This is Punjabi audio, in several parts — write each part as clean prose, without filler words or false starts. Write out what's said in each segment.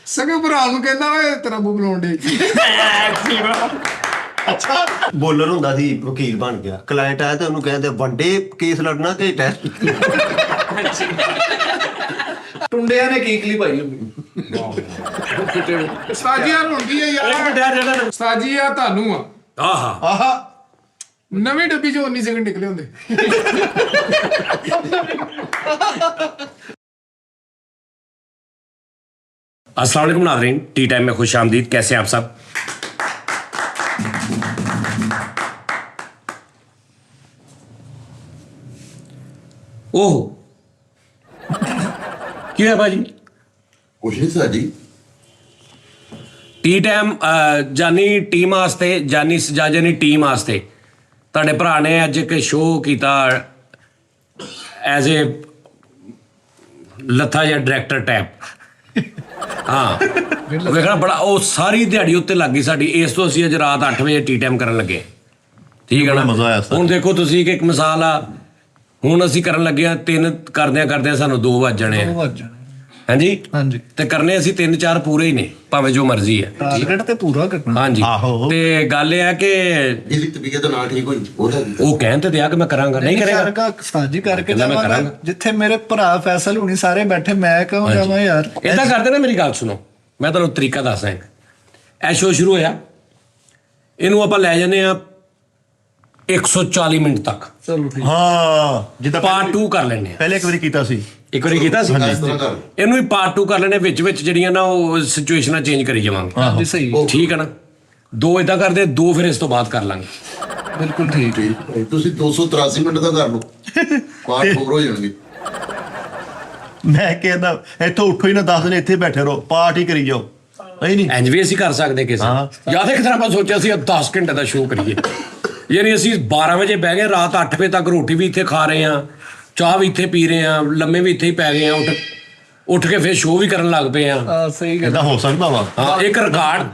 ਸਕੇ ਭਰਾ ਨੂੰ ਕਹਿੰਦਾ ਓਏ ਤੇਰਾ ਬੂ ਬਲਾਉਣ ਡੇ। ਅੱਛਾ ਬੋਲਰ ਹੁੰਦਾ ਸੀ, ਵਕੀਲ ਬਣ ਗਿਆ, ਕਲਾਇੰਟ ਆਇਆ ਤੇ ਉਹਨੂੰ ਕਹਿੰਦੇ ਵਨਡੇ ਕੇਸ ਲੜਨਾ ਕਿ ਟੈਸਟ। ਟੁੰਡਿਆਂ ਨੇ ਕੀ ਕਲੀ ਪਾਈ ਹੁੰਦੀ। ਉਸਤਾਦ ਜੀ ਯਾਰ ਹੁੰਦੀ ਹੈ ਯਾਰ, ਉਸਤਾਦ ਜੀ ਆ ਤੁਹਾਨੂੰ ਆ ਆਹਾ ਨਵੀਂ ਡੱਬੀ ਚੋਂ 19 ਸੈਕਿੰਡ ਨਿਕਲੇ ਹੁੰਦੇ। अस्सलाम वालेकुम नाज़रीन, टी टाइम में खुश आमदीद। कैसे हैं आप सब? ओह क्या है भाजी? ਕੁਛ ਨਹੀਂ ਸਰ ਜੀ। ਟੀ ਟਾਈਮ ਜਾਨੀ ਟੀਮ ਵਾਸਤੇ, ਜਾਨੀ ਸਜਾਜਨੀ ਟੀਮ ਵਾਸਤੇ ਤੁਹਾਡੇ ਭਰਾ ਨੇ ਅੱਜ ਇੱਕ ਸ਼ੋਅ ਕੀਤਾ ਐਜ਼ ਏ ਲੱਥਾ ਜਿਹਾ ਡਾਇਰੈਕਟਰ ਟੈਪ। ਹਾਂ ਵੇਖਣਾ ਬੜਾ, ਉਹ ਸਾਰੀ ਦਿਹਾੜੀ ਉੱਤੇ ਲੱਗ ਗਈ ਸਾਡੀ। ਇਸ ਤੋਂ ਅਸੀਂ ਅੱਜ ਰਾਤ 8 ਵਜੇ ਟੀ ਟਾਈਮ ਕਰਨ ਲੱਗੇ। ਠੀਕ ਹੈ ਨਾ? ਮਜ਼ਾ ਆਇਆ ਸਰ। ਹੁਣ ਦੇਖੋ ਤੁਸੀਂ ਕਿ ਇੱਕ ਮਿਸਾਲ ਆ, ਹੁਣ ਅਸੀਂ ਕਰਨ ਲੱਗੇ ਆ 3 ਕਰਦਿਆਂ ਸਾਨੂੰ 2 ਵੱਜ ਜਾਣੇ ਆ। ਹਾਂਜੀ ਹਾਂਜੀ ਤੇ ਕਰਨੇ ਅਸੀਂ 3-4 ਪੂਰੇ ਹੀ ਨੇ, ਭਾਵੇਂ ਜੋ ਮਰਜ਼ੀ ਹੈ। ਟਾਰਗੇਟ ਤੇ ਪੂਰਾ ਕਰਨਾ। ਹਾਂਜੀ ਆਹੋ। ਤੇ ਗੱਲ ਇਹ ਹੈ ਕਿ ਇਹਦੀ ਤਬੀਅਤ ਨਾ ਠੀਕ ਹੋਈ ਉਹ ਕਹਿਣ ਤੇ ਦਿਆ ਕਿ ਮੈਂ ਕਰਾਂਗਾ, ਨਹੀਂ ਕਰੇਗਾ। ਸਾਜੀ ਕਰਕੇ ਕਹਿੰਦਾ ਮੈਂ ਜਾਵਾਂਗਾ ਕਰਾਂਗਾ। ਜਿੱਥੇ ਮੇਰੇ ਭਰਾ ਫੈਸਲ ਹੋਣੀ ਸਾਰੇ ਬੈਠੇ, ਮੈਂ ਕਹੂੰ ਜਾਵਾਂ ਯਾਰ। ਏਦਾਂ ਕਰਦੇ ਨਾ, ਮੇਰੀ ਗੱਲ ਸੁਣੋ, ਮੈਂ ਤੁਹਾਨੂੰ ਤਰੀਕਾ ਦੱਸਦਾ। ਇਹ ਸ਼ੋਅ ਸ਼ੁਰੂ ਹੋਇਆ, ਇਹਨੂੰ ਆਪਾਂ ਲੈ ਜਾਂਦੇ ਆ 140 ਮਿੰਟ ਤੱਕ। ਚਲੋ ਠੀਕ। ਹਾਂ ਜਿੱਦਾਂ ਪਾਰਟ 2 ਕਰ ਲੈਣੇ ਆ। ਪਹਿਲੇ ਇੱਕ ਵਾਰੀ ਕੀਤਾ ਸੀ। ਇੱਕ ਵਾਰੀ ਕੀਤਾ ਸੀ, ਇਸ ਤਰ੍ਹਾਂ ਕਰ ਇਹਨੂੰ ਵੀ ਪਾਰਟ 2 ਕਰ ਲੈਣੇ। ਵਿੱਚ ਜਿਹੜੀਆਂ ਨਾ ਉਹ ਸਿਚੁਏਸ਼ਨਾਂ ਚੇਂਜ ਕਰੀ ਜਾਵਾਂਗੇ। ਹਾਂਜੀ ਸਹੀ, ਠੀਕ ਹੈ ਨਾ? 2 ਏਦਾਂ ਕਰਦੇ, 2 ਫਿਰ ਇਸ ਤੋਂ ਬਾਅਦ ਕਰ ਲਾਂਗੇ। ਬਿਲਕੁਲ ਠੀਕ। ਠੀਕ ਤੁਸੀਂ 283 ਮਿੰਟ ਦਾ ਕਰ ਲਓ, ਪਾਰਟ ਹੋਰ ਹੋ ਜਾਣਗੇ। ਮੈਂ ਕਹਿੰਦਾ ਇੱਥੋਂ ਉੱਠੋ ਹੀ ਨਾ 10 ਦਿਨ ਇੱਥੇ ਬੈਠੇ ਰਹੋ, ਪਾਰਟੀ ਕਰੀ ਜਾਓ। ਨਹੀਂ ਇੰਜ ਵੀ ਅਸੀਂ ਕਰ ਸਕਦੇ ਕਿਸੇ। ਜਾਂ ਤਾਂ ਇੱਕ ਤਰ੍ਹਾਂ ਆਪਾਂ ਸੋਚਿਆ ਸੀ 10 ਘੰਟੇ ਦਾ ਸ਼ੋਅ ਕਰੀਏ, ਯਾਨੀ ਅਸੀਂ 12 ਵਜੇ ਬਹਿ ਗਏ, ਰਾਤ 8 ਵਜੇ ਤੱਕ ਰੋਟੀ ਵੀ ਇੱਥੇ ਖਾ ਰਹੇ ਆ, ਚਾਹ ਵੀ ਇੱਥੇ ਪੀ ਰਹੇ ਆ, ਲੰਮੇ ਵੀ ਇੱਥੇ ਹੀ ਪੈ ਗਏ ਆ, ਉੱਠ ਕੇ ਫਿਰ ਸ਼ੋਅ ਵੀ ਕਰਨ ਲੱਗ ਪਏ ਆ। ਸਹੀ ਗੱਲ। ਏਦਾਂ ਹੋ ਸਕਦਾ ਵਾ। ਹਾਂ, ਇੱਕ ਰਿਕਾਰਡ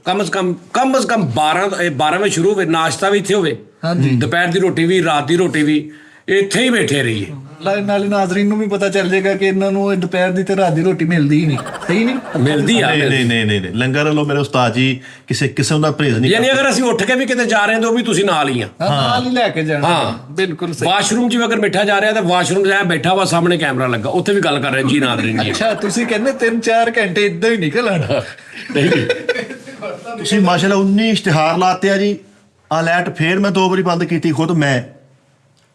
ਕਮ ਸੇ ਕਮ 12 ਵਜੇ ਸ਼ੁਰੂ ਹੋਵੇ, ਨਾਸ਼ਤਾ ਵੀ ਇੱਥੇ ਹੋਵੇ, ਹਾਂਜੀ ਦੁਪਹਿਰ ਦੀ ਰੋਟੀ ਵੀ, ਰਾਤ ਦੀ ਰੋਟੀ ਵੀ, ਇੱਥੇ ਹੀ ਬੈਠੇ ਰਹੀਏ। ਨਾਲੇ ਨਾਜ਼ਰੀਨ ਨੂੰ ਵੀ ਪਤਾ ਚੱਲ ਜਾਏਗਾ ਕਿ ਇਹਨਾਂ ਨੂੰ ਦੁਪਹਿਰ ਦੀ ਤੇ ਰਾਤ ਦੀ ਰੋਟੀ ਮਿਲਦੀ ਹੀ ਨਹੀਂ। ਸਹੀ ਨਹੀਂ ਮਿਲਦੀ ਆ। ਨਹੀਂ ਲੰਗਰ ਵੱਲੋਂ ਮੇਰੇ ਉਸਤਾਦ ਜੀ ਕਿਸੇ ਕਿਸਮ ਦਾ ਪਰਹੇਜ਼ ਨਹੀਂ ਯਾਨੀ ਅਗਰ ਅਸੀਂ ਉੱਠ ਕੇ ਵੀ ਕਿਤੇ ਜਾ ਰਹੇ ਹਾਂ ਤਾਂ ਉਹ ਵੀ ਤੁਸੀਂ ਨਾਲ ਹੀ ਆ। ਨਾਲ ਹੀ ਲੈ ਕੇ ਜਾਣਾ। ਹਾਂ ਬਿਲਕੁਲ ਸਹੀ। ਵਾਸ਼ਰੂਮ 'ਚ ਵੀ ਅਗਰ ਬੈਠਾ ਜਾ ਰਿਹਾ ਤਾਂ ਵਾਸ਼ਰੂਮ 'ਚ ਬੈਠਾ ਵਾ, ਸਾਹਮਣੇ ਕੈਮਰਾ ਲੱਗਾ, ਉੱਥੇ ਵੀ ਗੱਲ ਕਰ ਰਹੇ ਜੀ ਨਾਜ਼ਰੀਨ ਜੀ। ਅੱਛਾ ਤੁਸੀਂ ਕਹਿੰਦੇ 3-4 ਘੰਟੇ ਇਦਾਂ ਹੀ ਨਿਕਲ ਆਣਾ। ਤੁਸੀਂ ਮਾਸ਼ਾਅੱਲਾ 19 ਇਸ਼ਤਿਹਾਰ ਲਾਤੇ ਆ ਜੀ। ਆ ਲਾਈਟ ਫੇਰ ਮੈਂ 2 ਵਾਰੀ ਬੰਦ ਕੀਤੀ ਖੁਦ ਮੈਂ।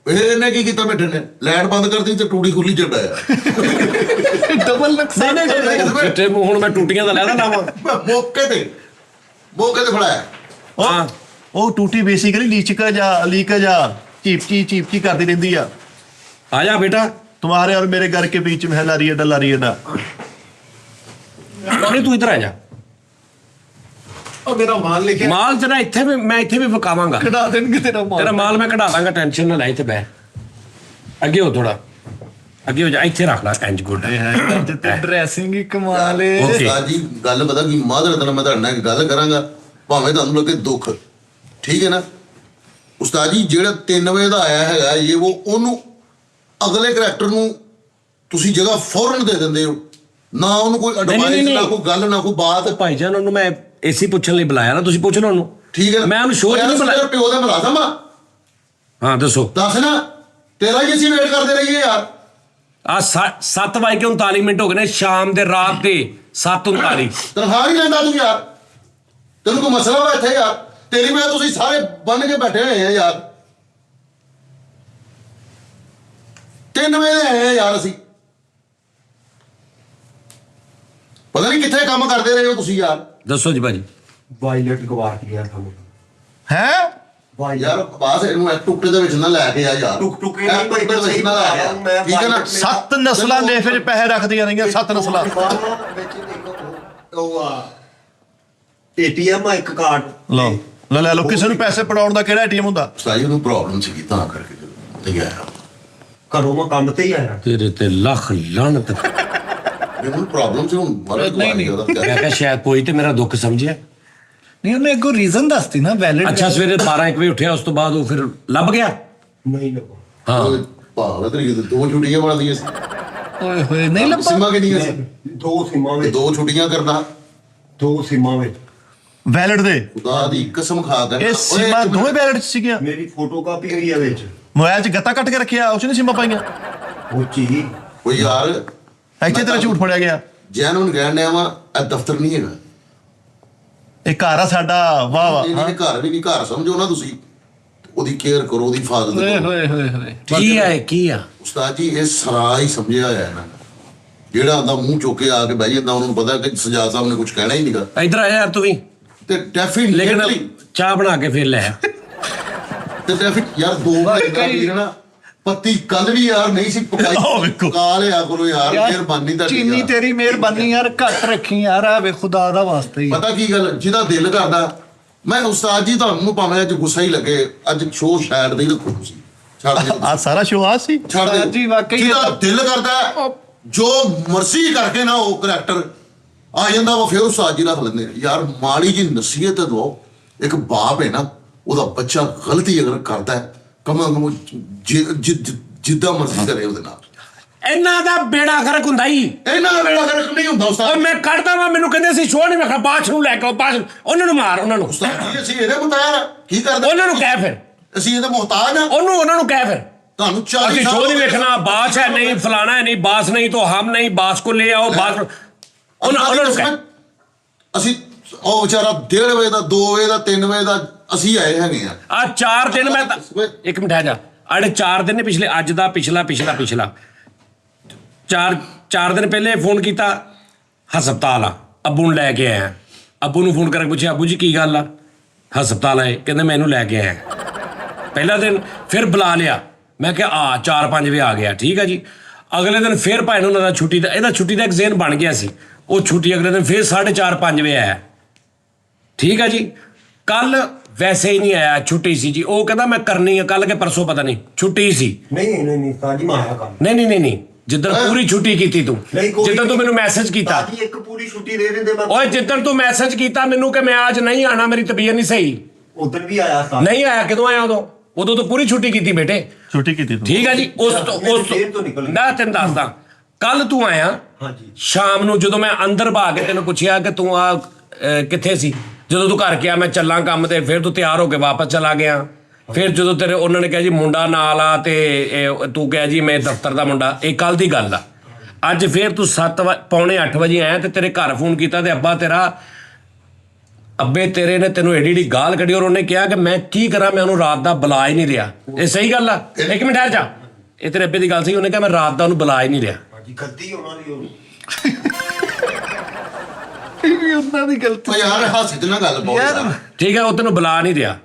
ਇਹਨੇ ਕੀ ਕੀਤਾ ਬੈਠੇ ਨੇ? ਲਾਈਟ ਬੰਦ ਕਰਤੀ ਤੇ ਟੂੜੀ ਖੁੱਲੀ ਚੱਡਾਇਆ। ਡਬਲ ਨੁਕਸਾਨ। ਤੇ ਹੁਣ ਮੈਂ ਟੂਟੀਆਂ ਦਾ ਲੈਦਾ ਲਾਵਾਂ ਮੌਕੇ ਤੇ ਫੜਾਇਆ। ਹਾਂ ਉਹ ਟੂਟੀ ਬੇਸਿਕਲੀ ਲੀਕੇਜ ਆ ਚੀਪਚੀ ਕਰਦੀ ਰਹਿੰਦੀ ਆ। ਆ ਜਾ ਬੇਟਾ। तुम्हारे और मेरे घर के बीच में है लारियडा। ਨਹੀਂ ਤੂੰ ਇੱਧਰ ਆ ਜਾ। ਉਹ ਮੇਰਾ ਮਾਲ ਲਿਖਿਆ ਮਾਲ ਤੇਰਾ ਇੱਥੇ ਵੀ, ਮੈਂ ਇੱਥੇ ਵੀ ਵਿਕਾਵਾਂਗਾ। ਕਢਾ ਦੇਣਗੇ ਤੇਰਾ ਮਾਲ। ਤੇਰਾ ਮਾਲ ਮੈਂ ਕਢਾ ਦਾਂਗਾ, ਟੈਨਸ਼ਨ ਨਾ ਲੈ। ਇੱਥੇ ਬਹਿ, ਅੱਗੇ ਹੋ, ਥੋੜਾ ਅੱਗੇ ਹੋ ਜਾ, ਇੱਥੇ ਰੱਖ ਲੈ। ਇੰਜ ਗੁੱਡ ਤੇ ਡਰੈਸਿੰਗ ਹੀ ਕਮਾਲ ਏ। Okay. ਉਸਤਾਦ ਜੀ ਗੱਲ ਪਤਾ ਕੀ, ਮਾਦਰਤ ਨਾਲ ਮੈਂ ਤੁਹਾਡੇ ਨਾਲ ਇੱਕ ਗੱਲ ਕਰਾਂਗਾ, ਭਾਵੇਂ ਤੁਹਾਨੂੰ ਲੱਗੇ ਦੁੱਖ, ਠੀਕ ਹੈ ਨਾ? ਉਸਤਾਦ ਜੀ ਜਿਹੜਾ 3 ਵਜੇ ਦਾ ਆਇਆ ਹੈਗਾ ਇਹ ਉਹਨੂੰ ਅਗਲੇ ਕਰੈਕਟਰ ਨੂੰ ਤੁਸੀਂ ਜਗ੍ਹਾ ਫੌਰਨ ਦੇ ਦਿੰਦੇ ਹੋ, ਨਾ ਉਹਨੂੰ ਕੋਈ ਐਡਵਾਈਸ, ਨਾ ਕੋਈ ਗੱਲ, ਨਾ ਕੋਈ ਬਾਤ। ਭਾਈਜਾਨ ਉਹਨੂੰ ਮੈਂ ਏਸੀ ਪੁੱਛਣ ਲਈ ਬੁਲਾਇਆ ਨਾ, ਤੁਸੀਂ ਪੁੱਛ ਲਓ ਉਹਨੂੰ। ਠੀਕ ਹੈ, ਮੈਂ ਉਹਨੂੰ ਸ਼ੋਅ 'ਚ ਨਹੀਂ ਬੁਲਾਇਆ। ਪਿਓ ਦਾ ਮਿਲਾ ਦਮਾ। ਹਾਂ ਦੱਸੋ। ਦੱਸ ਨਾ, ਤੇਰਾ ਹੀ ਅਸੀਂ ਵੇਟ ਕਰਦੇ ਰਹੀਏ ਯਾਰ। ਆ 7:39 ਹੋ ਗਏ ਨੇ ਸ਼ਾਮ ਦੇ, ਰਾਤ ਦੇ 7:39। ਤਨਖਾਹ ਨਹੀਂ ਲੈਂਦਾ ਤੂੰ ਯਾਰ? ਤੈਨੂੰ ਕੋਈ ਮਸਲਾ ਵਾ ਇੱਥੇ ਯਾਰ? ਤੇਰੀ ਮੈਂ ਤੁਸੀਂ ਸਾਰੇ ਬੰਨ ਕੇ ਬੈਠੇ ਹੋਏ ਆ ਯਾਰ। 3 ਵਜੇ ਦੇ ਆਏ ਆ ਯਾਰ ਅਸੀਂ। ਪਤਾ ਨਹੀਂ ਕਿੱਥੇ ਕੰਮ ਕਰਦੇ ਰਹੇ ਹੋ ਤੁਸੀਂ ਯਾਰ। ਦੱਸੋ ਜੀ ਭਾਜੀ। वायलेट गवा दिया था ਹੈ ਯਾਰ, ਬਾਸ ਇਹਨੂੰ ਇਹ ਟੁਕੜੇ ਦੇ ਵਿੱਚ ਨਾ ਲੈ ਕੇ ਆ ਯਾਰ। ਟੁਕਟੁਕੇ ਇਹ ਟੁਕੜੇ ਦੇ ਵਿੱਚ ਨਾ ਲੈ ਆ, ਠੀਕ ਹੈ ਨਾ? 7 ਨਸਲਾਂ ਨੇਫੇ 'ਚ ਪੈਸੇ ਰੱਖਦੀਆਂ ਰਹੀਆਂ। 7 ਨਸਲਾਂ। ਏਟੀਐਮ ਆ ਇੱਕ ਕਾਰਡ ਲਓ ਲੈ ਲਓ। ਕਿਸੇ ਨੂੰ ਪੈਸੇ ਪੜਾਉਣ ਦਾ ਕਿਹੜਾ ਏਟੀਐਮ ਹੁੰਦਾ? ਸਾਈ ਉਹਨੂੰ ਪ੍ਰੋਬਲਮ ਸੀਗੀ ਤਾਂ ਕਰਕੇ ਤੇ ਗਿਆ। ਘਰੋਂ ਮੈਂ ਕੰਮ ਤੇ ਹੀ ਆਇਆ। ਤੇਰੇ ਤੇ ਲੱਖ ਲਾਹਨਤ। ਮੈਨੂੰ ਪ੍ਰੋਬਲਮ ਸੀ ਹੁਣ ਮਰਦ ਨਹੀਂ। ਮੈਂ ਕਿਹਾ ਸ਼ਾਇਦ ਕੋਈ ਤੇ ਮੇਰਾ ਦੁੱਖ ਸਮਝਿਆ। ਨਹੀਂ ਉਹਨੇ ਅੱਗੋਂ ਰੀਜ਼ਨ ਦੱਸਤੀ ਨਾ, ਵੈਲਿਡ। ਅੱਛਾ ਸਵੇਰੇ 12-1 ਵਜੇ ਉੱਠਿਆ, ਉਸ ਤੋਂ ਬਾਅਦ ਉਹ ਫਿਰ ਲੱਭ ਗਿਆ। ਨਹੀਂ ਲੱਗਾ। ਹਾਂ ਭਾਵ ਤਰੀਕੇ ਤੇ 2 ਛੁੱਟੀਆਂ ਬਣਦੀਆਂ ਸੀ। ਓਏ ਹੋਏ ਨਹੀਂ ਲੱਭਾ ਸੀਮਾ ਕਿੰਨੀਆਂ ਸੀ? 2 ਸੀਮਾਂ ਤੇ ਵਿੱਚ 2 ਛੁੱਟੀਆਂ ਕਰਦਾ 2 ਸੀਮਾਂ ਵਿੱਚ ਵੈਲਿਡ ਦੇ ਖੁਦਾ ਦੀ ਕਸਮ ਖਾ ਕੇ ਇਹ ਸੀਮਾ ਦੋਵੇਂ ਵੈਲਿਡ ਸੀਗੀਆਂ। ਮੇਰੀ ਫੋਟੋ ਕਾਪੀ ਹੋਈ ਹੈ ਵਿੱਚ ਮੋਬਾਈਲ 'ਚ ਗੱਤਾ ਕੱਟ ਕੇ ਰੱਖਿਆ, ਉਸ ਨੇ ਸੀਮਾ ਪਾਈਆਂ। ਉਹ ਚੀ ਕੋਈ ਯਾਰ ਇੱਥੇ ਤੇਰਾ ਝੂਠ ਫੜਿਆ ਗਿਆ। ਜੈਨੂਨ ਕਹਿਣ ਡਿਆ ਵਾ ਇਹ ਦਫ਼ਤਰ ਨਹੀਂ ਹੈਗਾ। ਇਹ ਘਰ ਆ ਸਾਡਾ, ਵਾਹ ਵਾਹ। ਇਹ ਨਹੀਂ ਘਰ ਵੀ ਨਹੀਂ, ਘਰ ਸਮਝੋ ਨਾ ਤੁਸੀਂ। ਉਹਦੀ ਕੇਅਰ ਕਰੋ, ਉਹਦੀ ਹਿਫਾਜ਼ਤ ਓਏ ਕਰੋ। ਹੋਏ ਹੋਏ ਹੋਏ ਕੀ ਆ ਇਹ, ਕੀ ਆ? ਉਸਤਾਦ ਜੀ ਇਹ ਸਰਾ ਹੀ ਸਮਝਿਆ ਹੋਇਆ ਇਹਨਾਂ ਨੇ। ਜਿਹੜਾ ਆਂਦਾ ਮੂੰਹ ਚੁੱਕ ਕੇ ਆ ਕੇ ਬਹਿ ਜਾਂਦਾ, ਉਹਨਾਂ ਨੂੰ ਪਤਾ ਕਿ ਸਜਾ ਸਾਹਿਬ ਨੇ ਕੁਝ ਕਹਿਣਾ ਹੀ ਨਹੀਂਗਾ। ਇੱਧਰ ਆ ਯਾਰ ਤੂੰ ਵੀ, ਤੇ ਲੇਕਿਨ ਡੈਫੀਨੇਟਲੀ ਚਾਹ ਬਣਾ ਕੇ ਫਿਰ ਲੈ ਆ। ਯਾਰ 2 ਘੰਟੇ ਨਾ ਪੱਤੀ ਕੱਲ ਵੀ ਯਾਰ ਨਹੀਂ ਸੀ ਪਕਾਈ। ਆਹ ਵੇਖੋ। ਪਕਾ ਲਿਆ ਕਰੋ ਯਾਰ, ਮਿਹਰਬਾਨੀ ਤੁਹਾਡੀ ਚੀਨੀ ਯਾਰ। ਤੇਰੀ ਮਿਹਰਬਾਨੀ ਯਾਰ, ਘੱਟ ਰੱਖੀ ਯਾਰ, ਆ ਵੇ ਖੁਦਾ ਦਾ ਵਾਸਤਾ ਹੀ। ਪਤਾ ਕੀ ਗੱਲ, ਜਿਹਦਾ ਦਿਲ ਕਰਦਾ, ਮੈਂ ਉਸਤਾਦ ਜੀ ਤੁਹਾਨੂੰ ਭਾਵੇਂ ਅੱਜ ਗੁੱਸਾ ਹੀ ਲੱਗੇ, ਅੱਜ ਸ਼ੋਅ ਸ਼ਾਇਦ ਨਹੀਂ ਰੱਖੋ ਤੁਸੀਂ, ਛੱਡ ਦਿਓ ਆ ਸਾਰਾ ਸ਼ੋਅ ਆ ਸੀ। ਛੱਡ ਦਿਓ ਜੀ, ਵਾਕਈ ਇਹ ਜਿਹਦਾ ਤਾਂ- ਦਿਲ ਕਰਦਾ ਜੋ ਮਰਜ਼ੀ ਕਰਕੇ ਨਾ ਉਹ ਕਰੈਕਟਰ ਆ ਜਾਂਦਾ ਵਾ, ਫਿਰ ਉਸਤਾਦ ਜੀ ਰੱਖ ਲੈਂਦੇ ਨੇ। ਯਾਰ ਮਾੜੀ ਜੀ ਨਸੀਹਤ ਦੋ, ਇੱਕ ਬਾਪ ਹੈ ਨਾ, ਉਹਦਾ ਬੱਚਾ ਗਲਤੀ ਅਗਰ ਕਰਦਾ ਹੈ, ਕਮ ਜਿੱਦਾਂ ਮਰਜ਼ੀ ਕਰੇ ਉਹਦੇ ਨਾਲ। ਇਹਨਾਂ ਦਾ ਬੇੜਾ ਗਰਕ ਹੁੰਦਾ ਹੀ। ਇਹਨਾਂ ਦਾ ਵੇਲਾ ਗਰਕ ਨਹੀਂ ਹੁੰਦਾ ਉਹ ਉਸਤਾਦ। ਮੈਂ ਕੱਢਦਾ ਵਾਂ, ਮੈਨੂੰ ਕਹਿੰਦੇ ਸੀ ਸ਼ੋਅ ਨਹੀਂ ਵੇਖਣਾ, ਬਾਅਦ ਨੂੰ ਲੈ ਕੇ ਆਓ, ਬਾਅਦ ਉਹਨਾਂ ਨੂੰ ਮਾਰ, ਉਹਨਾਂ ਨੂੰ ਉਸਤਾਦ ਜੀ ਅਸੀਂ ਇਹਦੇ ਮੁਤਾਬਕ ਆ, ਕੀ ਕਰਦੇ ਉਹਨਾਂ ਨੂੰ ਕਹਿ ਫਿਰ, ਅਸੀਂ ਇਹਦੇ ਮੁਹਤਾਜ ਆ। ਉਹਨਾਂ ਨੂੰ ਕਹਿ ਫਿਰ ਤੁਹਾਨੂੰ 40 ਅਸੀਂ ਸਾਲ ਸ਼ੋਅ ਨਹੀਂ ਹੋ ਗਏ। ਵੇਖਣਾ, ਬਾਸ ਹੈ नहीं, फलाना है नहीं, बास नहीं तो हम नहीं, बास को ले आओ, बास ਉਹਨਾਂ ਨੂੰ ਕਹਿ। ਅਸੀਂ ਉਹ ਵਿਚਾਰਾ 1:30 ਵਜੇ ਦਾ, 2 ਵਜੇ ਦਾ, 3 ਵਜੇ ਦਾ ਅਸੀਂ ਆਏ ਹੈਗੇ ਆ। ਆ 4 ਦਿਨ ਮੈਂ ਤਾਂ ਇੱਕ ਮਿੰਟ ਆ ਜਾ, ਅੜੇ 4 ਦਿਨ ਨੇ ਪਿਛਲੇ, ਅੱਜ ਦਾ ਪਿਛਲਾ 4 ਦਿਨ ਪਹਿਲੇ ਫੋਨ ਕੀਤਾ, ਹਸਪਤਾਲ ਆ, ਅੱਬੂ ਨੂੰ ਲੈ ਕੇ ਆਇਆ। ਅੱਬੂ ਨੂੰ ਫੋਨ ਕਰਕੇ ਪੁੱਛਿਆ, ਅੱਬੂ ਜੀ ਕੀ ਗੱਲ ਆ? ਹਸਪਤਾਲ ਆਏ, ਕਹਿੰਦੇ ਮੈਂ ਇਹਨੂੰ ਲੈ ਕੇ ਆਇਆ। ਪਹਿਲਾ ਦਿਨ ਫਿਰ ਬੁਲਾ ਲਿਆ, ਮੈਂ ਕਿਹਾ ਆ 4-5 ਵਜੇ ਆ ਗਿਆ, ਠੀਕ ਆ ਜੀ। ਅਗਲੇ ਦਿਨ ਫਿਰ ਭਾਈ ਨੂੰ ਉਹਨਾਂ ਦਾ ਛੁੱਟੀ ਦਾ, ਇਹਦਾ ਛੁੱਟੀ ਦਾ ਇੱਕ ਜ਼ੇਨ ਬਣ ਗਿਆ ਸੀ, ਉਹ ਛੁੱਟੀ ਅਗਲੇ ਦਿਨ ਫਿਰ 4:30-5 ਵਜੇ ਆਇਆ, ਠੀਕ ਆ ਜੀ। ਕੱਲ ਵੈਸੇ ਹੀ ਨਹੀਂ ਆਇਆ, ਛੁੱਟੀ ਸੀ ਜੀ। ਉਹ ਕਹਿੰਦਾ ਮੈਂ ਕਰਨੀ ਆ ਕੱਲ ਕੇ ਪਰਸੋਂ, ਪਤਾ ਨਹੀਂ ਛੁੱਟੀ ਸੀ। ਨਹੀਂ ਸਾਜੀ ਮੈਂ ਆਇਆ ਕੰਮ। ਨਹੀਂ ਜਿੱਦਣ ਪੂਰੀ ਛੁੱਟੀ ਕੀਤੀ ਤੂੰ, ਜਿੱਦਣ ਤੂੰ ਮੈਨੂੰ ਮੈਸੇਜ ਕੀਤਾ, ਸਾਜੀ ਇੱਕ ਪੂਰੀ ਛੁੱਟੀ ਦੇ ਦਿੰਦੇ ਮੈਂ। ਓਏ ਜਿੱਦਣ ਤੂੰ ਮੈਸੇਜ ਕੀਤਾ ਮੈਨੂੰ ਕਿ ਮੈਂ ਅੱਜ ਨਹੀਂ ਆਣਾ, ਮੇਰੀ ਤਬੀਅਤ ਨਹੀਂ ਸਹੀ, ਉਦੋਂ ਵੀ ਆਇਆ ਸਾਂ। ਨਹੀਂ ਆਇਆ। ਕਦੋਂ ਆਇਆ? ਉਦੋਂ ਤੋਂ ਪੂਰੀ ਛੁੱਟੀ ਕੀਤੀ ਬੇਟੇ, ਛੁੱਟੀ ਕੀਤੀ ਤੂੰ। ਠੀਕ ਆ ਜੀ। ਉਸ ਜੇਲ੍ਹ ਤੋਂ ਨਿਕਲ ਗਿਆ। ਮੈਂ ਤੈਨੂੰ ਦੱਸਦਾ, ਕੱਲ ਤੂੰ ਆਇਆ ਹਾਂਜੀ। ਸ਼ਾਮ ਨੂੰ, ਜਦੋਂ ਮੈਂ ਅੰਦਰ ਭਾ ਕੇ ਤੈਨੂੰ ਪੁੱਛਿਆ ਕਿ ਤੂੰ ਆ ਕਿੱਥੇ ਸੀ, ਜਦੋਂ ਤੂੰ ਘਰ ਗਿਆ ਮੈਂ ਚੱਲਾਂ ਕੰਮ ਤੇ, ਫਿਰ ਤੂੰ ਤਿਆਰ ਹੋ ਕੇ ਵਾਪਸ ਚਲਾ ਗਿਆ। ਫਿਰ ਜਦੋਂ ਤੇਰੇ ਉਹਨਾਂ ਨੇ ਕਿਹਾ ਜੀ ਮੁੰਡਾ ਨਾਲ ਆ, ਤੇ ਤੂੰ ਕਿਹਾ ਜੀ ਮੈਂ ਦਫ਼ਤਰ ਦਾ ਮੁੰਡਾ, ਇਹ ਕੱਲ ਦੀ ਗੱਲ ਆ। ਅੱਜ ਫਿਰ ਤੂੰ 7:45 ਵਜੇ ਆਇਆ ਤੇ ਤੇਰੇ ਘਰ ਫੋਨ ਕੀਤਾ ਤੇ ਅੱਬੇ ਤੇਰੇ ਨੇ ਤੈਨੂੰ ਏਡੀ ਗਾਲ ਕੱਢੀ, ਔਰ ਉਹਨੇ ਕਿਹਾ ਕਿ ਮੈਂ ਕੀ ਕਰਾਂ, ਮੈਂ ਉਹਨੂੰ ਰਾਤ ਦਾ ਬੁਲਾ ਹੀ ਨਹੀਂ ਰਿਹਾ। ਇਹ ਸਹੀ ਗੱਲ ਆ? ਇੱਕ ਮਿੰਟ ਠਹਿਰ ਜਾ, ਇਹ ਤੇਰੇ ਅੱਬੇ ਦੀ ਗੱਲ ਸਹੀ, ਉਹਨੇ ਕਿਹਾ ਮੈਂ ਰਾਤ ਦਾ ਉਹਨੂੰ ਬੁਲਾ ਹੀ ਨਹੀਂ ਰਿਹਾ। ਹਾਂਜੀ ਗਲਤੀ ਉਹਨਾਂ ਦੀ ਹੋਣੀ। ਇਹ ਵੀ ਉਹਨਾਂ ਦੀ ਗਲਤੀ। ਓ ਯਾਰ ਹਾਸੇ ਤੇ ਨਾ ਗੱਲ ਬਹੁਤ ਯਾਰ। ਠੀਕ ਹੈ, ਉਹ ਤੈਨੂੰ ਬੁਲਾ ਨਹੀਂ ਰਿਹਾ।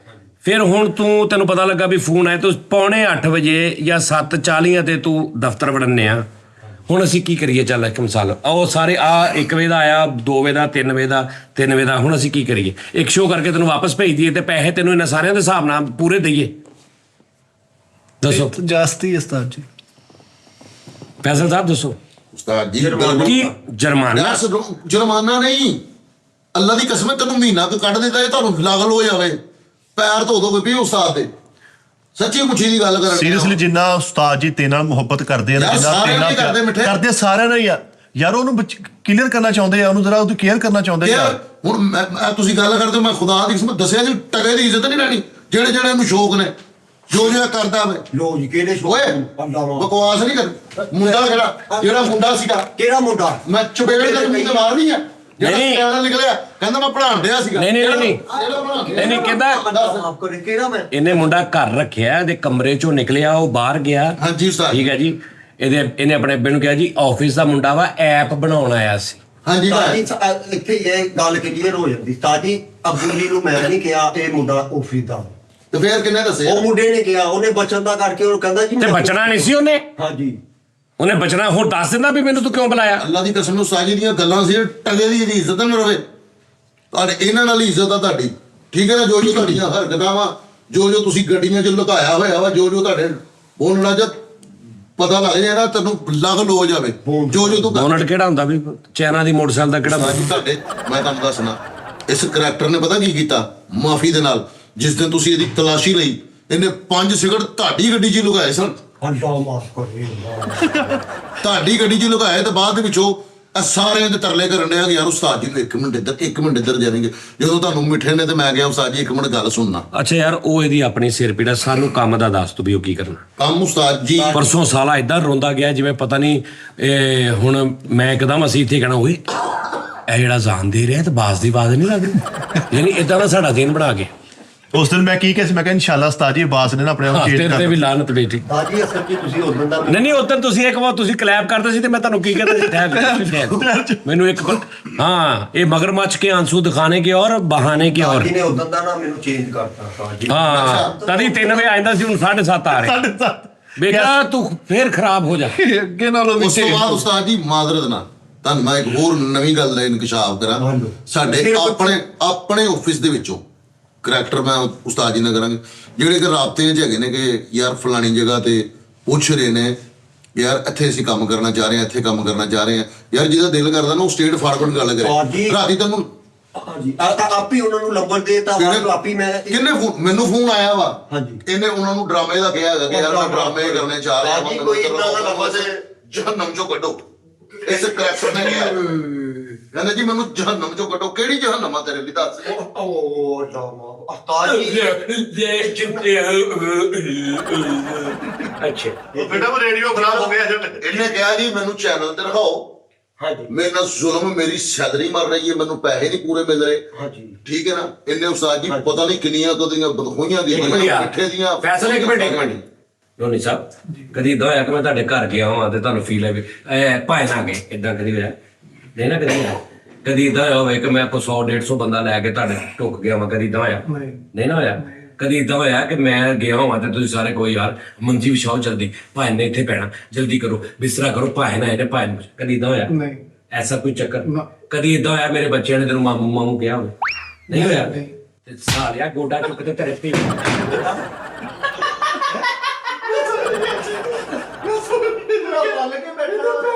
ਫਿਰ ਹੁਣ ਤੈਨੂੰ ਪਤਾ ਲੱਗਾ ਵੀ ਫੋਨ ਆਇਆ, ਤੂੰ 7:45 ਵਜੇ ਜਾਂ 7:40 ਤੇ ਤੂੰ ਦਫ਼ਤਰ ਵੜਨੇ ਆ। ਹੁਣ ਅਸੀਂ ਕੀ ਕਰੀਏ? ਚੱਲ ਇੱਕ ਮਿਸਾਲ, ਉਹ ਸਾਰੇ ਆ 1 ਵਜੇ ਦਾ ਆਇਆ, 2 ਵਜੇ ਦਾ, 3 ਵਜੇ ਦਾ, ਹੁਣ ਅਸੀਂ ਕੀ ਕਰੀਏ? ਇੱਕ ਸ਼ੋਅ ਕਰਕੇ ਤੈਨੂੰ ਵਾਪਸ ਭੇਜ ਦਈਏ ਤੇ ਪੈਸੇ ਤੈਨੂੰ ਇਹਨਾਂ ਸਾਰਿਆਂ ਦੇ ਹਿਸਾਬ ਨਾਲ ਪੂਰੇ ਦਈਏ? ਦੱਸੋ ਜਾਸਤੀ ਉਸਤਾਦ ਜੀ। ਫੈਸਲ ਸਾਹਿਬ ਦੱਸੋ ਉਸਤਾਦ ਜੀ ਕੀ ਜੁਰਮਾਨਾ? ਜੁਰਮਾਨਾ ਨਹੀਂ, ਅੱਲਾ ਦੀ ਕਸਮ ਹੈ, ਤੈਨੂੰ ਮਹੀਨਾ ਕੁ ਕੱਢ ਦਿੱਤਾ, ਇਹ ਤੁਹਾਨੂੰ ਲਾਗਲ ਹੋ ਜਾਵੇ, ਪੈਰ ਧੋ ਦੋਗੇ ਵੀ ਉਸਤਾਦ ਦੇ। ਸੱਚੀ ਮੁੱਛੀ ਦੀ ਗੱਲ ਕਰਨ ਸੀਰੀਅਸਲੀ ਜਿੰਨਾ ਉਸਤਾਦ ਜੀ ਤੇਰੇ ਨਾਲ ਮੁਹੱਬਤ ਕਰਦੇ ਆ, ਯਾਰ ਜਿੰਨਾ ਸਾਰੇ ਤੇਰੇ ਨਾਲ ਨਹੀਂ ਕਰਦੇ ਮਿੱਠੇ। ਕਰਦੇ ਸਾਰਿਆਂ ਨਾਲ ਹੀ ਆ ਯਾਰ। ਉਹਨੂੰ ਕਲੀਅਰ ਕਰਨਾ ਚਾਹੁੰਦੇ ਆ, ਉਹਨੂੰ ਜ਼ਰਾ ਉਹਦੀ ਕੇਅਰ ਕਰਨਾ ਚਾਹੁੰਦੇ ਆ। ਹੁਣ ਤੁਸੀਂ ਗੱਲ ਕਰਦੇ ਹੋ, ਮੈਂ ਖੁਦਾ ਦੀ ਕਸਮ ਦੱਸਿਆ ਜੀ, ਟਕੇ ਦੀ ਇੱਜ਼ਤ ਨਹੀਂ ਲੈਣੀ। ਜਿਹੜੇ ਇਹਨੂੰ ਸ਼ੌਕ ਨੇ, ਜੋ ਕਰਦਾ ਵੇ। ਲੋ ਜੀ ਕਿਹੜੇ ਸ਼ੋਅ ਓਏ ਬਕਵਾਸ ਨਹੀਂ ਕਰ। ਮੁੰਡਾ ਜਿਹੜਾ ਮੁੰਡਾ ਸੀਗਾ, ਕਿਹੜਾ ਮੁੰਡਾ? ਮੈਂ ਚਪੇੜ ਦੇ ਮੂੰਹ ਤੇ ਮਾਰਨੀ ਆ। ਜਿਹੜਾ ਨਹੀਂ। ਸਕੈਂਡਲ ਨਿਕਲਿਆ, ਕਹਿੰਦਾ ਮੈਂ ਪੜ੍ਹਾਉਣ ਡਿਆ ਸੀਗਾ। ਨਹੀਂ ਕਹਿੰਦਾ ਮਾਫ ਕਰੇ ਕਿਹੜਾ ਮੈਂ? ਇਹਨੇ ਮੁੰਡਾ ਘਰ ਰੱਖਿਆ, ਇਹਦੇ ਕਮਰੇ ਚੋਂ ਨਿਕਲਿਆ, ਉਹ ਬਾਹਰ ਗਿਆ। ਹਾਂਜੀ ਉਸਤਾਦ। ਠੀਕ ਹੈ ਜੀ। ਇਹਨੇ ਆਪਣੇ ਅੱਬੇ ਨੂੰ ਕਿਹਾ ਜੀ ਆਫਿਸ ਦਾ ਮੁੰਡਾ ਵਾ, ਐਪ ਬਣਾਉਣ ਆਇਆ ਸੀ। ਹਾਂਜੀ ਸਾਜੀ ਇੱਥੇ ਇਹ ਗੱਲ ਕਲੀਅਰ ਹੋ ਜਾਂਦੀ। ਸਾਜੀ ਅਬਦੁਲ ਜੀ ਨੂੰ ਮੈਂ ਨਹੀਂ ਕਿਹਾ ਇਹ ਮੁੰਡਾ ਆਫਿਸ ਦਾ। ਤੇ ਫੇਰ ਕਿੰਨੇ ਦੱਸਿਆ? ਉਹ ਮੁੰਡੇ ਨੇ ਕਿਹਾ, ਉਹਨੇ ਬਚਨ ਦਾ ਕਰਕੇ ਉਹ ਕਹਿੰਦਾ ਜੀ ਤੇ ਬਚਣਾ ਨਹੀਂ ਸੀ ਉਹਨੇ, ਹਾਂਜੀ ਉਹਨੇ ਬਚਣਾ ਹੋਰ ਦੱਸ ਦਿੰਦਾ ਵੀ ਮੈਨੂੰ ਤੂੰ ਕਿਉਂ ਬੁਲਾਇਆ। ਅੱਲਾ ਦੀ ਕਸਮ ਨੂੰ ਸਾਜੀ ਦੀਆਂ ਗੱਲਾਂ ਸੀ, ਟਗੇ ਦੀ ਇੱਜ਼ਤ ਨਾ ਰਵੇ। ਤੁਹਾਡੇ ਇਹਨਾਂ ਨਾਲ ਹੀ ਇੱਜ਼ਤ ਆ ਤੁਹਾਡੀ, ਠੀਕ ਹੈ ਨਾ? ਜੋ ਤੁਹਾਡੀਆਂ ਹਰਕਤਾਂ ਵਾ, ਜੋ ਤੁਸੀਂ ਗੱਡੀਆਂ 'ਚ ਲੁਕਾਇਆ ਹੋਇਆ ਵਾ, ਜੋ ਤੁਹਾਡੇ ਬੋਲਣਾ ਜਦ ਪਤਾ ਲੱਗ ਜਾਏ ਨਾ, ਤੈਨੂੰ ਲਗਲ ਹੋ ਜਾਵੇ। ਜੋ ਤੂੰ ਬੋਨਟ ਕਿਹੜਾ ਹੁੰਦਾ ਵੀ ਚਾਈਨਾ ਦੀ ਮੋਟਰਸਾਈਕਲ ਦਾ ਕਿਹੜਾ? ਸਾਜੀ ਤੁਹਾਡੇ, ਮੈਂ ਤੁਹਾਨੂੰ ਦੱਸਣਾ, ਇਸ ਕਰੈਕਟਰ ਨੇ ਪਤਾ ਕੀ ਕੀਤਾ ਮਾਫੀ ਦੇ ਨਾਲ। ਜਿਸ ਦਿਨ ਤੁਸੀਂ ਇਹਦੀ ਤਲਾਸ਼ੀ ਲਈ, ਇਹਨੇ 5 ਸਿਗਰਟ ਤੁਹਾਡੀ ਗੱਡੀ 'ਚ ਲੁਕਾਏ ਸਨ। ਅੱਲਾ ਮਾਫ ਕਰੇ ਤੁਹਾਡੀ ਗੱਡੀ 'ਚ ਲੁਕਾਏ ਤੇ ਬਾਅਦ ਦੇ ਵਿੱਚੋਂ ਇਹ ਸਾਰਿਆਂ ਦੇ ਤਰਲੇ ਕਰਨ ਡਿਆ ਕਿ ਯਾਰ ਉਸਤਾਦ ਜੀ ਨੂੰ 1 ਮਿੰਟ ਇੱਧਰ ਜਾਣਗੇ। ਜਦੋਂ ਤੁਹਾਨੂੰ ਮਿੱਠੇ ਨੇ ਤੇ ਮੈਂ ਗਿਆ ਉਸਤਾਦ ਜੀ 1 ਮਿੰਟ ਗੱਲ ਸੁਣਨਾ। ਅੱਛਾ ਯਾਰ ਉਹ ਇਹਦੀ ਆਪਣੀ ਸਿਰ ਪੀੜਾ, ਸਾਨੂੰ ਕੰਮ ਦਾ ਦੱਸ ਤੂੰ ਵੀ ਉਹ ਕੀ ਕਰਨਾ। ਕੰਮ ਉਸਤਾਦ ਜੀ ਪਰਸੋਂ ਸਾਲਾ ਇਦਾਂ ਰੋਂਦਾ ਗਿਆ ਜਿਵੇਂ ਪਤਾ ਨਹੀਂ ਇਹ ਹੁਣ ਮੈਂ ਇੱਕਦਮ ਅਸੀਂ ਇੱਥੇ ਕਹਿਣਾ ਓਏ ਇਹ ਜਿਹੜਾ ਜਾਨ ਦੇ ਰਿਹਾ ਤੇ ਬਾਸ ਦੀ ਆਵਾਜ਼ ਨਹੀਂ ਲੱਗ ਰਹੀ, ਯਾਨੀ ਇਦਾਂ ਦਾ ਸਾਡਾ ਦਿਨ ਬਣਾ ਕੇ। ਉਸ ਦਿਨ ਮੈਂ ਕੀ ਕਿਹਾ ਸੀ, ਮੈਂ ਕਿਹਾ ਇਨਸ਼ਾਅੱਲਾ ਉਸਤਾਦ ਜੀ ਬਾਸ ਨੇ ਨਾ ਆਪਣੇ ਆਪ ਚੇਂਜ ਤੇਰੇ ਕਰ ਤੇ ਵੀ ਲਾਨਤ ਬੇਟੀ। ਬਾਜੀ ਅਸਲ 'ਚ ਤੁਸੀਂ ਉਦੋਂ ਦਾ ਨਹੀਂ ਉਦੋਂ ਤੁਸੀਂ ਇੱਕ ਵਾਰ ਤੁਸੀਂ ਕਲੈਪ ਕਰਦੇ ਸੀ ਤੇ ਮੈਂ ਤੁਹਾਨੂੰ ਕੀ ਕਹਿੰਦਾ ਸੀ ਠਹਿਰ ਮੈਨੂੰ ਇੱਕ ਹਾਂ ਇਹ ਮਗਰਮੱਛ ਕੇ ਆंसू ਦਿਖਾਣੇ ਕੇ ਔਰ ਬਹਾਨੇ ਕੇ ਔਰ ਬਾਜੀ ਨੇ ਉਦੋਂ ਦਾ ਨਾ ਮੈਨੂੰ ਚੇਂਜ ਕਰਤਾ ਬਾਜੀ। ਹਾਂ ਤਦੀ 3 ਵਜੇ ਆਇੰਦਾ ਸੀ ਹੁਣ 7:30 ਆ ਰਹੇ ਬੇਟਾ ਤੂੰ ਫੇਰ ਖਰਾਬ ਹੋ ਜਾ। ਅੱਗੇ ਨਾਲੋਂ ਵੀ ਉਸ ਤੋਂ ਬਾਅਦ ਉਸਤਾਦ ਜੀ ਮਾਜ਼ਰਤ ਨਾਲ ਤੁਹਾਨੂੰ ਮੈਂ ਇੱਕ ਹੋਰ ਨਵੀਂ ਗੱਲ ਦਾ ਇਨਕਸ਼ਾਫ ਕਰਾਂ। ਸਾਡੇ ਆਪਣੇ ਆਫਿਸ ਦੇ ਵਿੱਚੋਂ ਕਰੈਕਟਰ ਮੈਂ ਉਸਤਾਦ ਜੀ ਨਾਲ ਕਰਾਂਗੇ ਜਿਹੜੇ ਕਿ ਰਾਬਤੇ 'ਚ ਹੈਗੇ ਨੇ ਕਿ ਯਾਰ ਫਲਾਣੀ ਜਗ੍ਹਾ ਤੇ ਪੁੱਛ ਰਹੇ ਨੇ ਯਾਰ ਇੱਥੇ ਅਸੀਂ ਕੰਮ ਕਰਨਾ ਚਾਹ ਰਹੇ ਹਾਂ, ਇੱਥੇ ਕੰਮ ਕਰਨਾ ਚਾਹ ਰਹੇ ਹਾਂ, ਯਾਰ ਜਿਹਦਾ ਦਿਲ ਕਰਦਾ ਨਾ ਉਹ ਸਟੇਟ ਫਾਰਵਰਡ ਗੱਲ ਕਰੇ। ਰਾਤੀ ਤੈਨੂੰ ਹਾਂਜੀ ਆਪ ਹੀ ਉਹਨਾਂ ਨੂੰ ਨੰਬਰ ਦੇਤਾ ਬਾਅਦ ਆਪੀ ਮੈਂ ਕਿੰਨੇ ਮੈਨੂੰ ਫੋਨ ਆਇਆ ਵਾ ਹਾਂਜੀ। ਇਹਨੇ ਉਹਨਾਂ ਨੂੰ ਡਰਾਮੇ ਦਾ ਕਿਹਾ ਹੈਗਾ ਕਿ ਯਾਰ ਮੈਂ ਡਰਾਮੇ ਕਰਨੇ ਚਾਹ ਰਿਹਾ ਬਾਜੀ ਕੋਈ ਏਦਾਂ ਦਾ ਲਫ਼ਜ਼ ਜਹੰਨਮ ਚੋਂ ਕੱਢੋ। ਇਸ ਕਰੈਕਟਰ ਨੇ ਕਿਹਾ ਕਹਿੰਦਾ ਜੀ ਮੈਨੂੰ ਜਹੰਨਮ ਚੋਂ ਕੱਢੋ। ਕਿਹੜੀ ਜਹੰਨਮ ਆ ਤੇਰੇ ਲਈ ਦੱਸ। ਉਹ ਲਾਮਾ ਉਸਤਾਦ ਜੀ ਅੱਛਾ ਬੇਟਾ ਉਹ ਰੇਡੀਓ ਖਰਾਬ ਹੋ ਗਿਆ ਇਹਨੇ ਕਿਹਾ ਜੀ ਮੈਨੂੰ ਚੈਨਲ ਤੇ ਦਿਖਾਓ। ਹਾਂਜੀ ਮੇਰੇ ਨਾਲ ਜ਼ੁਲਮ, ਮੇਰੀ ਸੈਲਰੀ ਮਰ ਰਹੀ ਹੈ, ਮੈਨੂੰ ਪੈਸੇ ਨਹੀਂ ਪੂਰੇ ਮਿਲ ਰਹੇ। ਹਾਂਜੀ ਠੀਕ ਹੈ ਨਾ। ਇਹਨੇ ਉਸਤਾਦ ਜੀ ਪਤਾ ਨਹੀਂ ਕਿੰਨੀਆਂ ਕਦੀਆਂ ਬਦਖੋਈਆਂ ਦੀਆਂ ਕਿੱਥੇ ਦੀਆਂ ਫੈਸਲੇ ਇੱਕ ਮਿੰਟ ਰੋਨੀ ਸਾਹਿਬ ਕਦੀ ਇਦਾਂ ਹੋਇਆ ਕਿ ਮੈਂ ਤੁਹਾਡੇ ਘਰ ਗਿਆ ਹਾਂ ਤੇ ਤੁਹਾਨੂੰ ਫੀਲ ਹੈ ਵੀ ਭਾਏ ਨਾ ਗਏ ਇਦਾਂ ਕਦੀ ਹੋਇਆ ਨਹੀਂ ਨਾ ਕਦੀ ਹੋਇਆ ਕਦੀ ਇਦਾਂ ਹੋਇਆ ਕਿ ਮੈਂ ਕੋ 100-150 ਬੰਦਾ ਲੈ ਕੇ ਤੁਹਾਡੇ ਢੁੱਕ ਗਿਆ ਵਾਂ ਕਦੀ ਇਦਾਂ ਹੋਇਆ ਨਹੀਂ ਨਾ ਹੋਇਆ ਕਦੀ ਇਦਾਂ ਹੋਇਆ ਕਿ ਮੈਂ ਗਿਆ ਹਾਂ ਤੇ ਤੁਸੀਂ ਸਾਰੇ ਕੋਈ ਯਾਰ ਮੰਜੀ ਵਿਛਾਓ ਜਲਦੀ ਭਾਏ ਨੇ ਇੱਥੇ ਪੈਣਾ ਜਲਦੀ ਕਰੋ ਬਿਸਤਰਾ ਕਰੋ ਭਾਏ ਨਾ ਇਹਨੇ ਭਾਏ ਨੂੰ ਕਦੀ ਇਦਾਂ ਹੋਇਆ ਨਹੀਂ ਐਸਾ ਕੋਈ ਚੱਕਰ ਕਦੀ ਇਦਾਂ ਹੋਇਆ ਮੇਰੇ ਬੱਚਿਆਂ ਨੇ ਤੈਨੂੰ ਮਾਮੂ ਮਾਮੂ ਕਿਹਾ ਹੋਵੇ ਨਹੀਂ ਹੋਇਆ ਤੇ ਸਾਲਿਆ ਗੋਡਾ ਚੁੱਕ ਤੇ ਤੇਰੇ ਪੀ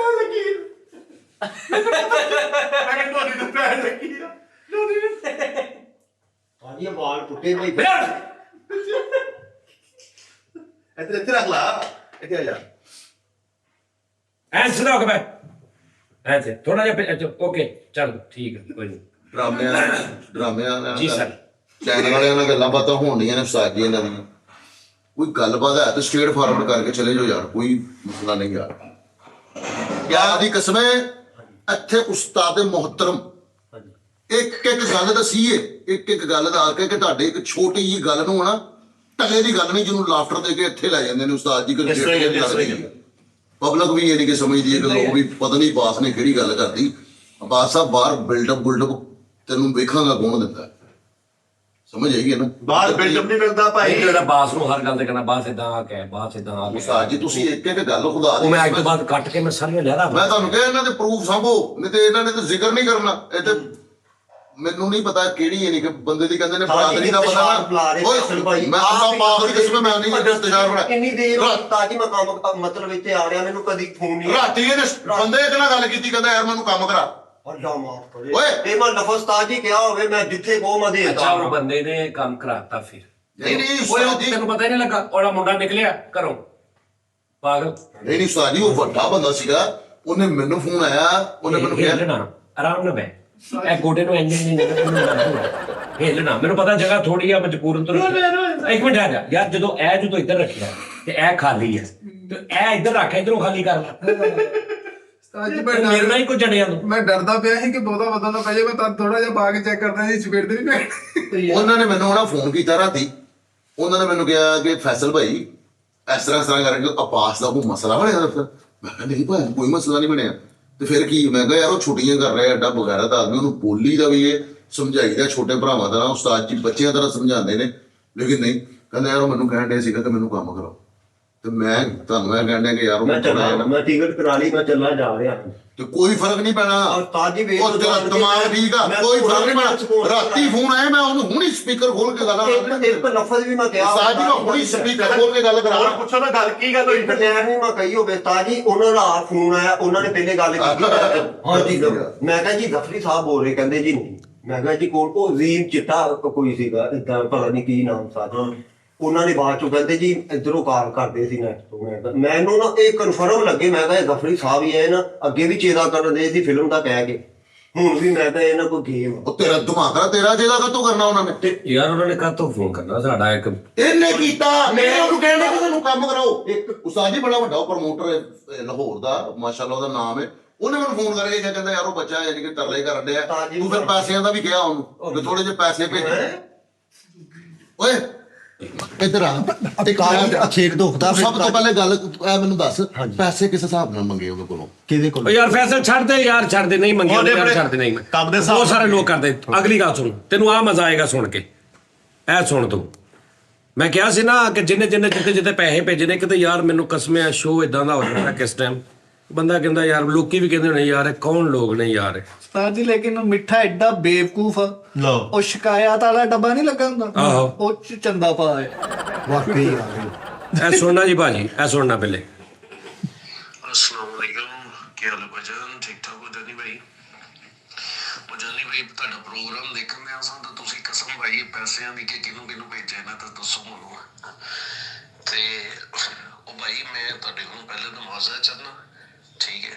ਹਾਂਜੀ ਵਾਲ ਟੁੱਟੇ ਬਈ ਇੱਥੇ ਰੱਖ ਲਾ ਇੱਥੇ ਆ ਜਾ ਐਂਸਰ ਹੋ ਗਿਆ ਐਂਸਰ ਥੋੜਾ ਜਿਹਾ ਓਕੇ ਚਲ ਠੀਕ ਹੈ ਕੋਈ ਨਹੀਂ ਡਰਾਮਿਆਂ ਜੀ ਸਰ। ਚੈਨਲ ਵਾਲਿਆਂ ਨਾਲ ਗੱਲਾਂ ਬਾਤਾਂ ਹੋਣੀਆਂ ਨੇ ਉਸਤਾਦ ਜੀ ਇਹਨਾਂ ਦੀਆਂ। ਕੋਈ ਗੱਲਬਾਤ ਹੈ ਤਾਂ ਸਟੇਟ ਫਾਰਵਰਡ ਕਰਕੇ ਚਲੇ ਜਾਓ ਯਾਰ, ਕੋਈ ਮਸਲਾ ਨਹੀਂ ਯਾਰ। ਕਿਆ ਦੀ ਕਸਮ ਹੈ ਇੱਥੇ ਉਸਤਾਦ ਮੁਹਤਰਮ ਇੱਕ ਗੱਲ ਦੱਸੀਏ, ਇੱਕ ਗੱਲ ਦਾ ਕੇ ਕਿ ਤੁਹਾਡੇ ਇੱਕ ਛੋਟੀ ਜਿਹੀ ਗੱਲ ਨੂੰ ਨਾ ਟਲੇ ਦੀ ਗੱਲ ਨਹੀਂ ਜਿਹਨੂੰ ਲਾਫਟਰ ਦੇ ਕੇ ਇੱਥੇ ਲੈ ਜਾਂਦੇ ਨੇ ਉਸਤਾਦ ਜੀ। ਪਬਲਿਕ ਵੀ ਇਹ ਨਹੀਂ ਕਿ ਸਮਝਦੀ ਹੈ ਕਿ ਲੋਕ ਵੀ ਪਤਾ ਨਹੀਂ ਬਾਸ ਨੇ ਕਿਹੜੀ ਗੱਲ ਕਰਦੀ। ਬਾਸ ਸਾਹਿਬ ਬਾਹਰ ਬਿਲਡਅਪ ਤੈਨੂੰ ਵੇਖਾਂਗਾ ਕੌਣ ਦਿੰਦਾ, ਸਮਝ ਆਈਏ ਨਾ। ਬਾਹਰ ਬਿਲਡਅਪ ਨਹੀਂ ਮਿਲਦਾ ਭਾਈ। ਜਿਹੜਾ ਬਾਸ ਨੂੰ ਹਰ ਗੱਲ ਤੇ ਕਹਿੰਦਾ ਬਾਸ ਇਦਾਂ ਆ ਕੇ ਬਾਸ ਇਦਾਂ ਆ ਕੇ ਉਸਤਾਦ ਜੀ ਤੁਸੀਂ ਇੱਕ ਗੱਲ ਖੁਦਾ ਉਹ ਮੈਂ ਅੱਜ ਤੋਂ ਬਾਅਦ ਕੱਟ ਕੇ ਮੈਂ ਸਾਰੀਆਂ ਲਹਿਰਾ ਮੈਂ ਤੁਹਾਨੂੰ ਕਿਹਾ ਇਹਨਾਂ ਦੇ ਪ੍ਰੂਫ ਸਾਂਭੋ, ਨਹੀਂ ਤੇ ਇਹਨਾਂ ਨੇ ਤਾਂ ਜ਼ਿਕਰ ਨਹੀਂ ਕਰਨਾ। ਇਹ ਤੇ ਮੈਨੂੰ ਨਹੀਂ ਪਤਾ ਕਿਹੜੀ ਹੈ ਨਹੀਂ ਕਿ ਬੰਦੇ ਦੀ ਕਹਿੰਦੇ ਨੇ ਬਰਾਦਰੀ ਦਾ ਪਤਾ ਨਾ। ਓਏ ਮੈਂ ਅੱਲਾਹ ਪਾਕ ਦੀ ਕਸਮ ਮੈਂ ਨਹੀਂ ਇੰਤਜ਼ਾਰ ਬਣਾ ਇੰਨੀ ਦੇਰ ਤਾਂ ਕਿ ਮੈਂ ਕੰਮ ਮਤਲਬ ਇੱਥੇ ਆ ਰਿਹਾ ਮੈਨੂੰ ਕਦੀ ਫੋਨ ਨਹੀਂ ਰਾਤੀ ਇਹਨੇ ਬੰਦੇ ਇੱਕ ਨਾਲ ਗੱਲ ਕੀਤੀ ਕਹਿੰਦਾ ਯਾਰ ਮੈਨੂੰ ਕੰਮ ਕਰਾ। ਅੱਲਾ ਮਾਫ ਕਰੇ ਓਏ ਇਹ ਮੈਂ ਲਫ਼ਜ਼ ਤਾਂ ਜੀ ਕਿਹਾ ਹੋਵੇ ਮੈਂ ਜਿੱਥੇ ਕੋ ਮੈਂ ਦੇ ਅੱਛਾ ਉਹ ਬੰਦੇ ਨੇ ਕੰਮ ਕਰਾਤਾ ਫਿਰ ਨਹੀਂ ਓਏ ਉਹ ਤੈਨੂੰ ਪਤਾ ਹੀ ਨਹੀਂ ਲੱਗਾ ਉਹਦਾ ਮੁੰਡਾ ਨਿਕਲਿਆ ਘਰੋਂ ਪਾਗਲ ਨਹੀਂ ਉਸਤਾਦ ਜੀ ਉਹ ਵੱਡਾ ਬੰਦਾ ਸੀਗਾ। ਉਹਨੇ ਮੈਨੂੰ ਫੋਨ ਆਇਆ, ਉਹਨੇ ਮੈਨੂੰ ਕਿਹਾ ਹਿੱਲਣਾ ਆਰਾਮ ਨਾਲ ਬੈ ਇਹ ਗੋਡੇ ਨੂੰ ਇੰਜਨ ਨਹੀਂ ਹਿੱਲਣਾ ਮੈਨੂੰ ਪਤਾ ਜਗ੍ਹਾ ਥੋੜੀ ਆ ਮਜਬੂਰਨ ਤੋਂ ਇੱਕ ਮਿੰਟ ਆ ਜਾ ਯਾਰ ਜਦੋਂ ਇੱਧਰ ਰੱਖਿਆ ਤੇ ਇਹ ਖਾਲੀ ਹੈ ਤੇ ਇਹ ਇੱਧਰ ਰੱਖ ਇਧਰੋਂ ਖਾਲੀ ਕਰ ਲੈ ਅੱਜ ਮੇਰੇ ਨਾਲ ਹੀ ਕੋਈ ਜੜਿਆਂ ਨੂੰ ਮੈਂ ਡਰਦਾ ਪਿਆ ਸੀ ਕਿ ਬਹੁਤਾ ਵਧਣ ਨਾ ਪੈ ਜਾਏ। ਮੈਂ ਤਾਂ ਥੋੜਾ ਜਿਹਾ ਪਾ ਕੇ ਚੈੱਕ ਕਰਦਾ ਸੀ ਸਪੀਡ ਤੇ ਨਹੀਂ ਪੈ। ਉਹਨਾਂ ਨੇ ਮੈਨੂੰ ਉਹਨਾਂ ਫੋਨ ਕੀਤਾ ਰਾਤੀ। ਉਹਨਾਂ ਨੇ ਮੈਨੂੰ ਕਿਹਾ ਕਿ ਫੈਸਲ ਭਾਈ ਇਸ ਤਰ੍ਹਾਂ ਕਰਕੇ ਅਪਾਸ ਦਾ ਕੋਈ ਮਸਲਾ ਬਣਿਆ। ਫਿਰ ਮੈਂ ਕਿਹਾ ਨਹੀਂ ਭਾਈ ਕੋਈ ਮਸਲਾ ਨਹੀਂ ਬਣਿਆ। ਤੇ ਫਿਰ ਕੀ ਮੈਂ ਕਿਹਾ ਯਾਰ ਉਹ ਛੁੱਟੀਆਂ ਕਰ ਰਿਹਾ ਐਡਾ ਬਗੈਰਾ ਦਾ ਆਦਮੀ, ਉਹਨੂੰ ਬੋਲੀ ਦਾ ਵੀ ਇਹ ਸਮਝਾਈਦਾ ਛੋਟੇ ਭਰਾਵਾਂ ਦਾ ਉਸਤਾਦ ਜੀ ਬੱਚਿਆਂ ਤਰ੍ਹਾਂ ਸਮਝਾਉਂਦੇ ਨੇ। ਲੇਕਿਨ ਨਹੀਂ ਕਹਿੰਦਾ ਯਾਰ ਉਹ ਮੈਨੂੰ ਕਹਿਣ ਡਿਆ ਸੀਗਾ ਕਿ ਮੈਨੂੰ ਕੰਮ ਕਰਾਓ ਤੇ ਮੈਂ ਤੁਹਾਨੂੰ ਮੈਂ ਕਹਿਣ ਡਿਆ ਕਿ ਯਾਰ ਮੈਂ ਟਿਕਟ ਕਰਾ ਲਈ ਮੈਂ ਚੱਲਾ ਜਾ ਰਿਹਾ ਤੇ ਕੋਈ ਫਰਕ ਨਹੀਂ ਪੈਣਾ। ਉਸਤਾਦ ਜੀ ਵੇਖ ਉਹ ਤੇਰਾ ਦਿਮਾਗ ਠੀਕ ਆ, ਕੋਈ ਫਰਕ ਨਹੀਂ ਪੈਣਾ। ਰਾਤੀ ਫੋਨ ਆਇਆ ਮੈਂ ਉਹਨੂੰ ਹੁਣੀ ਸਪੀਕਰ ਖੋਲ ਕੇ ਗੱਲ ਇੱਕ ਲਫ਼ਜ਼ ਵੀ ਮੈਂ ਕਿਹਾ ਉਸਤਾਦ ਜੀ ਮੈਂ ਹੁਣੀ ਸਪੀਕਰ ਖੋਲ ਕੇ ਗੱਲ ਕਰਾ। ਪੁੱਛੋ ਨਾ ਗੱਲ ਕੀ ਗੱਲ ਹੋਈ। ਟੈਮ ਵੀ ਮੈਂ ਕਹੀ ਹੋਵੇ ਉਸਤਾਦ ਜੀ ਉਹਨਾਂ ਦਾ ਫੋਨ ਆਇਆ, ਉਹਨਾਂ ਨੇ ਪਹਿਲੇ ਗੱਲ ਕੀਤੀ। ਹਾਂਜੀ ਮੈਂ ਕਿਹਾ ਜੀ ਗਫਰੀ ਸਾਹਿਬ ਬੋਲ ਰਹੇ, ਕਹਿੰਦੇ ਜੀ ਨਹੀਂ। ਮੈਂ ਕਿਹਾ ਜੀ ਕੋਲ ਉਹ ਜ਼ੀਨ ਚਿੱਟਾ ਕੋਈ ਸੀਗਾ ਏਦਾਂ ਪਤਾ ਨਹੀਂ ਕੀ ਨਾਮ ਸਾਡਾ ਉਹਨਾਂ ਨੇ ਬਾਅਦ ਚੋਂ ਕਹਿੰਦੇ ਜੀ ਇੱਧਰੋਂ ਕਾਲ ਕਰਦੇ ਸੀ ਨੈਟ ਤੋਂ। ਮੈਨੂੰ ਨਾ ਇਹ ਕਨਫਰਮ ਲੱਗੇ, ਮੈਂ ਕਿਹਾ ਗਫਰੀ ਸਾਹਿਬ ਹੀ ਹੈ ਨਾ, ਅੱਗੇ ਵੀ ਚੇਰਾ ਕਰਦੇ ਸੀ ਫਿਲਮ ਦਾ ਕਹਿ ਕੇ, ਹੁਣ ਵੀ ਮੈਂ ਕਿਹਾ ਇਹਨਾਂ ਕੋਈ ਗੇਮ। ਉਹ ਤੇਰਾ ਦਿਮਾਗ ਆ, ਤੇਰਾ ਜਿਹਦਾ ਕਾਤੋਂ ਕਰਨਾ ਉਹਨਾਂ ਨੇ? ਤੇ ਯਾਰ ਉਹਨਾਂ ਨੇ ਕਾਹਤੋਂ ਫੋਨ ਕਰਨਾ? ਸਾਡਾ ਇੱਕ ਇਹਨੇ ਕੀਤਾ, ਮੈਂ ਉਹਨੂੰ ਕਹਿਣਾ ਕਿ ਤੁਹਾਨੂੰ ਕੰਮ ਕਰਾਓ। ਇੱਕ ਉਸਤਾਦ ਜੀ ਬੜਾ ਵੱਡਾ ਪ੍ਰਮੋਟਰ ਲਾਹੌਰ ਦਾ, ਮਾਸ਼ਾਅੱਲਾ ਉਹਦਾ ਨਾਮ ਹੈ, ਉਹਨੇ ਮੈਨੂੰ ਫੋਨ ਕਰਕੇ ਕਿਹਾ, ਕਹਿੰਦਾ ਯਾਰ ਉਹ ਬੱਚਾ ਯਾਨੀ ਕਿ ਤਰਲੇ ਕਰਨ ਡਿਆ, ਤੂੰ ਫਿਰ ਪੈਸਿਆਂ ਦਾ ਵੀ ਕਿਹਾ ਉਹਨੂੰ ਕਿ ਥੋੜੇ ਜਿਹੇ ਪੈਸੇ ਭੇਜ। ਓਏ ਇੱਧਰ ਆ, ਤੇ ਛੇਕ ਦੁਖਦਾ ਸਭ ਤੋਂ ਪਹਿਲੇ ਗੱਲ ਇਹ ਮੈਨੂੰ ਦੱਸ, ਪੈਸੇ ਕਿਸ ਹਿਸਾਬ ਨਾਲ ਮੰਗੇ ਉਹਦੇ ਕੋਲੋਂ? ਕਿਹਦੇ ਕੋਲ? ਓ ਯਾਰ ਫੈਸਲ ਛੱਡ ਦੇ ਯਾਰ, ਛੱਡ ਦੇ, ਨਹੀਂ ਮੰਗੇ ਉਹਦੇ ਯਾਰ, ਆਪਣੇ ਛੱਡ ਦੇ, ਨਹੀਂ। ਕੰਮ ਦੇ ਹਿਸਾਬ ਬਹੁਤ ਸਾਰੇ ਲੋਕ ਕਰਦੇ। ਅਗਲੀ ਗੱਲ ਸੁਣ, ਤੈਨੂੰ ਆ ਮਜ਼ਾ ਆਏਗਾ ਸੁਣ ਕੇ, ਇਹ ਸੁਣ ਤੂੰ। ਮੈਂ ਕਿਹਾ ਸੀ ਨਾ ਕਿ ਜਿੰਨੇ ਜਿੱਤੇ ਪੈਸੇ ਭੇਜਣੇ, ਕਿਤੇ ਯਾਰ ਮੈਨੂੰ ਕਸਮੇ ਸ਼ੋਅ ਇਦਾਂ ਦਾ ਹੋ ਜਾਂਦਾ ਕਿਸ ਟਾਈਮ, ਬੰਦਾ ਕਹਿੰਦਾ ਯਾਰ, ਲੋਕੀ ਵੀ ਕਹਿੰਦੇ ਹੋਣੇ ਯਾਰ ਇਹ ਕੌਣ ਲੋਕ ਨੇ ਯਾਰ। ਉਸਤਾਦ ਜੀ ਲੇਕਿਨ ਉਹ ਮਿੱਠਾ ਐਡਾ ਬੇਵਕੂਫ ਆ, ਲਓ ਉਹ ਸ਼ਿਕਾਇਤ ਵਾਲਾ ਡੱਬਾ ਨਹੀਂ ਲੱਗਾ ਹੁੰਦਾ, ਆਹੋ। ਉਹ ਚ ਚੰਦਾ ਪਾ ਹੈ। ਵਾਕਈ ਇਹ ਸੁਣਨਾ ਜੀ ਭਾਜੀ, ਇਹ ਸੁਣਨਾ ਪਹਿਲੇ। अस्सलाम वालेकुम, ਕੀ ਹਾਲ ਹੈ ਭਾਜਨ? ਠੀਕ ਠਾਕ ਹੋ ਜਾਨੀ ਭਾਈ? ਉਹ ਜਾਨੀ ਭਾਈ ਤੁਹਾਡਾ ਪ੍ਰੋਗਰਾਮ ਦੇਖਣ ਦੇ ਆਸਾਂ ਤਾਂ ਤੁਸੀਂ ਕਸਮ ਭਾਈ ਪੈਸਿਆਂ ਦੀ ਕਿ ਕਿਹਨੂੰ ਕਿਹਨੂੰ ਭੇਜਿਆ ਨਾ ਤਾਂ ਦੱਸੋ ਮੈਨੂੰ। ਤੇ ਉਹ ਭਾਈ ਮੈਂ ਤੁਹਾਡੇ ਕੋਲ ਪਹਿਲੇ ਨਮਾਜ਼ ਚੜਨਾ, ਠੀਕ ਹੈ,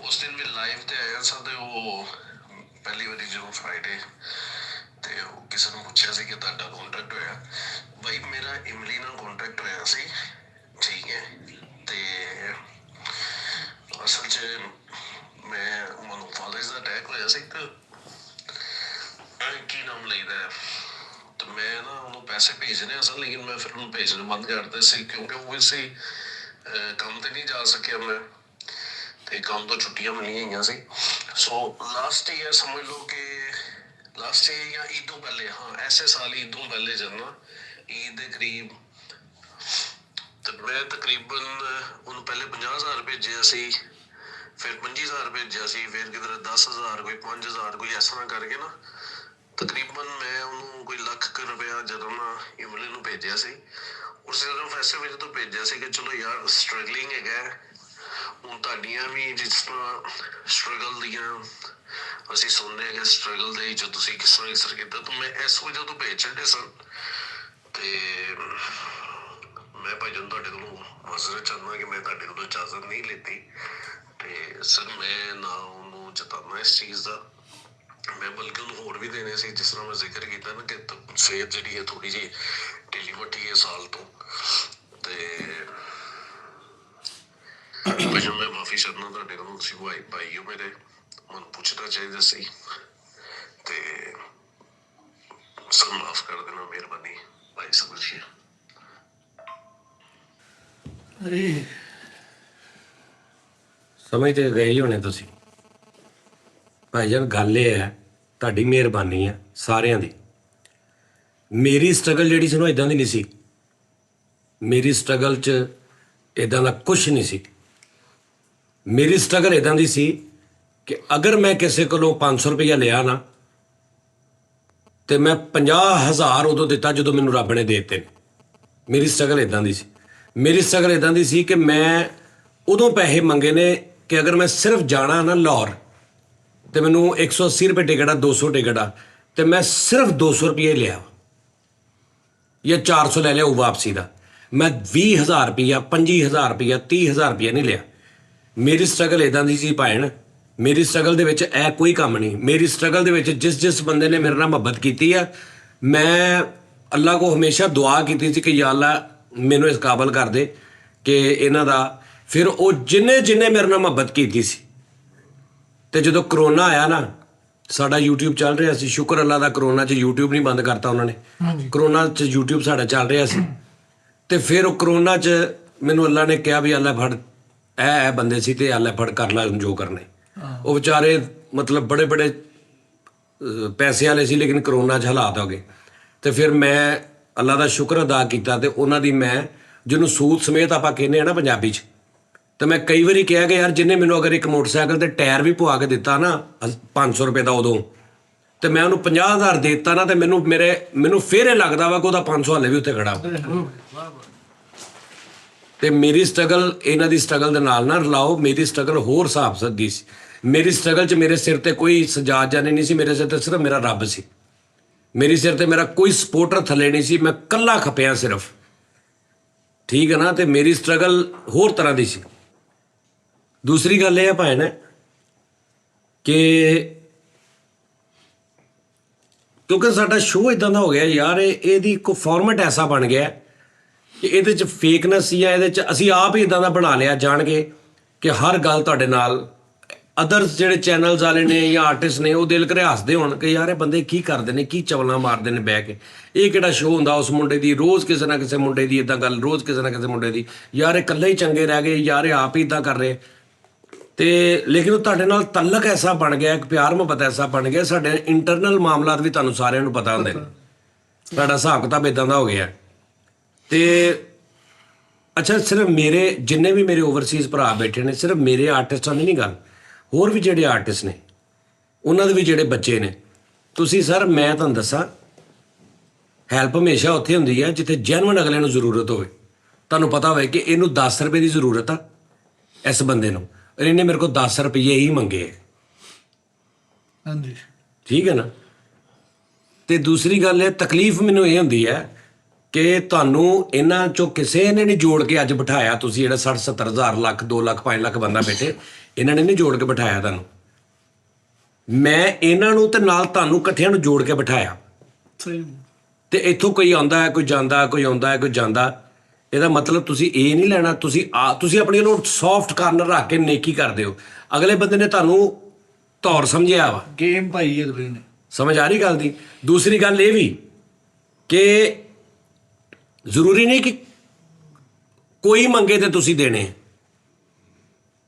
ਉਸ ਦਿਨ ਵੀ ਲਾਈਵ ਤੇ ਆਇਆ ਸਾਂ ਤੇ ਉਹ ਪਹਿਲੀ ਵਾਰੀ ਜਦੋਂ ਫਰਾਈਡੇ ਤੇ ਉਹ ਕਿਸੇ ਨੂੰ ਪੁੱਛਿਆ ਸੀ ਕਿ ਤੁਹਾਡਾ ਕੰਟੈਕਟ ਹੋਇਆ। ਭਾਈ ਮੇਰਾ ਇਮਲੀ ਨਾਲ ਕੰਟੈਕਟ ਹੋਇਆ ਸੀ, ਠੀਕ ਹੈ, ਤੇ ਅਸਲ 'ਚ ਮੈਨੂੰ ਫਾਦਰਸ ਦਾ ਅਟੈਕ ਹੋਇਆ ਸੀ ਤੇ ਕੀ ਨਾਮ ਲਈਦਾ ਤੇ ਮੈਂ ਨਾ ਉਹਨੂੰ ਪੈਸੇ ਭੇਜਣੇ ਅਸਲ, ਲੇਕਿਨ ਮੈਂ ਫਿਰ ਉਹਨੂੰ ਭੇਜਣੇ ਬੰਦ ਕਰਤੇ ਸੀ ਕਿਉਂਕਿ ਉਹ ਸੀ ਕੰਮ ਤੇ ਨਹੀਂ ਜਾ ਸਕਿਆ ਮੈਂ, ਤੇ ਕੰਮ ਤੋਂ ਛੁੱਟੀਆਂ ਮਿਲੀਆਂ ਹੋਈਆਂ ਸੀ। ਸੋ ਲਾਸਟ ਈਅਰ ਸਮਝ ਲਓ ਕਿ ਲਾਸਟ ਈਅਰ ਜਾਂ ਈਦ ਤੋਂ ਪਹਿਲੇ, ਹਾਂ ਐਸੇ ਸਾਲ ਈਦ ਤੋਂ ਪਹਿਲੇ ਜਨਾ ਈਦ ਦੇ ਕਰੀਬ, ਤੇ ਮੈਂ ਤਕਰੀਬਨ ਉਹਨੂੰ ਪਹਿਲੇ 50,000 ਭੇਜਿਆ ਸੀ, ਫਿਰ 25,000 ਭੇਜਿਆ ਸੀ, ਫਿਰ ਕਿਧਰ 10,000, ਕੋਈ 5,000, ਕੋਈ ਇਸ ਤਰ੍ਹਾਂ ਕਰਕੇ ਨਾ ਤਕਰੀਬਨ ਮੈਂ ਉਹਨੂੰ ਕੋਈ ਲੱਖ ਰੁਪਇਆ ਜਦੋਂ ਨਾ ਇਮਲੀ ਨੂੰ ਭੇਜਿਆ ਸੀ। ਉਸ ਜਦੋਂ ਫੈਸਲੇ ਵਿੱਚ ਤੋਂ ਭੇਜਿਆ ਸੀ ਕਿ ਚਲੋ ਯਾਰ ਸਟਰਗਲਿੰਗ ਹੈਗਾ, ਹੁਣ ਤੁਹਾਡੀਆਂ ਵੀ ਜਿਸ ਤਰ੍ਹਾਂ ਸਟਰਗਲ ਦੀਆਂ ਅਸੀਂ ਸੁਣਦੇ ਹਾਂ ਕਿ ਸਟਰਗਲ ਦੇ ਜੋ ਤੁਸੀਂ ਕਿਸ ਤਰ੍ਹਾਂ ਕੀਤਾ, ਤਾਂ ਮੈਂ ਇਸ ਵਜ੍ਹਾ ਤੋਂ ਭੇਜ ਛੱਡੇ ਸਨ। ਤੇ ਮੈਂ ਭਾਜਨ ਤੁਹਾਡੇ ਕੋਲੋਂ ਮਾਜ਼ਰਤ ਚਾਹੁੰਦਾ ਕਿ ਮੈਂ ਤੁਹਾਡੇ ਕੋਲੋਂ ਇਜਾਜ਼ਤ ਨਹੀਂ ਲਿੱਤੀ, ਤੇ ਸਰ ਮੈਂ ਨਾ ਉਹਨੂੰ ਜਤਾਨਾ ਇਸ ਚੀਜ਼ ਦਾ, ਮੈਂ ਬਲਕਿ ਉਹਨੂੰ ਹੋਰ ਵੀ ਦੇਣੇ ਸੀ, ਜਿਸ ਤਰ੍ਹਾਂ ਮੈਂ ਜ਼ਿਕਰ ਕੀਤਾ ਨਾ ਕਿ ਸਿਹਤ ਜਿਹੜੀ ਹੈ ਥੋੜੀ ਜਿਹੀ ਢਿੱਲੀ ਮੱਠੀ ਹੈ ਸਾਲ ਤੋਂ, ਤੇ ਭਾਜਨ ਮੈਂ ਮਾਫੀ ਚਾਹੁੰਦਾ ਤੁਹਾਡੇ ਕੋਲੋਂ, ਤੁਸੀਂ ਭਾਈ ਹੋ ਮੇਰੇ, ਮੈਨੂੰ ਪੁੱਛਣਾ ਚਾਹੀਦਾ ਸੀ, ਤੇ ਸਰ ਮਾਫ ਕਰ ਦੇਣਾ ਮਿਹਰਬਾਨੀ ਭਾਈ ਸਮਝੀਏ। ਸਮਝ ਤੇ ਗਏ ਹੀ ਹੋਣੇ ਤੁਸੀਂ ਭਾਈ ਜਾਨ। ਗੱਲ ਇਹ ਹੈ, ਤੁਹਾਡੀ ਮਿਹਰਬਾਨੀ ਹੈ ਸਾਰਿਆਂ ਦੀ। ਮੇਰੀ ਸਟਰਗਲ ਜਿਹੜੀ ਸੀ ਨਾ ਇਦਾਂ ਦੀ ਨਹੀਂ ਸੀ, ਮੇਰੀ ਸਟਰਗਲ 'ਚ ਇਦਾਂ ਦਾ ਕੁਛ ਨਹੀਂ ਸੀ। ਮੇਰੀ ਸਟਰਗਲ ਇਦਾਂ ਦੀ ਸੀ ਕਿ ਅਗਰ ਮੈਂ ਕਿਸੇ ਕੋਲੋਂ 500 ਰੁਪਇਆ ਲਿਆ ਨਾ, ਤੇ ਮੈਂ 50,000 ਉਦੋਂ ਦਿੱਤਾ ਜਦੋਂ ਮੈਨੂੰ ਰੱਬ ਨੇ ਦੇ ਦਿੱਤੇ। ਮੇਰੀ ਸਟਰਗਲ ਇਦਾਂ ਦੀ ਸੀ। ਮੇਰੀ ਸਟਰਗਲ ਇਦਾਂ ਦੀ ਸੀ ਕਿ ਮੈਂ ਉਦੋਂ ਪੈਸੇ ਮੰਗੇ ਨੇ ਕਿ ਅਗਰ ਮੈਂ ਸਿਰਫ ਜਾਣਾ ਨਾ ਲਾਹੌਰ, ਤੇ ਮੈਨੂੰ 180 ਰੁਪਏ ਟਿਕਟ ਆ, 200 ਟਿਕਟ ਆ, ਤੇ ਮੈਂ ਸਿਰਫ 200 ਰੁਪਏ ਲਿਆ ਜਾਂ 400 ਲੈ ਲਿਆ ਉਹ ਵਾਪਸੀ ਦਾ। ਮੈਂ 20,000 ਰੁਪਇਆ, 25,000 ਰੁਪਇਆ, 30,000 ਰੁਪਇਆ ਨਹੀਂ ਲਿਆ। ਮੇਰੀ ਸਟਰਗਲ ਇਦਾਂ ਦੀ ਸੀ ਭੈਣ। ਮੇਰੀ ਸਟਰਗਲ ਦੇ ਵਿੱਚ ਇਹ ਕੋਈ ਕੰਮ ਨਹੀਂ। ਮੇਰੀ ਸਟਰਗਲ ਦੇ ਵਿੱਚ ਜਿਸ ਬੰਦੇ ਨੇ ਮੇਰੇ ਨਾਲ ਮੁਹੱਬਤ ਕੀਤੀ ਆ, ਮੈਂ ਅੱਲਾ ਕੋ ਹਮੇਸ਼ਾ ਦੁਆ ਕੀਤੀ ਸੀ ਕਿ ਯਾ ਅੱਲਾ ਮੈਨੂੰ ਇਸ ਕਾਬਲ ਕਰ ਦੇ ਕਿ ਇਹਨਾਂ ਦਾ। ਫਿਰ ਉਹ ਜਿੰਨੇ ਮੇਰੇ ਨਾਲ ਮੁਹੱਬਤ ਕੀਤੀ ਸੀ, ਤੇ ਜਦੋਂ ਕਰੋਨਾ ਆਇਆ ਨਾ, ਸਾਡਾ YouTube ਚੱਲ ਰਿਹਾ ਸੀ, ਸ਼ੁਕਰ ਅੱਲਾ ਦਾ, ਕਰੋਨਾ 'ਚ YouTube ਨਹੀਂ ਬੰਦ ਕਰਤਾ ਉਹਨਾਂ ਨੇ, ਕਰੋਨਾ 'ਚ YouTube ਸਾਡਾ ਚੱਲ ਰਿਹਾ ਸੀ। ਤੇ ਫਿਰ ਉਹ ਕਰੋਨਾ 'ਚ ਮੈਨੂੰ ਅੱਲਾ ਨੇ ਕਿਹਾ ਵੀ ਅੱਲਾ ਫੜ, ਇਹ ਬੰਦੇ ਸੀ ਤੇ ਅੱਲਾ ਫੜ ਕਰ ਲੈ ਜੋ ਕਰਨੇ। ਉਹ ਵਿਚਾਰੇ ਮਤਲਬ ਬੜੇ ਪੈਸੇ ਵਾਲੇ ਸੀ, ਲੇਕਿਨ ਕਰੋਨਾ 'ਚ ਹਾਲਾਤ ਹੋ ਗਏ। ਤੇ ਫਿਰ ਮੈਂ ਅੱਲਾ ਦਾ ਸ਼ੁਕਰ ਅਦਾ ਕੀਤਾ, ਤੇ ਉਹਨਾਂ ਦੀ ਮੈਂ ਜਿਹਨੂੰ ਸੂਤ ਸਮੇਤ ਆਪਾਂ ਕਹਿੰਦੇ ਆ ਨਾ ਪੰਜਾਬੀ 'ਚ, ਤੇ ਮੈਂ ਕਈ ਵਾਰੀ ਕਿਹਾ ਕਿ ਯਾਰ ਜਿਹਨੇ ਮੈਨੂੰ ਅਗਰ ਇੱਕ ਮੋਟਰਸਾਈਕਲ ਤੇ ਟਾਇਰ ਵੀ ਪਵਾ ਕੇ ਦਿੱਤਾ ਨਾ 500 ਰੁਪਏ ਦਾ ਉਦੋਂ, ਤੇ ਮੈਂ ਉਹਨੂੰ 50,000 ਦੇ ਦਿੱਤਾ ਨਾ, ਤੇ ਮੈਨੂੰ ਫਿਰ ਇਹ ਲੱਗਦਾ ਵਾ ਕਿ ਉਹਦਾ 500 ਹਾਲੇ ਵੀ ਉੱਥੇ ਖੜਾ। ਤੇ ਮੇਰੀ ਸਟਰਗਲ ਇਹਨਾਂ ਦੀ ਸਟਰਗਲ ਦੇ ਨਾਲ ਨਾ ਰਲਾਓ। ਮੇਰੀ ਸਟਰਗਲ ਹੋਰ ਹਿਸਾਬ ਸਦੀ ਸੀ। ਮੇਰੀ ਸਟਰਗਲ 'ਚ ਮੇਰੇ ਸਿਰ ਤੇ ਕੋਈ ਸਜਾਦ ਜਾਨੇ ਨਹੀਂ ਸੀ, ਮੇਰੇ ਸਿਰ ਤੇ ਸਿਰਫ ਮੇਰਾ ਰੱਬ ਸੀ। ਮੇਰੀ ਸਿਰ ਤੇ ਮੇਰਾ ਕੋਈ ਸਪੋਰਟਰ ਥੱਲੇ ਨਹੀਂ ਸੀ, ਮੈਂ ਇਕੱਲਾ ਖਪਿਆ ਸਿਰਫ, ਠੀਕ ਹੈ ਨਾ। ਤੇ ਮੇਰੀ ਸਟਰਗਲ ਹੋਰ ਤਰ੍ਹਾਂ ਦੀ ਸੀ। ਦੂਸਰੀ ਗੱਲ ਇਹ ਹੈ ਭੈਣ ਕਿ ਕਿਉਂਕਿ ਸਾਡਾ ਸ਼ੋਅ ਇਦਾਂ ਦਾ ਹੋ ਗਿਆ ਯਾਰ, ਇਹਦੀ ਕੋਈ ਫਾਰਮੈਟ ਐਸਾ ਬਣ ਗਿਆ ਕਿ ਇਹਦੇ 'ਚ ਫੇਕਨੈਸ ਜਾਂ ਇਹਦੇ 'ਚ ਅਸੀਂ ਆਪ ਹੀ ਇਦਾਂ ਦਾ ਬਣਾ ਲਿਆ ਜਾਣ ਕੇ ਕਿ ਹਰ ਗੱਲ ਤੁਹਾਡੇ ਨਾਲ ਅਦਰਸ ਜਿਹੜੇ ਚੈਨਲਸ ਵਾਲੇ ਨੇ ਜਾਂ ਆਰਟਿਸਟ ਨੇ ਉਹ ਦਿਲ ਕਰੇ ਹੱਸਦੇ ਹੋਣ ਕਿ ਯਾਰ ਇਹ ਬੰਦੇ ਕੀ ਕਰਦੇ ਨੇ, ਕੀ ਚਵਲਾਂ ਮਾਰਦੇ ਨੇ ਬਹਿ ਕੇ। ਇਹ ਕਿਹੜਾ ਸ਼ੋਅ ਹੁੰਦਾ ਉਸ ਮੁੰਡੇ ਦੀ, ਰੋਜ਼ ਕਿਸੇ ਨਾ ਕਿਸੇ ਮੁੰਡੇ ਦੀ ਇਦਾਂ ਗੱਲ, ਰੋਜ਼ ਕਿਸੇ ਨਾ ਕਿਸੇ ਮੁੰਡੇ ਦੀ, ਯਾਰ ਇਹ ਇਕੱਲੇ ਹੀ ਚੰਗੇ ਰਹਿ ਗਏ, ਯਾਰ ਇਹ ਆਪ ਹੀ ਇਦਾਂ ਕਰ ਰਹੇ। ਤੇ ਲੇਕਿਨ ਉਹ ਤੁਹਾਡੇ ਨਾਲ ਤਲਕ ਐਸਾ ਬਣ ਗਿਆ, ਇੱਕ ਪਿਆਰ ਮੁਹੱਬਤ ਐਸਾ ਬਣ ਗਿਆ, ਸਾਡੇ ਇੰਟਰਨਲ ਮਾਮਲਾਤ ਵੀ ਤੁਹਾਨੂੰ ਸਾਰਿਆਂ ਨੂੰ ਪਤਾ ਹੁੰਦੇ ਨੇ, ਸਾਡਾ ਹਿਸਾਬ ਕਿਤਾਬ ਇਦਾਂ ਦਾ ਹੋ ਗਿਆ। ਤੇ ਅੱਛਾ, ਸਿਰਫ ਮੇਰੇ ਜਿੰਨੇ ਵੀ ਮੇਰੇ ਓਵਰਸੀਜ਼ ਭਰਾ ਬੈਠੇ ਨੇ, ਸਿਰਫ ਮੇਰੇ ਆਰਟਿਸਟਾਂ ਦੀ ਨਹੀਂ ਗੱਲ, ਹੋਰ ਵੀ ਜਿਹੜੇ ਆਰਟਿਸਟ ਨੇ ਉਹਨਾਂ ਦੇ ਵੀ ਜਿਹੜੇ ਬੱਚੇ ਨੇ, ਤੁਸੀਂ ਸਰ ਮੈਂ ਤੁਹਾਨੂੰ ਦੱਸਾਂ ਹੈਲਪ ਹਮੇਸ਼ਾ ਉੱਥੇ ਹੁੰਦੀ ਹੈ ਜਿੱਥੇ ਜੈਨੂਅਨ ਅਗਲੇ ਨੂੰ ਜ਼ਰੂਰਤ ਹੋਵੇ। ਤੁਹਾਨੂੰ ਪਤਾ ਹੋਵੇ ਕਿ ਇਹਨੂੰ 10 ਰੁਪਏ ਦੀ ਜ਼ਰੂਰਤ ਆ ਇਸ ਬੰਦੇ ਨੂੰ, ਔਰ ਇਹਨੇ ਮੇਰੇ ਕੋਲ 10 ਰੁਪਏ ਹੀ ਮੰਗੇ ਹੈ, ਹਾਂਜੀ ਠੀਕ ਹੈ ਨਾ। ਤੇ ਦੂਸਰੀ ਗੱਲ ਹੈ, ਤਕਲੀਫ ਮੈਨੂੰ ਇਹ ਹੁੰਦੀ ਹੈ ਕਿ ਤੁਹਾਨੂੰ ਇਹਨਾਂ ਚੋਂ ਕਿਸੇ ਨੇ ਨਹੀਂ ਜੋੜ ਕੇ ਅੱਜ ਬਿਠਾਇਆ। ਤੁਸੀਂ ਜਿਹੜਾ 60-70 ਹਜ਼ਾਰ ਲੱਖ 2 ਲੱਖ 5 ਲੱਖ ਬੰਦਾ ਬੈਠੇ, ਇਹਨਾਂ ਨੇ ਨਹੀਂ ਜੋੜ ਕੇ ਬਿਠਾਇਆ ਤੁਹਾਨੂੰ। ਮੈਂ ਇਹਨਾਂ ਨੂੰ ਤੇ ਨਾਲ ਤੁਹਾਨੂੰ ਇਕੱਠਿਆਂ ਨੂੰ ਜੋੜ ਕੇ ਬਿਠਾਇਆ। ਸਹੀ। ਤੇ ਇੱਥੋਂ ਕੋਈ ਆਉਂਦਾ ਹੈ, ਕੋਈ ਜਾਂਦਾ, ਕੋਈ ਆਉਂਦਾ ਹੈ, ਕੋਈ ਜਾਂਦਾ। ਇਹਦਾ ਮਤਲਬ ਤੁਸੀਂ ਇਹ ਨਹੀਂ ਲੈਣਾ, ਤੁਸੀਂ ਆਪਣੀ ਨੂੰ ਸੌਫਟ ਕਾਰਨਰ ਰੱਖ ਕੇ ਨੇਕੀ ਕਰਦੇ ਹੋ। ਅਗਲੇ ਬੰਦੇ ਨੇ ਤੁਹਾਨੂੰ ਧੌਰ ਸਮਝਿਆ ਵਾ, ਗੇਮ ਭਾਈ ਅਗਲੇ ਨੇ। ਸਮਝ ਆ ਰਹੀ ਗੱਲ ਦੀ। ਦੂਸਰੀ ਗੱਲ ਇਹ ਵੀ ਕਿ ਜ਼ਰੂਰੀ ਨਹੀਂ ਕਿ ਕੋਈ ਮੰਗੇ ਤੇ ਤੁਸੀਂ ਦੇਣੇ,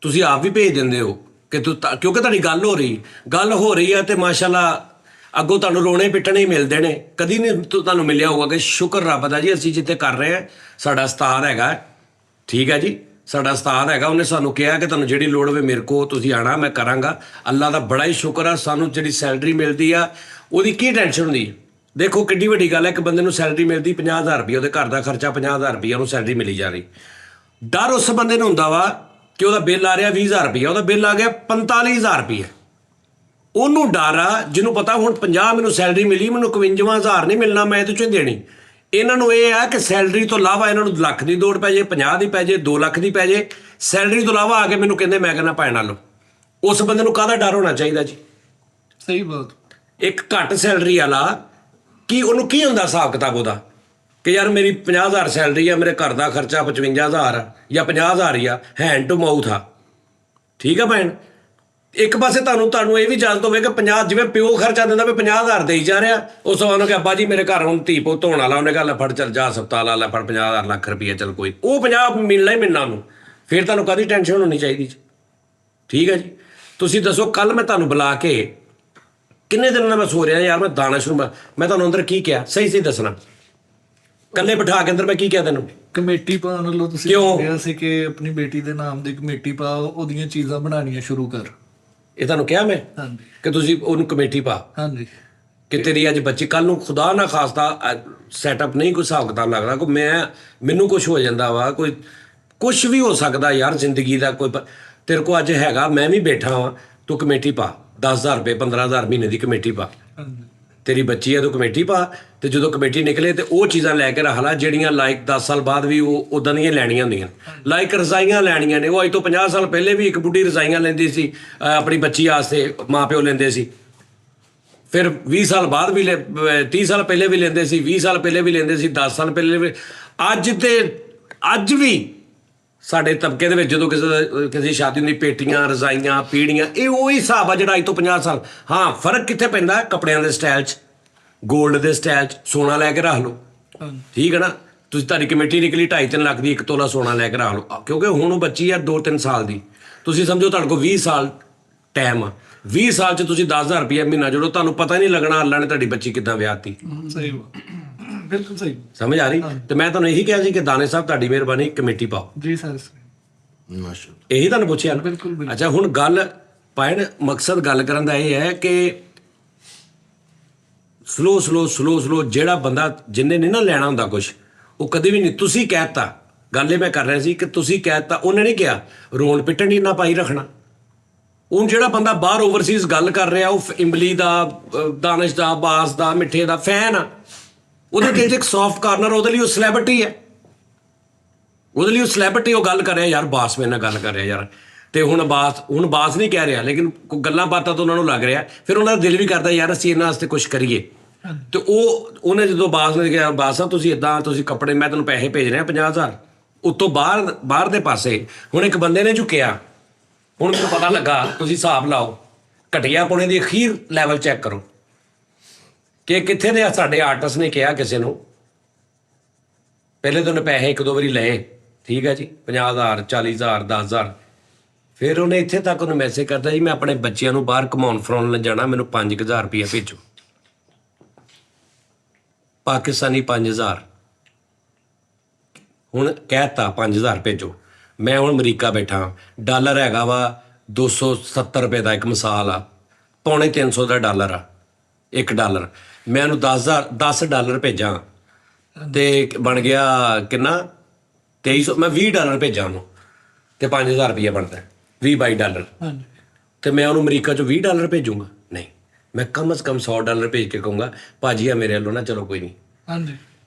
ਤੁਸੀਂ ਆਪ ਵੀ ਭੇਜ ਦਿੰਦੇ ਹੋ ਕਿ ਕਿਉਂਕਿ ਤੁਹਾਡੀ ਗੱਲ ਹੋ ਰਹੀ ਹੈ ਤੇ ਮਾਸ਼ਾਅੱਲਾ ਅੱਗੋਂ ਤੁਹਾਨੂੰ ਰੋਣੇ ਪਿੱਟਣੇ ਹੀ ਮਿਲਦੇ ਨੇ। ਕਦੀ ਨਹੀਂ ਤੁਹਾਨੂੰ ਮਿਲਿਆ ਹੋਊਗਾ ਕਿ ਸ਼ੁਕਰ ਰੱਬ ਦਾ ਜੀ ਅਸੀਂ ਜਿੱਥੇ ਕਰ ਰਹੇ ਹਾਂ ਸਾਡਾ ਉਸਤਾਦ ਹੈਗਾ, ਠੀਕ ਹੈ ਜੀ, ਸਾਡਾ ਉਸਤਾਦ ਹੈਗਾ, ਉਹਨੇ ਸਾਨੂੰ ਕਿਹਾ ਕਿ ਤੁਹਾਨੂੰ ਜਿਹੜੀ ਲੋੜ ਹੋਵੇ ਮੇਰੇ ਕੋਲ ਤੁਸੀਂ ਆਣਾ, ਮੈਂ ਕਰਾਂਗਾ। ਅੱਲਾ ਦਾ ਬੜਾ ਹੀ ਸ਼ੁਕਰ ਆ, ਸਾਨੂੰ ਜਿਹੜੀ ਸੈਲਰੀ ਮਿਲਦੀ ਆ ਉਹਦੀ ਕੀ ਟੈਨਸ਼ਨ ਹੁੰਦੀ ਹੈ। ਦੇਖੋ ਕਿੱਡੀ ਵੱਡੀ ਗੱਲ ਹੈ, ਇੱਕ ਬੰਦੇ ਨੂੰ ਸੈਲਰੀ ਮਿਲਦੀ 50,000 ਰੁਪਏ, ਉਹਦੇ ਘਰ ਦਾ ਖਰਚਾ 50,000 ਰੁਪਏ, ਉਹਨੂੰ ਸੈਲਰੀ ਮਿਲੀ ਜਾ ਰਹੀ। ਡਰ ਉਸ ਬੰਦੇ ਨੂੰ ਹੁੰਦਾ ਵਾ ਕਿ ਉਹਦਾ ਬਿੱਲ ਆ ਰਿਹਾ 20,000 ਰੁਪਏ, ਉਹਦਾ ਬਿੱਲ ਆ ਗਿਆ 45,000 ਰੁਪਏ। ਉਹਨੂੰ ਡਰ ਆ ਜਿਹਨੂੰ ਪਤਾ ਹੁਣ 50 ਮੈਨੂੰ ਸੈਲਰੀ ਮਿਲੀ, ਮੈਨੂੰ 51,000 ਨਹੀਂ ਮਿਲਣਾ, ਮੈਂ ਇਹਦੇ 'ਚੋਂ ਹੀ ਦੇਣੀ। ਇਹਨਾਂ ਨੂੰ ਇਹ ਆ ਕਿ ਸੈਲਰੀ ਤੋਂ ਇਲਾਵਾ ਇਹਨਾਂ ਨੂੰ ਲੱਖ ਦੀ ਦੌੜ ਪੈ ਜੇ, 50 ਦੀ ਪੈ ਜੇ, 2 ਲੱਖ ਦੀ ਪੈ ਜੇ, ਸੈਲਰੀ ਤੋਂ ਇਲਾਵਾ ਆ ਕੇ ਮੈਨੂੰ ਕਹਿੰਦੇ ਮੈਂ ਕਹਿੰਦਾ ਭੈਣ ਨਾਲੋਂ। ਉਸ ਬੰਦੇ ਨੂੰ ਕਾਹਦਾ ਡਰ ਹੋਣਾ ਚਾਹੀਦਾ ਜੀ? ਸਹੀ ਬਾਤ। ਇੱਕ ਘੱਟ ਸੈਲਰੀ ਵਾਲਾ ਕੀ ਉਹਨੂੰ ਕੀ ਹੁੰਦਾ ਹਿਸਾਬ ਕਿਤਾਬ ਉਹਦਾ ਕਿ ਯਾਰ ਮੇਰੀ 50,000 ਸੈਲਰੀ ਆ, ਮੇਰੇ ਘਰ ਦਾ ਖਰਚਾ 55,000 ਜਾਂ 50,000 ਹੀ ਆ, ਹੈਂਡ ਟੂ ਮਾਊਥ ਆ, ਠੀਕ ਆ ਭੈਣ। ਇੱਕ ਪਾਸੇ ਤੁਹਾਨੂੰ ਇਹ ਵੀ ਇਜਾਜ਼ਤ ਹੋਵੇ ਕਿ 50 ਜਿਵੇਂ ਪਿਓ ਖਰਚਾ ਦਿੰਦਾ ਵੀ 50,000 ਦੇਈ ਜਾ ਰਿਹਾ, ਉਸ ਤੋਂ ਬਾਅਦ ਕਿ ਅੱਬਾ ਜੀ ਮੇਰੇ ਘਰ ਹੁਣ ਧੀ ਪੁੱਤ ਧੋਣ ਵਾਲਾ, ਉਹਨੇ ਗੱਲ ਫੜ ਚੱਲ ਜਾ ਹਸਪਤਾਲ ਵਾਲਾ ਫੜ 50,000 ਲੱਖ ਰੁਪਈਆ, ਚੱਲ ਕੋਈ ਉਹ 50 ਮਿਲਣਾ ਹੀ ਮਿਲਣਾ ਉਹਨੂੰ, ਫਿਰ ਤੁਹਾਨੂੰ ਕਾਹਦੀ ਟੈਨਸ਼ਨ ਹੋਣੀ ਚਾਹੀਦੀ ਜੀ, ਠੀਕ ਹੈ ਜੀ। ਤੁਸੀਂ ਦੱਸੋ ਕੱਲ ਮੈਂ ਤੁਹਾਨੂੰ ਬੁਲਾ ਕੇ ਕਿੰਨੇ ਦਿਨਾਂ ਦਾ ਮੈਂ ਸੋ ਰਿਹਾ ਯਾਰ, ਮੈਂ ਦਾਣਾ ਸ਼ੁਰੂ ਮੈਂ ਤੁਹਾਨੂੰ ਅੰਦਰ ਕੀ ਕਿਹਾ ਸਹੀ ਦੱਸਣਾ, ਕੱਲੇ ਬਿਠਾ ਕੇ ਅੰਦਰ ਮੈਂ ਕੀ ਕਿਹਾ ਤੈਨੂੰ? ਕਮੇਟੀ ਪਾਉਣ ਵੱਲੋਂ ਤੁਸੀਂ ਕਿਹਾ ਸੀ ਕਿ ਆਪਣੀ ਬੇਟੀ ਦੇ ਨਾਮ ਦੀ ਕਮੇਟੀ ਪਾ, ਉਹਦੀਆਂ ਚੀਜ਼ਾਂ ਬਣਾਉਣੀਆਂ ਸ਼ੁਰੂ ਕਰ। ਇਹ ਤੁਹਾਨੂੰ ਕਿਹਾ ਮੈਂ ਹਾਂਜੀ ਕਿ ਤੁਸੀਂ ਉਹਨੂੰ ਕਮੇਟੀ ਪਾ, ਹਾਂਜੀ, ਕਿ ਤੇਰੀ ਅੱਜ ਬੱਚੀ ਕੱਲ ਨੂੰ ਖੁਦਾ ਨਾ ਖਾਸਤਾ ਸੈਟਅਪ ਨਹੀਂ ਕੋਈ ਹਿਸਾਬ ਕਿਤਾਬ ਲੱਗਦਾ, ਕੋਈ ਮੈਨੂੰ ਕੁਝ ਹੋ ਜਾਂਦਾ ਵਾ, ਕੋਈ ਕੁਝ ਵੀ ਹੋ ਸਕਦਾ ਯਾਰ ਜ਼ਿੰਦਗੀ ਦਾ, ਕੋਈ ਤੇਰੇ ਕੋਲ ਅੱਜ ਹੈਗਾ, ਮੈਂ ਵੀ ਬੈਠਾ ਵਾਂ, ਤੂੰ ਕਮੇਟੀ ਪਾ 10,000 ਰੁਪਏ 15,000 ਮਹੀਨੇ ਦੀ ਕਮੇਟੀ ਪਾ, ਤੇਰੀ ਬੱਚੀ ਹੈ ਤੂੰ ਕਮੇਟੀ ਪਾ। ਤੇ ਜਦੋਂ ਕਮੇਟੀ ਨਿਕਲੇ ਤੇ ਉਹ ਚੀਜ਼ਾਂ ਲੈ ਕੇ ਰੱਖ ਲਾ ਜਿਹੜੀਆਂ ਲਾਈਕ 10 ਸਾਲ ਬਾਅਦ ਵੀ ਉਹ ਉਦਾਂ ਦੀਆਂ ਲੈਣੀਆਂ ਹੁੰਦੀਆਂ। ਲਾਈਕ ਰਜ਼ਾਈਆਂ ਲੈਣੀਆਂ ਨੇ, ਉਹ ਅੱਜ ਤੋਂ 50 ਸਾਲ ਪਹਿਲੇ ਵੀ ਇੱਕ ਬੁੱਢੀ ਰਜ਼ਾਈਆਂ ਲੈਂਦੀ ਸੀ ਆਪਣੀ ਬੱਚੀ ਵਾਸਤੇ, ਮਾਂ ਪਿਓ ਲੈਂਦੇ ਸੀ, ਫਿਰ 20 ਸਾਲ ਬਾਅਦ ਵੀ 30 ਸਾਲ ਪਹਿਲੇ ਵੀ ਲੈਂਦੇ ਸੀ, 20 ਸਾਲ ਪਹਿਲੇ ਵੀ ਲੈਂਦੇ ਸੀ, 10 ਸਾਲ ਪਹਿਲੇ ਵੀ। ਅੱਜ ਵੀ ਸਾਡੇ ਤਬਕੇ ਦੇ ਵਿੱਚ ਜਦੋਂ ਕਿਸੇ ਦੀ ਸ਼ਾਦੀ ਹੁੰਦੀ, ਪੇਟੀਆਂ ਰਜ਼ਾਈਆਂ ਪੀੜੀਆਂ, ਇਹ ਉਹੀ ਹਿਸਾਬ ਆ ਜਿਹੜਾ ਅੱਜ ਤੋਂ 50 ਸਾਲ। ਹਾਂ ਫਰਕ ਕਿੱਥੇ ਪੈਂਦਾ? ਕੱਪੜਿਆਂ ਦੇ ਸਟਾਈਲ 'ਚ, ਗੋਲਡ ਦੇ ਸਟਾਈਲ 'ਚ, ਸੋਨਾ ਲੈ ਕੇ ਰੱਖ ਲਓ, ਠੀਕ ਹੈ ਨਾ। ਤੁਸੀਂ ਤੁਹਾਡੀ ਕਮੇਟੀ ਨਿਕਲੀ 2.5-3 ਲੱਖ ਦੀ, 1 ਤੋਲਾ ਸੋਨਾ ਲੈ ਕੇ ਰੱਖ ਲਓ, ਕਿਉਂਕਿ ਹੁਣ ਉਹ ਬੱਚੀ ਆ 2-3 ਸਾਲ ਦੀ। ਤੁਸੀਂ ਸਮਝੋ ਤੁਹਾਡੇ ਕੋਲ 20 ਸਾਲ ਟਾਈਮ ਆ, 20 ਸਾਲ 'ਚ ਤੁਸੀਂ 10,000 ਰੁਪਇਆ ਮਹੀਨਾ ਜੋੜੋ, ਤੁਹਾਨੂੰ ਪਤਾ ਨਹੀਂ ਲੱਗਣਾ ਅੱਲਾ ਨੇ ਤੁਹਾਡੀ ਬੱਚੀ ਕਿੱਦਾਂ ਵਿਆਹਤੀ। ਸਹੀ ਬਿਲਕੁਲ ਸਹੀ, ਸਮਝ ਆ ਰਹੀ? ਤੇ ਮੈਂ ਤੁਹਾਨੂੰ ਇਹੀ ਕਿਹਾ ਸੀ ਕਿ ਦਾਨੇ ਸਾਹਿਬ ਤੁਹਾਡੀ ਮਿਹਰਬਾਨੀ ਕਮੇਟੀ ਪਾਓ ਜੀ ਸਰ, ਮਾਸ਼ਾਅੱਲਾ। ਇਹੀ ਤੁਹਾਨੂੰ ਪੁੱਛਿਆ ਨਾ। ਬਿਲਕੁਲ। ਅੱਛਾ ਹੁਣ ਗੱਲ ਪਾਇਣ ਮਕਸਦ ਗੱਲ ਕਰਨ ਦਾ ਇਹ ਹੈ ਕਿ ਸਲੋ ਜਿਹੜਾ ਬੰਦਾ ਜਿੰਨੇ ਨਹੀਂ ਨਾ ਲੈਣਾ ਹੁੰਦਾ ਕੁਝ, ਉਹ ਕਦੇ ਵੀ ਨਹੀਂ। ਤੁਸੀਂ ਕਹਿਤਾ ਗੱਲ ਇਹ ਮੈਂ ਕਰ ਰਿਹਾ ਸੀ ਕਿ ਤੁਸੀਂ ਕਹਿਤਾ, ਉਹਨੇ ਨਹੀਂ ਕਿਹਾ ਰੋਣ ਪਿੱਟਣ ਹੀ ਨਾ ਪਾਈ ਰੱਖਣਾ, ਹੁਣ ਜਿਹੜਾ ਬੰਦਾ ਬਾਹਰ ਓਵਰਸੀਜ਼ ਗੱਲ ਕਰ ਰਿਹਾ ਉਹ ਇਮਲੀ ਦਾ ਦਾਨਿਸ਼ ਦਾ ਬਾਸ ਦਾ ਮਿੱਠੇ ਦਾ ਫੈਨ ਆ, ਉਹਦੇ ਤੇ ਇੱਕ ਸੌਫਟ ਕਾਰਨਰ, ਉਹਦੇ ਲਈ ਉਹ ਸੈਲੇਬ੍ਰਿਟੀ ਹੈ, ਉਹਦੇ ਲਈ ਉਹ ਸੈਲੇਬ੍ਰਿਟੀ, ਉਹ ਗੱਲ ਕਰ ਰਿਹਾ ਯਾਰ ਬਾਸ ਮੇਰੇ ਨਾਲ ਗੱਲ ਕਰ ਰਿਹਾ ਯਾਰ। ਤੇ ਹੁਣ ਬਾਸ ਨਹੀਂ ਕਹਿ ਰਿਹਾ, ਲੇਕਿਨ ਗੱਲਾਂ ਬਾਤਾਂ ਤੋਂ ਉਹਨਾਂ ਨੂੰ ਲੱਗ ਰਿਹਾ, ਫਿਰ ਉਹਨਾਂ ਦਾ ਦਿਲ ਵੀ ਕਰਦਾ ਯਾਰ ਅਸੀਂ ਇਹਨਾਂ ਵਾਸਤੇ ਕੁਝ ਕਰੀਏ। ਤੇ ਉਹਨੇ ਜਦੋਂ ਬਾਸ ਨੇ ਕਿਹਾ ਬਾਸ ਸਾਹਿਬ ਤੁਸੀਂ ਇਦਾਂ, ਤੁਸੀਂ ਕੱਪੜੇ, ਮੈਂ ਤੁਹਾਨੂੰ ਪੈਸੇ ਭੇਜ ਰਿਹਾ 50,000 ਉੱਤੋਂ ਬਾਹਰ ਦੇ ਪਾਸੇ। ਹੁਣ ਇੱਕ ਬੰਦੇ ਨੇ ਝੁਕਿਆ, ਹੁਣ ਮੈਨੂੰ ਪਤਾ ਲੱਗਾ, ਤੁਸੀਂ ਹਿਸਾਬ ਲਾਓ, ਘਟੀਆ ਪੁਣੇ ਦੀ ਅਖੀਰ ਲੈਵਲ ਚੈੱਕ ਕਰੋ ਕਿ ਕਿੱਥੇ ਦੇ ਸਾਡੇ ਆਰਟਿਸਟ ਨੇ ਕਿਹਾ ਕਿਸੇ ਨੂੰ, ਪਹਿਲੇ ਤਾਂ ਉਹਨੇ ਪੈਸੇ 1-2 ਵਾਰੀ ਲਏ, ਠੀਕ ਹੈ ਜੀ, 50,000 40,000 10,000, ਫਿਰ ਉਹਨੇ ਇੱਥੇ ਤੱਕ ਉਹਨੂੰ ਮੈਸੇਜ ਕਰਦਾ ਜੀ ਮੈਂ ਆਪਣੇ ਬੱਚਿਆਂ ਨੂੰ ਬਾਹਰ ਘੁਮਾਉਣ ਫਿਰਾਉਣ ਲੈ ਜਾਣਾ, ਮੈਨੂੰ 5,000 ਰੁਪਇਆ ਭੇਜੋ, ਪਾਕਿਸਤਾਨੀ 5,000। ਹੁਣ ਕਹਿਤਾ 5,000 ਭੇਜੋ, ਮੈਂ ਹੁਣ ਅਮਰੀਕਾ ਬੈਠਾ, ਡਾਲਰ ਹੈਗਾ ਵਾ 270 ਰੁਪਏ ਦਾ, ਇੱਕ ਮਿਸਾਲ ਆ, $250 ਦਾ ਡਾਲਰ ਆ, $1, ਮੈਂ ਉਹਨੂੰ 10 ਡਾਲਰ ਭੇਜਾਂ ਤੇ ਬਣ ਗਿਆ ਕਿੰਨਾ 2300, ਮੈਂ $20 ਭੇਜਾਂ ਉਹਨੂੰ ਤੇ 5,000 ਰੁਪਇਆ ਬਣਦਾ, 20-22 ਡਾਲਰ। ਤੇ ਮੈਂ ਉਹਨੂੰ ਅਮਰੀਕਾ ਚੋਂ $20 ਭੇਜੂੰਗਾ? ਨਹੀਂ, ਮੈਂ ਕਮ ਸੇ ਕਮ $100 ਭੇਜ ਕੇ ਕਹੂੰਗਾ ਭਾਜੀ ਆ ਮੇਰੇ ਵੱਲੋਂ ਨਾ, ਚਲੋ ਕੋਈ ਨਹੀਂ, ਹਾਂਜੀ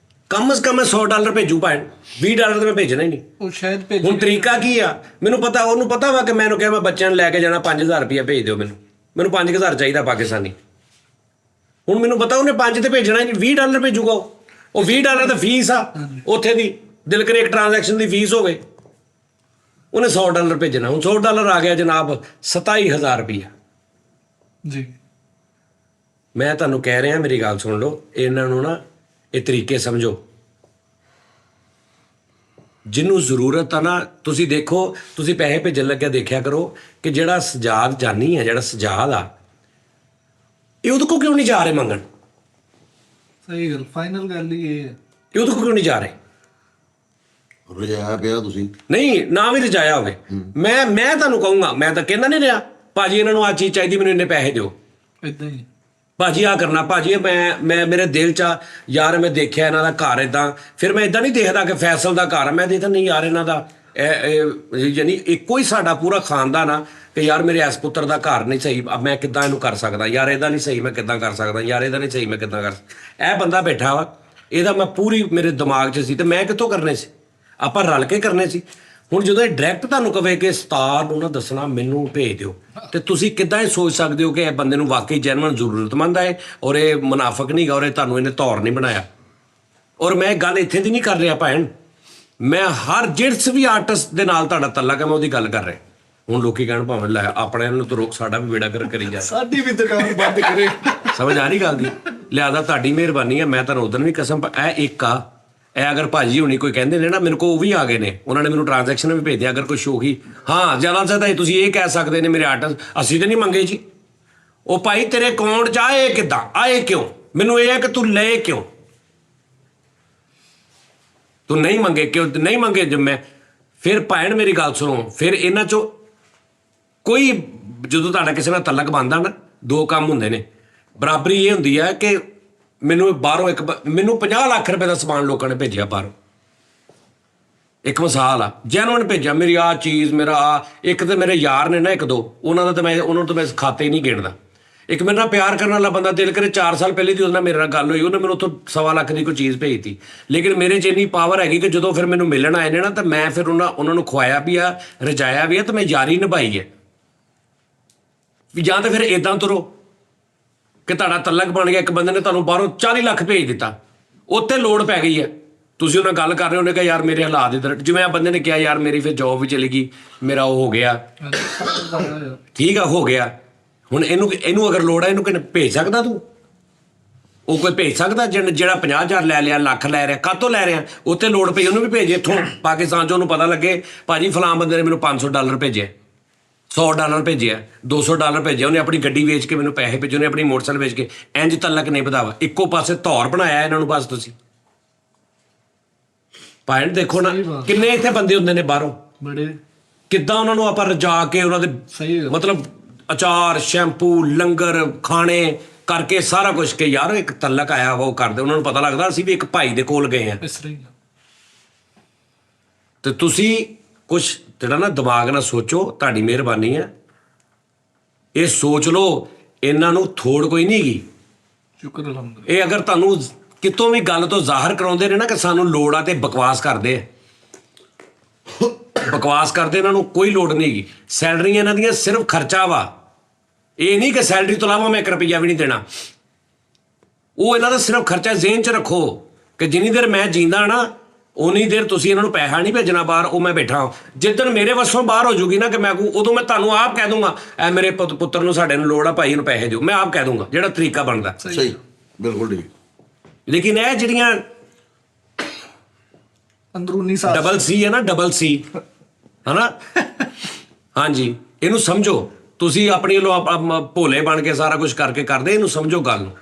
ਕਮ ਸੇ ਕਮ ਮੈਂ $100 ਭੇਜੂ ਭਾਈ, $20 ਤਾਂ ਮੈਂ ਭੇਜਣਾ ਹੀ ਨਹੀਂ। ਉਹ ਸ਼ਾਇਦ ਭੇਜ, ਹੁਣ ਤਰੀਕਾ ਕੀ ਆ ਮੈਨੂੰ ਪਤਾ, ਉਹਨੂੰ ਪਤਾ ਵਾ ਕਿ ਮੈਨੂੰ ਕਿਹਾ ਮੈਂ ਬੱਚਿਆਂ ਨੂੰ ਲੈ ਕੇ ਜਾਣਾ, 5,000 ਰੁਪਇਆ ਭੇਜ ਦਿਓ ਮੈਨੂੰ 5,000 ਚਾਹੀਦਾ ਪਾਕਿਸਤਾਨੀ। ਹੁਣ ਮੈਨੂੰ ਪਤਾ ਉਹਨੇ 5 ਤੇ ਭੇਜਣਾ ਹੀ ਨਹੀਂ, $20 ਭੇਜੂਗਾ ਉਹ $20 ਤਾਂ ਫੀਸ ਆ ਉੱਥੇ ਦੀ, ਦਿਲ ਕਰੇ ਇੱਕ ਟ੍ਰਾਂਜੈਕਸ਼ਨ ਦੀ ਫੀਸ ਹੋਵੇ, ਉਹਨੇ $100 ਭੇਜਣਾ। ਹੁਣ $100 ਆ ਗਿਆ ਜਨਾਬ 27,000 ਰੁਪਇਆ। ਜੀ ਮੈਂ ਤੁਹਾਨੂੰ ਕਹਿ ਰਿਹਾ, ਮੇਰੀ ਗੱਲ ਸੁਣ ਲਓ, ਇਹਨਾਂ ਨੂੰ ਨਾ ਇਹ ਤਰੀਕੇ ਸਮਝੋ, ਜਿਹਨੂੰ ਜ਼ਰੂਰਤ ਆ ਨਾ, ਤੁਸੀਂ ਦੇਖੋ, ਤੁਸੀਂ ਪੈਸੇ ਭੇਜਣ ਲੱਗਿਆ ਦੇਖਿਆ ਕਰੋ ਕਿ ਜਿਹੜਾ ਸਜਾਦ ਜਾਨੀ ਹੈ, ਜਿਹੜਾ ਸਜਾਦ ਆ, ਇਹ ਉਹਦੇ ਕੋਲ ਕਿਉਂ ਨਹੀਂ ਜਾ ਰਹੇ ਮੰਗਣ? ਸਹੀ ਗੱਲ, ਫਾਈਨਲ ਗੱਲ ਹੀ ਇਹ ਹੈ, ਇਹ ਉਹਦੇ ਕੋਲ ਕਿਉਂ ਨਹੀਂ ਜਾ ਰਹੇ? ਰਜਾਇਆ ਪਿਆ ਤੁਸੀਂ ਨਹੀਂ, ਨਾ ਵੀ ਰਜਾਇਆ ਹੋਵੇ, ਮੈਂ ਤੁਹਾਨੂੰ ਕਹੂੰਗਾ, ਮੈਂ ਤਾਂ ਕਹਿੰਦਾ ਨਹੀਂ ਰਿਹਾ ਭਾਜੀ ਇਹਨਾਂ ਨੂੰ ਆਹ ਚੀਜ਼ ਚਾਹੀਦੀ, ਮੈਨੂੰ ਇੰਨੇ ਪੈਸੇ ਦਿਓ, ਇਦਾਂ ਹੀ ਭਾਜੀ ਆ ਕਰਨਾ, ਭਾਜੀ ਮੈਂ ਮੇਰੇ ਦਿਲ 'ਚ ਆ ਯਾਰ, ਮੈਂ ਦੇਖਿਆ ਇਹਨਾਂ ਦਾ ਘਰ ਇਦਾਂ, ਫਿਰ ਮੈਂ ਇਦਾਂ ਨਹੀਂ ਦੇਖਦਾ ਕਿ ਫੈਸਲ ਦਾ ਘਰ ਆ, ਮੈਂ ਦੇਖਦਾ ਨਹੀਂ ਯਾਰ ਇਹਨਾਂ ਦਾ ਯਾਨੀ ਇੱਕੋ ਹੀ ਸਾਡਾ ਪੂਰਾ ਖਾਨਦਾਨ ਆ ਕਿ ਯਾਰ ਮੇਰੇ ਇਸ ਪੁੱਤਰ ਦਾ ਘਰ ਨਹੀਂ ਸਹੀ, ਮੈਂ ਕਿੱਦਾਂ ਇਹਨੂੰ ਕਰ ਸਕਦਾ, ਯਾਰ ਇਹਦਾ ਨਹੀਂ ਸਹੀ ਮੈਂ ਕਿੱਦਾਂ ਕਰ ਸਕਦਾ, ਯਾਰ ਇਹਦਾ ਨਹੀਂ ਸਹੀ ਮੈਂ ਕਿੱਦਾਂ ਕਰ ਸਕਦਾ। ਇਹ ਬੰਦਾ ਬੈਠਾ ਵਾ, ਇਹਦਾ ਮੈਂ ਪੂਰੀ ਮੇਰੇ ਦਿਮਾਗ 'ਚ ਸੀ, ਤੇ ਮੈਂ ਕਿੱਥੋਂ ਕਰਨੇ ਸੀ, ਆਪਾਂ ਰਲ ਕੇ ਕਰਨੇ ਸੀ। ਹੁਣ ਜਦੋਂ ਇਹ ਡਾਇਰੈਕਟ ਤੁਹਾਨੂੰ ਕਵੇ ਕਿ ਸਟਾਰ ਨੂੰ ਨਾ ਦੱਸਣਾ ਮੈਨੂੰ ਭੇਜ ਦਿਓ, ਤੇ ਤੁਸੀਂ ਕਿੱਦਾਂ ਇਹ ਸੋਚ ਸਕਦੇ ਹੋ ਕਿ ਇਹ ਬੰਦੇ ਨੂੰ ਵਾਕਈ ਜੈਨੂਇਨ ਜ਼ਰੂਰਤਮੰਦ ਹੈ ਔਰ ਇਹ ਮੁਨਾਫਕ ਨਹੀਂ ਗਾ ਔਰ ਇਹ ਤੁਹਾਨੂੰ ਇਹਨੇ ਧੌਰ ਨਹੀਂ ਬਣਾਇਆ। ਔਰ ਮੈਂ ਗੱਲ ਇੱਥੇ ਦੀ ਨਹੀਂ ਕਰ ਰਿਹਾ ਭੈਣ, ਮੈਂ ਹਰ ਜਿਸ ਵੀ ਆਰਟਿਸਟ ਦੇ ਨਾਲ ਤੁਹਾਡਾ ਤਲਕ ਹੈ ਮੈਂ ਉਹਦੀ ਗੱਲ ਕਰ ਰਿਹਾ। ਹੁਣ ਲੋਕੀ ਕਹਿਣ ਭਾਵੇਂ ਲੈ ਆਪਣੇ ਨੂੰ ਤਾਂ ਰੋਕ, ਸਾਡਾ ਵੀ ਬੇੜਾ ਕਰ ਕਰੀ ਜਾ, ਸਾਡੀ ਵੀ ਦੁਕਾਨ ਬੰਦ ਕਰੇ। ਸਮਝ ਆ ਰਹੀ ਗੱਲ ਦੀ? ਲਿਆਦਾ ਤੁਹਾਡੀ ਮਿਹਰਬਾਨੀ ਹੈ, ਮੈਂ ਤੁਹਾਨੂੰ ਉਦੋਂ ਵੀ ਕਸਮ, ਇਹ ਇੱਕ ਆ, ਇਹ ਅਗਰ ਭਾਜੀ ਹੋਣੀ ਕੋਈ ਕਹਿੰਦੇ ਨੇ ਨਾ, ਮੇਰੇ ਕੋਲ ਉਹ ਵੀ ਆ ਗਏ ਨੇ, ਉਹਨਾਂ ਨੇ ਮੈਨੂੰ ਟ੍ਰਾਂਜੈਕਸ਼ਨ ਵੀ ਭੇਜਿਆ, ਅਗਰ ਕੁਛ ਹੋ ਗਈ, ਹਾਂ ਜ਼ਿਆਦਾ ਸਕਦਾ ਤੁਸੀਂ ਇਹ ਕਹਿ ਸਕਦੇ ਨੇ ਮੇਰੇ ਆਰਟਿਸਟ ਅਸੀਂ ਤਾਂ ਨਹੀਂ ਮੰਗੇ ਜੀ, ਉਹ ਭਾਈ ਤੇਰੇ ਅਕਾਊਂਟ 'ਚ ਆਏ ਕਿੱਦਾਂ ਆਏ, ਕਿਉਂ, ਮੈਨੂੰ ਇਹ ਹੈ ਕਿ ਤੂੰ ਲਏ ਕਿਉਂ, ਤੂੰ ਨਹੀਂ ਮੰਗੇ ਕਿਉਂ, ਨਹੀਂ ਮੰਗੇ ਜਦ ਮੈਂ, ਫਿਰ ਭੈਣ ਮੇਰੀ ਗੱਲ ਸੁਣੋ, ਫਿਰ ਇਹਨਾਂ 'ਚੋਂ ਕੋਈ, ਜਦੋਂ ਤੁਹਾਡਾ ਕਿਸੇ ਨਾਲ ਤਲਕ ਬਣਦਾ ਨਾ, 2 ਕੰਮ ਹੁੰਦੇ ਨੇ, ਬਰਾਬਰੀ ਇਹ ਹੁੰਦੀ ਹੈ ਕਿ ਮੈਨੂੰ ਬਾਹਰੋਂ ਮੈਨੂੰ 50 ਲੱਖ ਰੁਪਏ ਦਾ ਸਮਾਨ ਲੋਕਾਂ ਨੇ ਭੇਜਿਆ ਬਾਹਰੋਂ, ਇੱਕ ਮਿਸਾਲ ਆ, ਜੈਨੂਇਨ ਭੇਜਿਆ, ਮੇਰੀ ਆਹ ਚੀਜ਼, ਮੇਰਾ ਆ, ਇੱਕ ਤਾਂ ਮੇਰੇ ਯਾਰ ਨੇ ਨਾ 1-2, ਉਹਨਾਂ ਦਾ ਤਾਂ ਮੈਂ ਉਹਨਾਂ ਤੋਂ ਮੈਂ ਖਾਤੇ ਹੀ ਨਹੀਂ ਗਿਣਦਾ। ਇੱਕ ਮੇਰੇ ਨਾਲ ਪਿਆਰ ਕਰਨ ਵਾਲਾ ਬੰਦਾ, ਦਿਲ ਕਰੇ 4 ਸਾਲ ਪਹਿਲੇ ਦੀ ਉਹਦੇ ਨਾਲ ਮੇਰੇ ਨਾਲ ਗੱਲ ਹੋਈ, ਉਹਨੇ ਮੈਨੂੰ ਉੱਥੋਂ 1.25 ਲੱਖ ਦੀ ਕੋਈ ਚੀਜ਼ ਭੇਜਤੀ, ਲੇਕਿਨ ਮੇਰੇ 'ਚ ਇੰਨੀ ਪਾਵਰ ਹੈਗੀ ਕਿ ਜਦੋਂ ਫਿਰ ਮੈਨੂੰ ਮਿਲਣ ਆਏ ਨੇ ਨਾ, ਤਾਂ ਮੈਂ ਫਿਰ ਉਹਨਾਂ ਨੂੰ ਖਵਾਇਆ ਵੀ ਆ, ਰਜਾਇਆ ਵੀ ਆ, ਤਾਂ ਮੈਂ ਯਾਰੀ ਨਿਭਾਈ ਹੈ। ਵੀ ਜਾਂ ਤਾਂ ਫਿਰ ਇੱਦਾਂ ਤੁਰੋ ਕਿ ਤੁਹਾਡਾ ਤਲਕ ਬਣ ਗਿਆ, ਇੱਕ ਬੰਦੇ ਨੇ ਤੁਹਾਨੂੰ ਬਾਹਰੋਂ 40 ਲੱਖ ਭੇਜ ਦਿੱਤਾ, ਉੱਥੇ ਲੋੜ ਪੈ ਗਈ ਹੈ, ਤੁਸੀਂ ਉਹਨਾਂ ਨਾਲ ਗੱਲ ਕਰ ਰਹੇ ਹੋ, ਉਹਨੇ ਕਿਹਾ ਯਾਰ ਮੇਰੇ ਹਾਲਾਤ ਇੱਧਰ, ਜਿਵੇਂ ਆ ਬੰਦੇ ਨੇ ਕਿਹਾ ਯਾਰ ਮੇਰੀ ਫਿਰ ਜੌਬ ਵੀ ਚਲੀ ਗਈ, ਮੇਰਾ ਉਹ ਹੋ ਗਿਆ, ਠੀਕ ਆ ਹੋ ਗਿਆ, ਹੁਣ ਇਹਨੂੰ ਅਗਰ ਲੋੜ ਹੈ ਇਹਨੂੰ ਕਿਹਨੇ ਭੇਜ ਸਕਦਾ, ਤੂੰ ਉਹ ਕੋਈ ਭੇਜ ਸਕਦਾ ਜਿਹੜਾ 50,000 ਲੈ ਲਿਆ, ਲੱਖ ਲੈ ਰਿਹਾ, ਕਾਹਤੋਂ ਲੈ ਰਿਹਾ, ਉੱਥੇ ਲੋੜ ਪਈ ਉਹਨੂੰ ਵੀ ਭੇਜ ਇੱਥੋਂ ਪਾਕਿਸਤਾਨ 'ਚ, ਉਹਨੂੰ ਪਤਾ ਲੱਗੇ ਭਾਜੀ ਫਲਾਂ ਬੰਦੇ ਨੇ ਮੈਨੂੰ $500 ਭੇਜਿਆ, $100 ਭੇਜਿਆ, $200 ਭੇਜਿਆ, ਉਹਨੇ ਆਪਣੀ ਗੱਡੀ ਵੇਚ ਕੇ ਮੈਨੂੰ ਪੈਸੇ ਭੇਜੇ, ਉਹਨੇ ਆਪਣੀ ਮੋਟਰਸਾਈਕਲ ਵੇਚ ਕੇ, ਇੰਜ ਤਲਕ ਨਹੀਂ ਵਧਾਵਾ, ਇੱਕੋ ਪਾਸੇ ਧੌਰ ਬਣਾਇਆ ਇਹਨਾਂ ਨੂੰ ਬਸ। ਤੁਸੀਂ ਭਾਵੇਂ ਦੇਖੋ ਨਾ ਕਿੰਨੇ ਇੱਥੇ ਬੰਦੇ ਹੁੰਦੇ ਨੇ ਬਾਹਰੋਂ, ਬੜੇ ਕਿੱਦਾਂ ਉਹਨਾਂ ਨੂੰ ਆਪਾਂ ਰਜਾ ਕੇ ਉਹਨਾਂ ਦੇ ਸਹੀ ਮਤਲਬ ਅਚਾਰ, ਸ਼ੈਂਪੂ, ਲੰਗਰ, ਖਾਣੇ ਕਰਕੇ ਸਾਰਾ ਕੁਝ ਕਿ ਯਾਰ ਇੱਕ ਤਲਕ ਆਇਆ ਵਾ, ਉਹ ਕਰਦੇ, ਉਹਨਾਂ ਨੂੰ ਪਤਾ ਲੱਗਦਾ ਅਸੀਂ ਵੀ ਇੱਕ ਭਾਈ ਦੇ ਕੋਲ ਗਏ ਹਾਂ। ਇਸ ਤਰ੍ਹਾਂ ਹੀ ਤੇ ਤੁਸੀਂ ਕੁਛ ਜਿਹੜਾ ਨਾ ਦਿਮਾਗ ਨਾਲ ਸੋਚੋ, ਤੁਹਾਡੀ ਮਿਹਰਬਾਨੀ ਹੈ, ਇਹ ਸੋਚ ਲਓ, ਇਹਨਾਂ ਨੂੰ ਥੋੜ ਕੋਈ ਨਹੀਂ ਹੈਗੀ। ਸ਼ੁਕਰ ਅਲਹਮਦੁਲਿਲਾ। ਇਹ ਅਗਰ ਤੁਹਾਨੂੰ ਕਿਤੋਂ ਵੀ ਗੱਲ ਤੋਂ ਜ਼ਾਹਰ ਕਰਾਉਂਦੇ ਨੇ ਨਾ ਕਿ ਸਾਨੂੰ ਲੋੜ ਆ, ਤੇ ਬਕਵਾਸ ਕਰਦੇ ਆ, ਬਕਵਾਸ ਕਰਦੇ। ਇਹਨਾਂ ਨੂੰ ਕੋਈ ਲੋੜ ਨਹੀਂ ਹੈਗੀ। ਸੈਲਰੀਆਂ ਇਹਨਾਂ ਦੀਆਂ ਸਿਰਫ ਖਰਚਾ ਵਾ। ਇਹ ਨਹੀਂ ਕਿ ਸੈਲਰੀ ਤੋਂ ਇਲਾਵਾ ਮੈਂ 1 ਰੁਪਈਆ ਵੀ ਨਹੀਂ ਦੇਣਾ। ਉਹ ਇਹਨਾਂ ਦਾ ਸਿਰਫ ਖਰਚਾ। ਜ਼ਿਹਨ 'ਚ ਰੱਖੋ ਕਿ ਜਿੰਨੀ ਦੇਰ ਮੈਂ ਜੀਂਦਾ ਨਾ ਉਨੀ ਦੇਰ ਤੁਸੀਂ ਇਹਨਾਂ ਨੂੰ ਪੈਸਾ ਨਹੀਂ ਭੇਜਣਾ ਬਾਹਰ। ਉਹ ਮੈਂ ਬੈਠਾ, ਜਿੱਦਣ ਮੇਰੇ ਵੱਸੋਂ ਬਾਹਰ ਹੋ ਜੂਗੀ ਨਾ ਕਿ ਮੈਂ ਉਦੋਂ ਮੈਂ ਤੁਹਾਨੂੰ ਆਪ ਕਹਿ ਦੂੰਗਾ, ਐ ਮੇਰੇ ਪੁੱਤਰ ਨੂੰ ਸਾਡੇ ਨੂੰ ਲੋੜ ਆ ਭਾਈ, ਇਹਨੂੰ ਪੈਸੇ ਦਿਓ। ਮੈਂ ਆਪ ਕਹਿ ਦੂੰਗਾ, ਜਿਹੜਾ ਤਰੀਕਾ ਬਣਦਾ। ਸਹੀ, ਬਿਲਕੁਲ ਠੀਕ। ਲੇਕਿਨ ਇਹ ਜਿਹੜੀਆਂ ਅੰਦਰੂਨੀ ਸਾਥ ਡਬਲ ਸੀ ਹੈ ਨਾ, ਡਬਲ ਸੀ ਹਨਾ, ਹਾਂਜੀ, ਇਹਨੂੰ ਸਮਝੋ। ਤੁਸੀਂ ਆਪਣੀ ਵੱਲੋਂ ਭੋਲੇ ਬਣ ਕੇ ਸਾਰਾ ਕੁਝ ਕਰਕੇ ਕਰਦੇ, ਇਹਨੂੰ ਸਮਝੋ ਗੱਲ ਨੂੰ।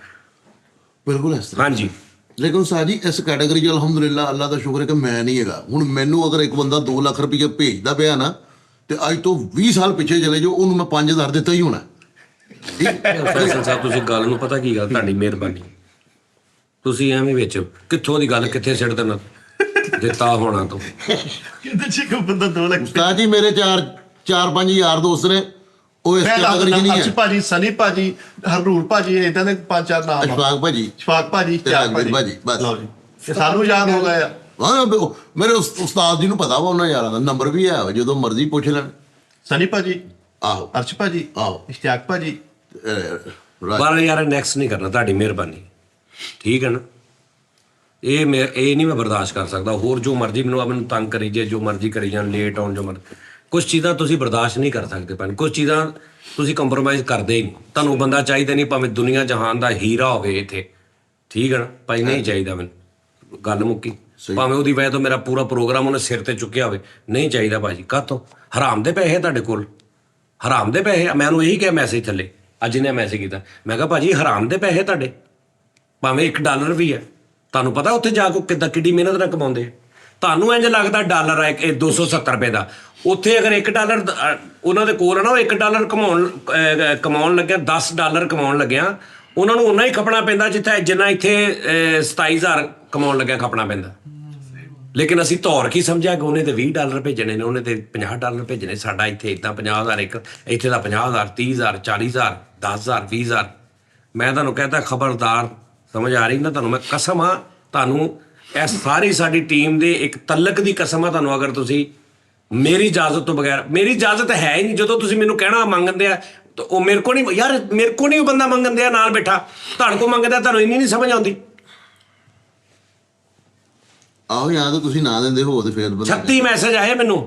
ਬਿਲਕੁਲ ਇਸ ਤਰ੍ਹਾਂ। ਹਾਂਜੀ, ਲੇਕਿਨ ਸਾਜੀ ਇਸ ਕੈਟਾਗਰੀ 'ਚ ਅਲਹਮਦੁਲਿਲਾ ਅੱਲਾ ਦਾ ਸ਼ੁਕਰ ਹੈ ਕਿ ਮੈਂ ਨਹੀਂ ਹੈਗਾ। ਹੁਣ ਮੈਨੂੰ ਅਗਰ ਇੱਕ ਬੰਦਾ 2 ਲੱਖ ਰੁਪਏ ਭੇਜਦਾ ਪਿਆ ਨਾ, ਤੇ ਅੱਜ ਤੋਂ 20 ਸਾਲ ਪਿੱਛੇ ਚਲੇ ਜਾਓ, ਉਹਨੂੰ ਮੈਂ 5000 ਦਿੱਤਾ ਹੀ ਹੋਣਾ। ਫੈਸਲ ਸਾਹਿਬ ਤੁਸੀਂ ਗੱਲ ਨੂੰ ਪਤਾ ਕੀ ਗੱਲ, ਤੁਹਾਡੀ ਮਿਹਰਬਾਨੀ, ਤੁਸੀਂ ਐਵੇਂ ਵਿੱਚ ਕਿੱਥੋਂ ਦੀ ਗੱਲ ਕਿੱਥੇ ਸਿੱਟ ਦੇਣਾ ਦਿੱਤਾ ਹੋਣਾ ਤੋਂ। ਕਹਿੰਦੇ ਜੀ ਕੋਈ ਬੰਦਾ 2 ਲੱਖ ਉਸਤਾਦ ਜੀ ਮੇਰੇ 4-5 ਯਾਰ ਦੋਸਤ ਨੇ, ਉਹ ਇਸ ਕੈਟਾਗਰੀ 'ਚ ਨਹੀਂ ਅਰਸ਼ ਹੈ। ਭਾਜੀ, ਸਨੀ ਭਾਜੀ, ਹਰਨੂਰ ਭਾਜੀ, ਇਦਾਂ ਦੇ 5-4 ਨਾਮ ਆ। ਅਸ਼ਫਾਕ ਭਾਜੀ, ਸ਼ਫਾਕ ਭਾਜੀ, ਤੇ ਰਾਜਵੀਰ ਭਾਜੀ, ਬਸ। ਲਓ ਜੀ, ਇਹ ਸਾਨੂੰ ਯਾਦ ਹੋ ਗਏ ਆ। ਹਾਂ, ਮੇਰੇ ਉਸਤਾਦ ਜੀ ਨੂੰ ਪਤਾ ਵਾ ਉਹਨਾਂ ਯਾਰਾਂ ਦਾ ਨੰਬਰ ਵੀ ਹੈ, ਜਦੋਂ ਮਰਜ਼ੀ ਪੁੱਛ ਲੈਣ। ਸਨੀ ਭਾਜੀ, ਆਹੋ, ਅਰਸ਼ ਭਾਜੀ, ਆਹੋ, ਇਸ਼ਤਿਆਕ ਭਾਜੀ। ਪਰ ਯਾਰ ਨੈਕਸਟ ਨਹੀਂ ਕਰਨਾ, ਤੁਹਾਡੀ ਮਿਹਰਬਾਨੀ, ਠੀਕ ਹੈ ਨਾ। ਇਹ ਨਹੀਂ ਮੈਂ ਬਰਦਾਸ਼ਤ ਕਰ ਸਕਦਾ। ਹੋਰ ਜੋ ਮਰਜ਼ੀ ਮੈਨੂੰ ਤੰਗ ਕਰੀ ਜੇ, ਜੋ ਮਰਜ਼ੀ ਕਰੀ ਜਾਣ, ਲੇਟ ਆਉਣ, ਜੋ ਮਰਜ਼ੀ। ਕੁਛ ਚੀਜ਼ਾਂ ਤੁਸੀਂ ਬਰਦਾਸ਼ਤ ਨਹੀਂ ਕਰ ਸਕਦੇ ਭਾਵੇਂ, ਕੁਛ ਚੀਜ਼ਾਂ ਤੁਸੀਂ ਕੰਪਰੋਮਾਈਜ਼ ਕਰਦੇ ਹੀ ਨਹੀਂ। ਤੁਹਾਨੂੰ ਬੰਦਾ ਚਾਹੀਦਾ ਨਹੀਂ, ਭਾਵੇਂ ਦੁਨੀਆ ਜਹਾਨ ਦਾ ਹੀਰਾ ਹੋਵੇ ਇੱਥੇ, ਠੀਕ ਹੈ ਨਾ ਭਾਈ, ਨਹੀਂ ਚਾਹੀਦਾ ਮੈਨੂੰ, ਗੱਲ ਮੁੱਕੀ। ਭਾਵੇਂ ਉਹਦੀ ਵਜ੍ਹਾ ਤੋਂ ਮੇਰਾ ਪੂਰਾ ਪ੍ਰੋਗਰਾਮ ਉਹਨੇ ਸਿਰ ਤੇ ਚੁੱਕਿਆ ਹੋਵੇ, ਨਹੀਂ ਚਾਹੀਦਾ ਭਾਜੀ। ਕਾਹਤੋਂ? ਹਰਾਮ ਦੇ ਪੈਸੇ ਤੁਹਾਡੇ ਕੋਲ, ਹਰਾਮ ਦੇ ਪੈਸੇ। ਮੈਂ ਉਹਨੂੰ ਇਹੀ ਕਿਹਾ ਮੈਸੇਜ ਥੱਲੇ, ਅੱਜ ਇਹਨੇ ਮੈਸੇਜ ਕੀਤਾ, ਮੈਂ ਕਿਹਾ ਭਾਜੀ ਹਰਾਮ ਦੇ ਪੈਸੇ ਤੁਹਾਡੇ, ਭਾਵੇਂ $1 ਵੀ ਹੈ। ਤੁਹਾਨੂੰ ਪਤਾ ਉੱਥੇ ਜਾ ਕੇ ਕਿੱਦਾਂ ਕਿੱਡੀ ਮਿਹਨਤ ਨਾਲ ਕਮਾਉਂਦੇ। ਤੁਹਾਨੂੰ ਇੰਝ ਲੱਗਦਾ ਡਾਲਰ ਹੈ ਇਹ 270 ਰੁਪਏ ਦਾ, ਉੱਥੇ ਅਗਰ $1 ਉਹਨਾਂ ਦੇ ਕੋਲ ਹੈ ਨਾ, ਉਹ $1 ਕਮਾਉਣ ਲੱਗਿਆ, $10 ਕਮਾਉਣ ਲੱਗਿਆ, ਉਹਨਾਂ ਨੂੰ ਉਨਾ ਹੀ ਖਪਣਾ ਪੈਂਦਾ ਜਿੰਨਾ ਇੱਥੇ 27,000 ਕਮਾਉਣ ਲੱਗਿਆ ਖਪਣਾ ਪੈਂਦਾ। ਲੇਕਿਨ ਅਸੀਂ ਧੌਰ ਕੀ ਸਮਝਿਆ ਕਿ ਉਹਨੇ ਤੇ $20 ਭੇਜਣੇ ਨੇ, ਉਹਨੇ ਤੇ $50 ਭੇਜਣੇ। ਸਾਡਾ ਇੱਥੇ ਇੱਦਾਂ 50,000 ਇੱਕ, ਇੱਥੇ ਦਾ 50,000, 30,000, 40,000, 10,000, 20,000। ਮੈਂ ਤੁਹਾਨੂੰ ਕਹਿੰਦਾ ਖਬਰਦਾਰ, ਸਮਝ ਆ ਰਹੀ ਨਾ ਤੁਹਾਨੂੰ? ਮੈਂ ਕਸਮ ਆ ਤੁਹਾਨੂੰ, ਇਹ ਸਾਰੀ ਸਾਡੀ ਟੀਮ ਦੇ ਇੱਕ ਤਲਕ ਦੀ ਕਸਮ ਆ ਤੁਹਾਨੂੰ। ਅਗਰ ਤੁਸੀਂ ਮੇਰੀ ਇਜਾਜ਼ਤ ਤੋਂ ਬਗੈਰ, ਮੇਰੀ ਇਜਾਜ਼ਤ ਹੈ ਹੀ ਨਹੀਂ, ਜਦੋਂ ਤੁਸੀਂ ਮੈਨੂੰ ਕਹਿਣਾ ਮੰਗਦੇ ਆ, ਉਹ ਮੇਰੇ ਕੋ ਨਹੀਂ ਯਾਰ, ਮੇਰੇ ਕੋ ਨਹੀਂ ਉਹ ਬੰਦਾ ਮੰਗਣ ਆ ਨਾਲ ਬੈਠਾ, ਤੁਹਾਡੇ ਕੋਲ ਮੰਗਦਾ, ਤੁਹਾਨੂੰ ਇੰਨੀ ਨਹੀਂ ਸਮਝ ਆਉਂਦੀ। ਆਹੋ, ਜਾਂ ਤਾਂ ਤੁਸੀਂ ਨਾ ਦਿੰਦੇ ਹੋ ਤੇ ਫੇਰ 36 ਮੈਸੇਜ ਆਏ ਮੈਨੂੰ,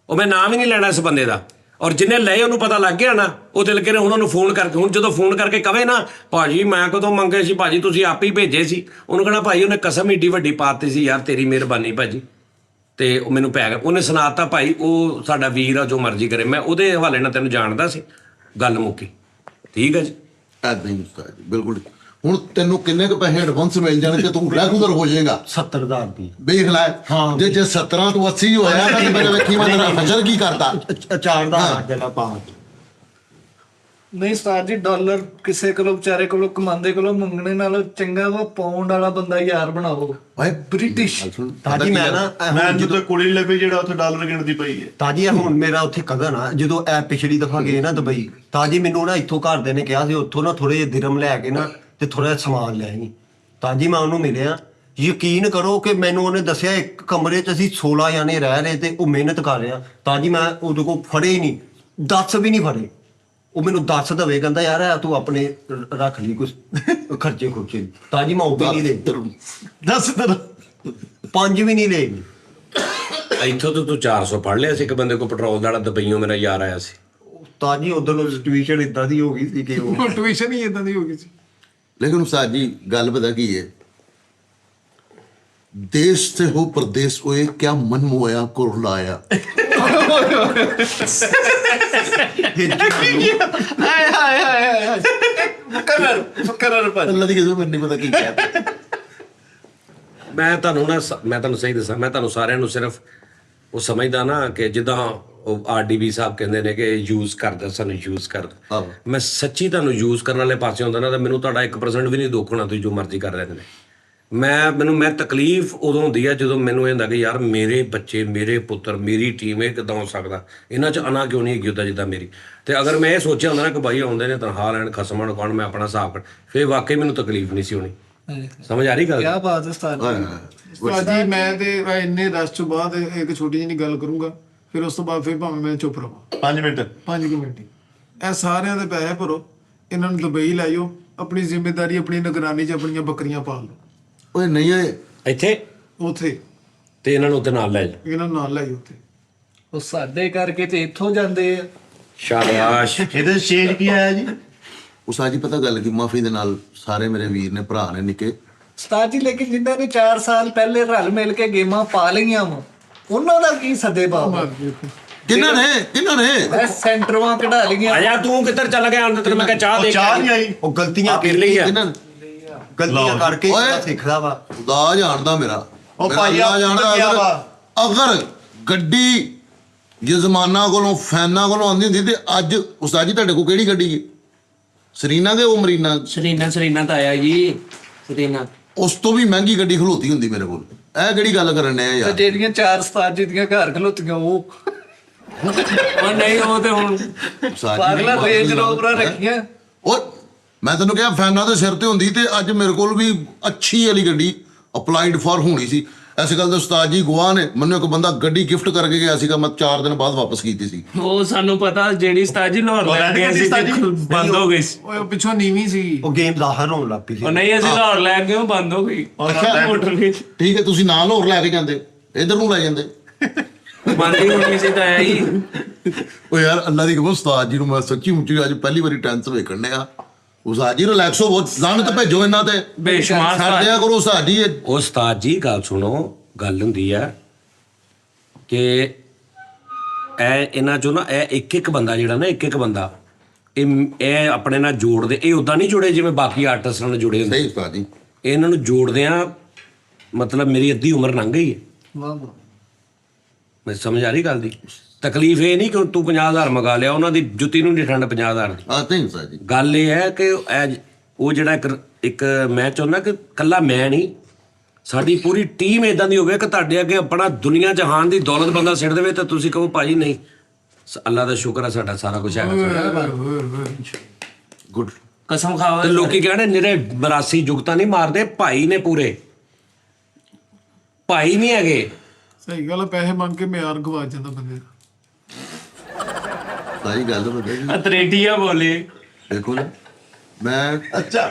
ਉਹ ਮੈਂ ਨਾਮ ਹੀ ਨਹੀਂ ਲੈਣਾ ਇਸ ਬੰਦੇ ਦਾ। ਔਰ ਜਿੰਨੇ ਲਏ ਉਹਨੂੰ ਪਤਾ ਲੱਗ ਗਿਆ ਨਾ, ਉਹ ਦਿਲ ਕਰੇ ਉਹਨਾਂ ਨੂੰ ਫੋਨ ਕਰਕੇ, ਹੁਣ ਜਦੋਂ ਫੋਨ ਕਰਕੇ ਕਵੇ ਨਾ, ਭਾਜੀ ਮੈਂ ਕਦੋਂ ਮੰਗੇ ਸੀ ਭਾਜੀ, ਤੁਸੀਂ ਆਪ ਹੀ ਭੇਜੇ ਸੀ, ਉਹਨੂੰ ਕਹਿਣਾ ਭਾਈ ਉਹਨੇ ਕਸਮ ਏਡੀ ਵੱਡੀ ਪਾਤੀ ਸੀ ਯਾਰ, ਤੇਰੀ ਮਿਹਰਬਾਨੀ ਭਾਜੀ। ਤੇ ਉਹ ਮੈਨੂੰ ਪੈ ਗਿਆ, ਉਹਨੇ ਸੁਣਾਤਾ ਭਾਈ ਉਹ ਸਾਡਾ ਵੀਰ ਆ, ਜੋ ਮਰਜ਼ੀ ਕਰੇ। ਮੈਂ ਉਹਦੇ ਹਵਾਲੇ ਨਾਲ ਤੈਨੂੰ ਜਾਣਦਾ ਸੀ, ਗੱਲ ਮੁੱਕੀ, ਠੀਕ ਹੈ ਜੀ। ਐਦਾਂ ਹੀ ਉਸਤਾਦ ਜੀ, ਬਿਲਕੁਲ। ਹੁਣ ਤੈਨੂੰ ਕਿੰਨੇ ਕੁ ਪੈਸੇ ਐਡਵਾਂਸ ਮਿਲ ਜਾਣ ਤੇ ਤੂੰ ਰੈਗੂਲਰ ਹੋ ਜਾਏਗਾ? 70,000 ਦੀ ਵੇਖ ਲੈ, ਜੇ 17 ਤੋਂ 80 ਹੋਇਆ ਤਾਂ ਮੇਰੇ ਵੇਖੀ ਮੈਂ ਤੇਰਾ ਫਜਰ ਕੀ ਕਰਤਾ। 4 ਦਾ ਜਗਾ ਪਾ। ਨਹੀਂ ਉਸਤਾਦ ਜੀ, ਡਾਲਰ ਕਿਸੇ ਕੋਲੋਂ ਵਿਚਾਰੇ ਕੋਲੋਂ ਕਮਾਉਂਦੇ ਕੋਲੋਂ ਮੰਗਣੇ ਨਾਲੋਂ ਚੰਗਾ ਵਾ ਪਾਉਂਡ ਵਾਲਾ ਬੰਦਾ ਯਾਰ ਬਣਾਓ। ਓਏ ਬ੍ਰਿਟਿਸ਼ ਤਾਜੀ ਮੈਂ ਨਾ ਮੈਂ ਜਦੋਂ ਕੁੜੀ ਲੱਭੀ ਜਿਹੜਾ ਉੱਥੇ ਡਾਲਰ ਗਿਣਦੀ ਪਈ ਹੈ। ਤਾਜੀ ਹੁਣ ਮੇਰਾ ਉੱਥੇ ਕਜ਼ਨ ਆ, ਜਦੋਂ ਇਹ ਪਿਛਲੀ ਦਫਾ ਗਏ ਨਾ ਦੁਬਈ, ਤਾਜੀ ਮੈਨੂੰ ਨਾ ਇੱਥੋਂ ਘਰਦੇ ਨੇ ਕਿਹਾ ਸੀ ਉੱਥੋਂ ਨਾ ਥੋੜੇ ਜਿਹੇ ਦਿਰਮ ਲੈ ਕੇ ਨਾ ਤੇ ਥੋੜਾ ਜਿਹਾ ਸਮਾਨ ਲੈ ਆਈ। ਤਾਜੀ ਮੈਂ ਉਹਨੂੰ ਮਿਲਿਆ, ਯਕੀਨ ਕਰੋ ਕਿ ਮੈਨੂੰ ਉਹਨੇ ਦੱਸਿਆ ਇੱਕ ਕਮਰੇ 'ਚ ਅਸੀਂ 16 ਜਾਣੇ ਰਹਿ ਰਹੇ ਤੇ ਉਹ ਮਿਹਨਤ ਕਰ ਰਿਹਾ। ਤਾਜੀ ਮੈਂ ਉਹਦੇ ਕੋਲ ਫੜੇ ਹੀ ਨਹੀਂ, 10 ਵੀ ਨਹੀਂ ਫੜੇ। ਉਹ ਮੈਨੂੰ ਦੱਸ ਦਵੇ, ਕਹਿੰਦਾ ਯਾਰ ਤੂੰ ਆਪਣੇ ਰੱਖ ਲਈ ਕੁਛ ਖਰਚੇ ਖੁਰਚੇ। ਤਾਜੀ ਮੈਂ ਉਹ ਵੀ ਨਹੀਂ ਲੈ, 5 ਵੀ ਨਹੀਂ ਲੈ। ਇੱਥੋਂ ਤੋਂ ਤੂੰ 400 ਫੜ ਲਿਆ ਸੀ ਇੱਕ ਬੰਦੇ ਕੋਲ ਪੈਟਰੋਲ ਵਾਲਾ, ਦੁਬਈਓਂ ਮੇਰਾ ਯਾਰ ਆਇਆ ਸੀ। ਤਾਜੀ ਉਧਰ ਸਿਚੁਏਸ਼ਨ ਇਦਾਂ ਦੀ ਹੋ ਗਈ ਸੀ ਕਿ ਉਹ ਟਿਊਸ਼ਨ ਹੀ ਇਦਾਂ ਦੀ ਹੋ ਗਈ ਸੀ। ਲੇਕਿਨ ਉਸਤਾਦ ਜੀ ਗੱਲ ਪਤਾ ਕੀ ਹੈ, देश से हो प्रदेश होए क्या मन मोया कुरलाया। अल्लाह दी कसम मैंने नहीं पता की क्या। ਮੈਂ ਤੁਹਾਨੂੰ ਸਹੀ ਦੱਸਾਂ, ਮੈਂ ਤੁਹਾਨੂੰ ਸਾਰਿਆਂ ਨੂੰ ਸਿਰਫ ਉਹ ਸਮਝਦਾ ਨਾ ਕਿ ਜਿੱਦਾਂ ਉਹ RDB ਸਾਹਿਬ ਕਹਿੰਦੇ ਨੇ ਕਿ ਯੂਜ਼ ਕਰਦਾ, ਸਾਨੂੰ ਯੂਜ਼ ਕਰਦਾ। ਮੈਂ ਸੱਚੀ ਤੁਹਾਨੂੰ ਯੂਜ਼ ਕਰਨ ਵਾਲੇ ਪਾਸੇ ਹੁੰਦਾ ਨਾ ਤਾਂ ਮੈਨੂੰ ਤੁਹਾਡਾ 1% ਵੀ ਨਹੀਂ ਦੁੱਖ ਹੋਣਾ, ਤੁਸੀਂ ਜੋ ਮਰਜ਼ੀ ਕਰ ਰਹੇ ਨੇ। ਮੈਂ ਤਕਲੀਫ ਉਦੋਂ ਹੁੰਦੀ ਆ ਜਦੋਂ ਮੈਨੂੰ ਇਹ ਹੁੰਦਾ ਕਿ ਯਾਰ ਮੇਰੇ ਬੱਚੇ, ਮੇਰੇ ਪੁੱਤਰ, ਮੇਰੀ ਟੀਮ, ਇਹ ਕਿੱਦਾਂ ਹੋ ਸਕਦਾ, ਇਹਨਾਂ 'ਚ ਅਨਾ ਕਿਉਂ ਨਹੀਂ ਹੈਗੀ ਉੱਦਾਂ ਜਿੱਦਾਂ ਮੇਰੀ। ਤੇ ਅਗਰ ਮੈਂ ਇਹ ਸੋਚਿਆ ਹੁੰਦਾ ਨਾ ਕਿ ਬਾਈ ਆਉਂਦੇ ਨੇ ਤਨਖਾਹ ਲੈਣ, ਖਸਮਾਂ ਨੂੰ ਕੌਣ, ਮੈਂ ਆਪਣਾ ਹਿਸਾਬ ਕਰ, ਫਿਰ ਵਾਕਈ ਮੈਨੂੰ ਤਕਲੀਫ ਨਹੀਂ ਸੀ ਹੋਣੀ। ਸਮਝ ਆ ਰਹੀ ਗੱਲ? ਕੀ ਬਾਤ ਹੈ ਉਸਤਾਦ ਜੀ। ਉਸਤਾਦ ਜੀ ਮੈਂ ਤੇ ਇੰਨੇ ਰਸ਼ ਤੋਂ ਬਾਅਦ ਇੱਕ ਛੋਟੀ ਜਿਹੀ ਗੱਲ ਕਰੂੰਗਾ, ਫਿਰ ਉਸ ਤੋਂ ਬਾਅਦ ਫਿਰ ਭਾਵੇਂ ਮੈਂ ਚੁੱਪ ਰਹਾਂ 5 ਮਿੰਟ 5 ਮਿੰਟ ਹੀ। ਇਹ ਸਾਰਿਆਂ ਦੇ ਪੈਸੇ ਭਰੋ, ਇਹਨਾਂ ਨੂੰ ਦੁਬਈ ਲੈ ਜਾਓ, ਆਪਣੀ ਜ਼ਿੰਮੇਵਾਰੀ, ਆਪਣੀ ਨਿਗਰਾਨੀ 'ਚ ਆਪਣੀਆਂ ਬੱਕਰੀਆਂ ਪਾਲ ਲਓ ਓਏ ਨਹੀਂ ਓਏ, ਇੱਥੇ ਉੱਥੇ, ਤੇ ਇਹਨਾਂ ਨੂੰ ਉੱਤੇ ਨਾਲ ਲੈ ਜਾ। ਇਹਨਾਂ ਨੂੰ ਨਾਲ ਲੈ ਜਾਓ ਉੱਥੇ। ਉਹ ਸਾਡੇ ਕਰਕੇ ਤੇ ਇੱਥੋਂ ਜਾਂਦੇ ਆ। ਸ਼ਾਬਾਸ਼। ਇਹਦੇ ਚੇਂਜ ਕੀ ਆਇਆ ਜੀ? ਉਸਤਾਦ ਜੀ ਪਤਾ ਗੱਲ ਕੀ, ਮਾਫੀ ਦੇ ਨਾਲ ਸਾਰੇ ਮੇਰੇ ਵੀਰ ਨੇ, ਭਰਾ ਨੇ ਨਿੱਕੇ, ਉਸਤਾਦ ਜੀ ਲੇਕਿਨ ਜਿਨ੍ਹਾਂ ਨੇ 4 ਸਾਲ ਪਹਿਲੇ ਰਲ ਮਿਲ ਕੇ ਗੇਮਾਂ ਪਾ ਲਈਆਂ ਵਾ, ਉਹਨਾਂ ਦਾ ਕੀ ਸੱਦੇ ਬਾਬਾ? ਕਿਹਨਾਂ ਨੇ ਇਹ ਸੈਂਟਰਵਾਂ ਕਢਾ ਲਈਆਂ। ਆਇਆ ਤੂੰ ਕਿੱਧਰ ਚੱਲ ਗਿਆ? ਅੰਦਰ ਤੈਨੂੰ ਮੈਂ ਕਿਹਾ ਚਾਹ ਦੇ ਕੇ ਚਾਹ ਨਹੀਂ ਆਈ। ਉਹ ਗਲਤੀਆਂ ਪੀ ਲਈ ਆ। ਕਿਹਨਾਂ ਨੇ? ਗਲਤੀਆਂ ਕਰਕੇ ਓਏ। ਜਿਹੜਾ ਸਿੱਖਦਾ ਵਾ। ਖੁਦਾ ਜਾਣਦਾ ਮੇਰਾ, ਉਹ ਮੇਰਾ ਭਾਈ ਅੱਲਾ ਆਪ ਜਾਣਦਾ। ਕਿਹਾ ਅਗਰ ਗੱਡੀ ਜਜ਼ਮਾਨਾ ਕੋਲੋਂ, ਫੈਨਾਂ ਕੋਲੋਂ ਆਉਂਦੀ ਹੁੰਦੀ ਤੇ ਅੱਜ ਉਸਤਾਦ ਜੀ ਤੁਹਾਡੇ ਕੋਲ ਕਿਹੜੀ ਗੱਡੀ ਹੈ? ਸਰੀਨਾ ਕੇ ਉਹ ਮਰੀਨਾ? ਸਰੀਨਾ ਤਾਂ ਆਇਆ ਜੀ, ਸਰੀਨਾ। ਉਸ ਤੋਂ ਵੀ ਮਹਿੰਗੀ ਗੱਡੀ ਖਲੋਤੀ ਹੁੰਦੀ ਮੇਰੇ ਕੋਲ। ਇਹ ਕਿਹੜੀ ਗੱਲ ਕਰਨ ਨੇ ਤੇ ਯਾਰ? ਜਿਹੜੀਆਂ 4 ਉਸਤਾਦ ਜੀ ਦੀਆਂ ਘਰ ਖਲੋਤੀਆਂ ਉਹ ਉਹ ਨਹੀਂ, ਉਹ ਤੇ ਹੁਣ ਉਸਤਾਦ ਜੀ ਪਾਗਲਾ ਰੇਂਜ ਰੋਵਰਾਂ ਰੱਖੀਆਂ। ਓਏ ਮੈਂ ਤੈਨੂੰ ਕਿਹਾ ਫੈਨਾਂ ਦੇ ਸਿਰ ਤੇ ਹੁੰਦੀ ਤੇ ਅੱਜ ਮੇਰੇ ਕੋਲ ਵੀ ਅੱਛੀ ਵਾਲੀ ਗੱਡੀ ਅਪਲਾਈਡ ਫॉर ਹੋਣੀ ਸੀ। ਇਸ ਗੱਲ ਦੇ ਉਸਤਾਦ ਜੀ ਗਵਾਹ ਨੇ। ਮੈਨੂੰ ਇੱਕ ਬੰਦਾ ਗੱਡੀ ਗਿਫਟ ਕਰਕੇ ਗਿਆ ਸੀਗਾ, ਮੈਂ 4 ਦਿਨ ਬਾਅਦ ਵਾਪਸ ਕੀਤੀ ਸੀ। ਉਹ ਸਾਨੂੰ ਪਤਾ, ਜਿਹੜੀ ਉਸਤਾਦ ਜੀ ਲਾਹੌਰ ਲੈ ਗਏ ਸੀ ਬੰਦ ਹੋ ਗਈ ਸੀ। ਓਏ ਉਹ ਪਿੱਛੋਂ ਨੀਵੀਂ ਸੀ। ਉਹ ਗੇਮ ਜ਼ਾਹਰ ਹੋਣ ਲੱਗ ਪਈ ਸੀ। ਉਹ ਨਹੀਂ, ਅਸੀਂ ਲਾਹੌਰ ਲੈ ਗਏ, ਉਹ ਬੰਦ ਹੋ ਗਈ ਮੋਟਰ ਵਿੱਚ। ਠੀਕ ਹੈ, ਤੁਸੀਂ ਨਾਲ ਹੋਰ ਲੈ ਕੇ ਜਾਂਦੇ, ਇਧਰ ਨੂੰ ਲੈ ਜਾਂਦੇ। ਬੰਦ ਹੀ ਹੋਣੀ ਸੀ ਤਾਂ ਆਇਆ ਹੀ। ਓ ਯਾਰ ਅੱਲਾ ਦੀ ਕਸਮ, ਉਸਤਾਦ ਜੀ ਨੂੰ ਮੈਂ ਸੱਚੀ ਮੁੱਚੀ ਅੱਜ ਪਹਿਲੀ ਵਾਰੀ ਟੈਂਸ ਵੇਖਣ ਡਿਆ। ਉਸਤਾਦ ਜੀ ਰਿਲੈਕਸ ਹੋ, ਬਹੁਤ ਲਾਹਨਤ ਭੇਜੋ ਇਹਨਾਂ ਤੇ, ਬੇਸ਼ੁਮਾਰ ਛੱਡ ਦਿਆ ਕਰੋ ਉਸਤਾਦ ਜੀ। ਉਸਤਾਦ ਜੀ ਗੱਲ ਸੁਣੋ, ਗੱਲ ਹੁੰਦੀ ਆ ਕਿ ਇਹਨਾਂ ਚੋਂ ਨਾ ਇਹ ਇੱਕ ਬੰਦਾ ਜਿਹੜਾ ਨਾ, ਇੱਕ ਬੰਦਾ ਇਹ ਆਪਣੇ ਨਾਲ ਜੋੜਦੇ, ਇਹ ਉਦਾਂ ਨਹੀਂ ਜੁੜੇ ਜਿਵੇਂ ਬਾਕੀ ਆਰਟਿਸਟਾਂ ਨਾਲ ਜੁੜੇ ਹੁੰਦੇ। ਸਹੀ ਉਸਤਾਦ ਜੀ। ਇਹਨਾਂ ਨੂੰ ਜੋੜਦੇ ਆ, ਮਤਲਬ ਮੇਰੀ ਅੱਧੀ ਉਮਰ ਲੰਘ ਗਈ ਹੈ। ਵਾਹ ਵਾਹ। ਮੈਂ ਸਮਝ ਆ ਰਹੀ ਗੱਲ ਦੀ? ਤਕਲੀਫ ਇਹ ਨਹੀਂ ਕਿ ਤੂੰ 50,000 ਮੰਗਾ ਲਿਆ, ਉਹਨਾਂ ਦੀ ਜੁੱਤੀ ਨੂੰ ਨਹੀਂ ਠੰਡ 50,000 ਦੀ। ਨਹੀਂ ਉਸਤਾਦ ਜੀ, ਗੱਲ ਇਹ ਹੈ ਕਿ ਉਹ ਜਿਹੜਾ ਇੱਕ ਮੈਂ ਚਾਹੁੰਦਾ ਕਿ ਕੱਲਾ ਮੈਂ ਨਹੀਂ, ਸਾਡੀ ਪੂਰੀ ਟੀਮ ਇਦਾਂ ਦੀ ਹੋਵੇ ਕਿ ਤੁਹਾਡੇ ਅੱਗੇ ਆਪਣਾ ਦੁਨੀਆ ਜਹਾਨ ਦੀ ਦੌਲਤ ਬੰਦਾ ਸਿੱਟ ਦੇਵੇ ਤਾਂ ਤੁਸੀਂ ਕਹੋ ਭਾਜੀ ਨਹੀਂ, ਅੱਲਾ ਦਾ ਸ਼ੁਕਰ ਹੈ ਸਾਡਾ ਸਾਰਾ ਕੁਝ ਹੈਗਾ। ਗੁੱਡ। ਕਸਮ ਖਾਵਾ। ਤੇ ਲੋਕੀ ਕਹਿੰਦੇ ਨਿਰੇ 82 ਜੁਗਤਾਂ ਨਹੀਂ ਮਾਰਦੇ, ਭਾਈ ਨੇ ਪੂਰੇ, ਭਾਈ ਨਹੀਂ ਹੈਗੇ। ਸਹੀ ਗੱਲ ਆ, ਪੈਸੇ ਮੰਗ ਕੇ ਮਿਆਰ ਗਵਾ ਜਾਂਦਾ ਬੰਦੇ ਦਾ। ਸਾਰੀ ਗੱਲ ਬਤਾ ਜੀ। ਅਤਰੇਟੀਆ ਬੋਲੇ। ਦੇਖੋ ਨਾ, ਮੈਂ ਅੱਛਾ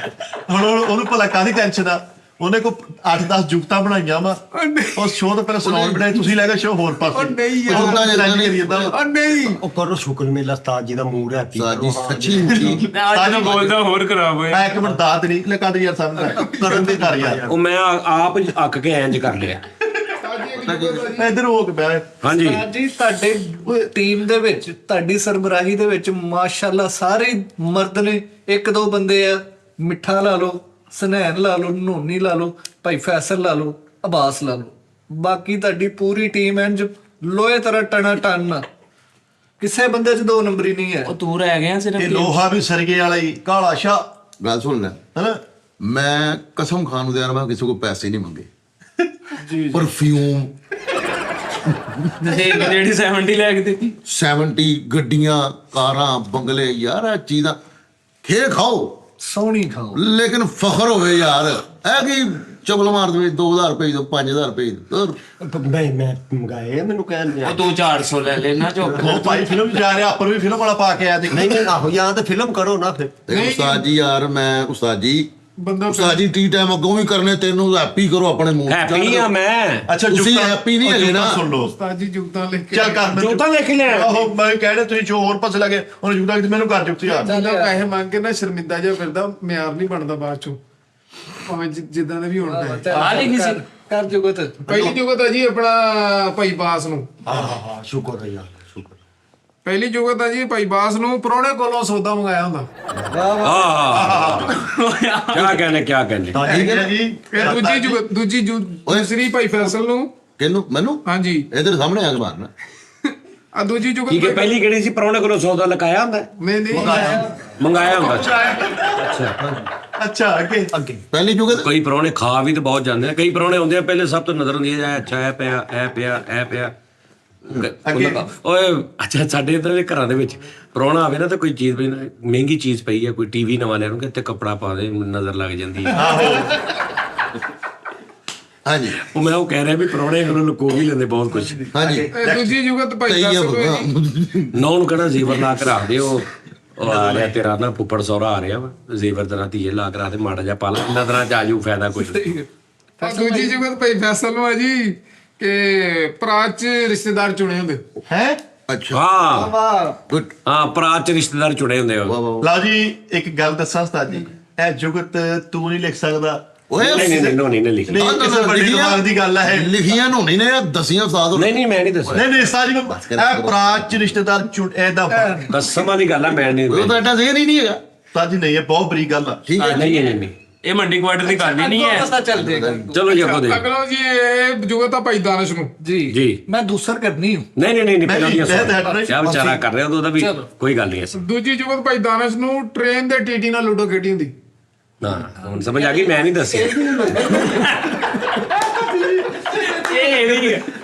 ਹੁਣ ਉਹਨੂੰ ਭਲਾ ਕਾਹਦੀ ਟੈਨਸ਼ਨ ਆ? ਉਹਨੇ ਕੋ 8-10 ਜੁਗਤਾਂ ਬਣਾਈਆਂ ਵਾ। ਉਹ ਸ਼ੋਅ ਤੋਂ ਪਹਿਲਾਂ ਸੁਣਾਉਣ ਬਣਾਈ, ਤੁਸੀਂ ਲੈ ਕੇ ਸ਼ੋਅ ਹੋਰ ਪਾਸੇ। ਨਹੀਂ ਯਾਰ, ਜੁਗਤਾਂ ਜੁਗਤਾਂ ਕਰੀ ਜਾਂਦਾ ਵਾ। ਉਹ ਨਹੀਂ, ਉਹ ਕਰੋ ਸ਼ੁਕਰ ਮੇਲਾ ਉਸਤਾਦ ਜੀ ਦਾ ਮੂਡ ਹੈ। ਉਸਤਾਦ ਜੀ ਸੱਚੀ ਮੁੱਚੀ ਅੱਜ ਤਾਂ ਬੋਲਦਾ ਹੋਰ ਖਰਾਬ ਹੋਇਆ। ਮੈਂ ਇੱਕ ਮਿੰਟ ਦਾਤ ਨਹੀਂ ਲੈ ਕੱਢ ਯਾਰ ਸਾਹਮਣੇ ਕਰਨ ਦੇ ਘਰ ਯਾਰ। ਉਹ ਮੈਂ ਆਪ ਅੱਕ ਕੇ ਇੰਜ ਕਰ ਲਿਆ। ਇੱਧਰ ਹੋ ਕੇ ਬਹਿ। ਹਾਂਜੀ ਉਸਤਾਦ ਜੀ ਤੁਹਾਡੇ ਟੀਮ ਦੇ ਵਿੱਚ, ਤੁਹਾਡੀ ਸਰਬਰਾਹੀ ਦੇ ਵਿੱਚ ਮਾਸ਼ਾਅੱਲਾ ਸਾਰੇ ਮਰਦ ਨੇ। 1-2 ਬੰਦੇ ਆ, ਮਿੱਠਾ ਲਾ ਲਓ, ਸਨੈਨ ਲਾ ਲਓ, ਨੋਨੀ ਲਾ ਲਓ, ਭਾਈ ਫੈਸਲ ਲਾ ਲਓ, ਅਬਾਸ ਲਾ ਲਓ, ਬਾਕੀ ਤੁਹਾਡੀ ਪੂਰੀ ਟੀਮ ਇੰਜ ਲੋਹੇ ਤਰ੍ਹਾਂ ਟਣਾ ਟਨ। ਕਿਸੇ ਬੰਦੇ 'ਚ 2 ਨੰਬਰੀ ਨਹੀਂ ਹੈ। ਉਹ ਤੂੰ ਰਹਿ ਗਿਆ ਸਿਰਫ। ਇਹ ਲੋਹਾ ਵੀ ਸਰਗੇ ਵਾਲਾ ਹੀ ਕਾਲਾ ਸ਼ਾਹ, ਗੱਲ ਸੁਣ ਲੈ। ਹੈਨਾ? ਮੈਂ ਕਸਮ ਖਾਨ ਨੂੰ ਦੇ ਰਹਾ, ਮੈਂ ਕਿਸੇ ਕੋਲ ਪੈਸੇ ਨਹੀਂ ਮੰਗੇ। ਪਰਫਿਊਮ ਜਿਹੜੀ 70 ਲੈ ਕੇ ਦਿੱਤੀ। 70 ਗੱਡੀਆਂ, ਕਾਰਾਂ, ਬੰਗਲੇ, ਯਾਰ ਇਹ ਚੀਜ਼ਾਂ ਖੇ ਖਾਓ ਸੋਹਣੀ ਖਾਓ, ਲੇਕਿਨ ਫਖਰ ਹੋਵੇ ਯਾਰ। ਇਹ ਕੀ ਚੁਗਲ ਮਾਰ ਦੇਵੇ, 2000 ਰੁਪਏ ਦੋ, 5000 ਰੁਪਏ ਦੋ। ਮੈਂ ਮੰਗਾਏ ਆ, ਮੈਨੂੰ ਕਹਿਣ ਦਿਆ। ਉਹ ਤੂੰ 400 ਲੈ ਲੈਣਾ ਚੁੱਕ। ਉਹ ਭਾਈ ਫਿਲਮ ਜਾ ਰਿਹਾ, ਆਪਰ ਵੀ ਫਿਲਮ ਵਾਲਾ ਪਾ ਕੇ ਆਇਆ ਦੇਖ। ਨਹੀਂ ਨਹੀਂ ਆਹੋ, ਜਾਂ ਤਾਂ ਫਿਲਮ ਕਰੋ ਨਾ ਫਿਰ। ਤੇ ਉਸਤਾਦ ਜੀ ਯਾਰ, ਮੈਂ ਉਸਤਾਦ ਜੀ ਬੰਦਾ ਉਸਤਾਦ ਜੀ ਟੀ ਟਾਈਮ ਅੱਗੋਂ ਵੀ ਕਰਨੇ, ਤੈਨੂੰ ਹੈਪੀ ਕਰੋ ਆਪਣੇ ਮੂੰਹ ਚ। ਹੈਪੀ ਆ ਮੈਂ। ਅੱਛਾ ਤੁਸੀਂ ਜੁਗਤਾਂ happy ਨਹੀਂ ਹੈਗੇ ਨਾ। ਸੁਣ ਲਓ ਉਸਤਾਦ ਜੀ ਜੁਗਤਾਂ ਲਿਖ ਕੇ ਚੱਲ ਕਰ ਜੁਗਤਾਂ ਦੇਖ ਲਿਆ। ਆਹੋ ਮੈਂ ਕਹਿਣਾ ਤੁਸੀਂ ਜੋ ਹੋਰ ਪਾਸੇ ਲੱਗੇ ਉਹਨੇ ਜੁਗਤਾਂ ਕਿ ਮੈਨੂੰ ਕਰ ਜੁਗਤੀ ਯਾਰ। ਬੰਦਾ ਪੈਸੇ ਮੰਗ ਕੇ ਨਾ ਸ਼ਰਮਿੰਦਾ ਜਿਹਾ ਫਿਰਦਾ, ਮਿਆਰ ਨਹੀਂ ਬਣਦਾ ਬਾਅਦ ਚੋਂ, ਭਾਵੇਂ ਜਿੱਦਾਂ ਦੇ ਵੀ ਹੋਣ ਪਏ। ਆ ਲਈ ਕਿਸੇ ਕਰ ਜੁਗਤ। ਪਹਿਲੀ ਜੁਗਤ ਆ ਜੀ ਆਪਣਾ ਭਾਈ ਬਾਸ ਨੂੰ। ਹਾਂ ਸ਼ੁਕਰ ਹੈ ਯਾਰ, ਸ਼ੁਕਰ। ਪਹਿਲੀ ਜੁਗਤ ਆ ਜੀ ਭਾਈ ਬਾਸ ਨੂੰ ਪ੍ਰਾਹੁਣੇ ਕੋਲੋਂ ਸੌਦਾ ਮੰਗਾਇਆ ਹੁੰਦਾ। ਕਿਆ ਕਹਿੰਦੇ ਕਿਆ ਕਹਿੰਦੇ। ਠੀਕ ਹੈ ਜੀ। ਫਿਰ ਦੂਸਰੀ ਭਾਈ ਫੈਸਲ ਨੂੰ। ਕਿਹਨੂੰ? ਮੈਨੂੰ? ਹਾਂਜੀ, ਇਧਰ ਸਾਹਮਣੇ ਆ ਕੇ ਮਾਰਨਾ। ਆ ਦੂਜੀ ਜੁਗਤ। ਠੀਕ ਹੈ, ਪਹਿਲੀ ਕਿਹੜੀ ਸੀ? ਪ੍ਰਾਹੁਣੇ ਕੋਲੋਂ ਸੌਦਾ ਲਕਾਇਆ ਹੁੰਦਾ, ਨਹੀਂ ਮੰਗਾਇਆ ਹੁੰਦਾ। ਅੱਛਾ ਅੱਛਾ ਅੱਗੇ ਪਹਿਲੀ ਜੁਗਤ ਕਈ ਪ੍ਰਾਹੁਣੇ ਖਾ ਵੀ ਤਾਂ ਬਹੁਤ ਜਾਂਦੇ ਆ, ਕਈ ਪ੍ਰਾਹੁਣੇ ਆਉਂਦੇ ਆ ਪਹਿਲੇ ਸਭ ਤੋਂ ਨਜ਼ਰ ਹੁੰਦੀ ਹੈ ਅੱਛਾ ਇਹ ਪਿਆ ਇਹ ਪਿਆ ਇਹ ਪਿਆ ਓਏ ਅੱਛਾ ਸਾਡੇ ਇੱਧਰ ਦੇ ਘਰਾਂ ਦੇ ਵਿੱਚ ਪ੍ਰਾਹੁਣਾ ਆਵੇ ਨਾ ਤਾਂ ਕੋਈ ਚੀਜ਼ ਪਈ ਮਹਿੰਗੀ ਚੀਜ਼ ਪਈ ਹੈ, ਕੋਈ ਟੀਵੀ ਨਵਾਂ ਲੈ ਲੂੰਗੇ ਤੇ ਕੱਪੜਾ ਪਾ ਦੇ ਨਜ਼ਰ ਲੱਗ ਜਾਂਦੀ ਹੈ। ਹਾਂਜੀ ਉਹ ਮੈਂ ਉਹ ਕਹਿ ਰਿਹਾ ਵੀ ਪ੍ਰਾਹੁਣੇ ਉਹਨੂੰ ਲੁਕੋ ਵੀ ਲੈਂਦੇ ਬਹੁਤ ਕੁਝ। ਹਾਂਜੀ ਦੂਜੀ ਜੁਗਤ ਭਾਈ ਸਹੀ ਫੈਸਲ ਹੋਈ। ਹੈ ਨੌ ਨੂੰ ਕਹਿਣਾ ਜ਼ੇਵਰ ਲਾ ਕੇ ਰੱਖ ਦੇ, ਉਹ ਆ ਰਿਹਾ ਤੇਰਾ ਨਾ ਫੁੱਫੜ ਸਹੁਰਾ ਆ ਰਿਹਾ ਵਾ, ਜ਼ੇਵਰ ਤੇਰਾ ਧੀਏ ਲਾ ਕੇ ਰੱਖ ਦੇ, ਮਾੜਾ ਜਿਹਾ ਪਾ ਲਾ, ਨਜ਼ਰਾਂ ਚ ਆਜੂ ਫਾਇਦਾ ਕੁਝ। ਦੂਜੀ ਜੁਗਤ ਭਾਈ ਫੈਸਲ ਨੂੰ ਆ ਜੀ ਕਿ ਭਰਾ ਚ ਰਿਸ਼ਤੇਦਾਰ ਚੁਣੇ ਹੁੰਦੇ। ਹੈ ਅੱਛਾ ਹਾਂ ਗੁੱਡ ਹਾਂ ਪਰਾਤ ਚ ਰਿਸ਼ਤੇਦਾਰ ਚੁਣੇ ਹੁੰਦੇ ਆ। ਲਓ ਜੀ ਇੱਕ ਗੱਲ ਦੱਸਾਂ ਉਸਤਾਦ ਜੀ, ਇਹ ਜੁਗਤ ਤੂੰ ਨਹੀਂ ਲਿਖ ਸਕਦਾ। ਓਏ ਨਹੀਂ ਨਹੀਂ ਲਿਖੀ। ਨਹੀਂ ਕਿਸੇ ਵੱਡੇ ਦਿਮਾਗ ਦੀ ਗੱਲ ਹੈ। ਲਿਖੀਆਂ ਨੂੰ ਨਹੀਂ ਨੇ ਦਸੀਆਂ ਉਸਤਾਦ ਨਹੀਂ ਮੈਂ ਨਹੀਂ ਦੱਸਿਆ, ਨਹੀਂ ਉਸਤਾਦ ਜੀ ਇਹ ਪ੍ਰਾਚ ਚ ਰਿਸ਼ਤੇਦਾਰ ਇਹਦਾ ਕਸਮ ਵਾਲੀ ਗੱਲ ਆ, ਮੈਂ ਨਹੀਂ ਉਹ ਤਾਂ ਐਡਾ ਜ਼ਹਿਰ ਹੀ ਨਹੀਂ ਹੈਗਾ ਉਸਤਾਦ ਜੀ ਨਹੀਂ ਇਹ ਬਹੁਤ ਬਰੀਕ ਗੱਲ ਆ। ਠੀਕ ਹੈ ਨਹੀਂ ਇਹ ਮੰਡੀ ਕੁਆਟਰ ਦੀ ਗੱਲ ਹੀ ਨਹੀਂ ਹੈ। ਪਤਾ ਚੱਲ ਜਾਏਗਾ। ਚਲੋ ਜੀ ਅੱਗੋਂ ਦੇ ਅਗਲੋ ਜੀ ਇਹ ਜੁਗਤ ਆ ਭਾਈ ਦਾਨਿਸ਼ ਨੂੰ। ਜੀ ਮੈਂ ਦੂਸਰ ਕਰਨੀ ਹੂੰ। ਨਹੀਂ ਪਹਿਲਾਂ ਦੀਆਂ ਮੈਂ ਕਿਆ ਵਿਚਾਰਾ ਕਰ ਰਿਹਾ ਉਹਦਾ ਵੀ ਕੋਈ ਗੱਲ ਨਹੀਂ ਐ। ਦੂਜੀ ਜੁਗਤ ਭਾਈ ਦਾਨਿਸ਼ ਨੂੰ ਟ੍ਰੇਨ ਦੇ ਟੀਟੀ ਨਾਲ ਲੂਡੋ ਖੇਡੀ ਹੁੰਦੀ। ਹਾਂ ਹੁਣ ਸਮਝ ਆ ਗਈ, ਮੈਂ ਨਹੀਂ ਦੱਸਿਆ।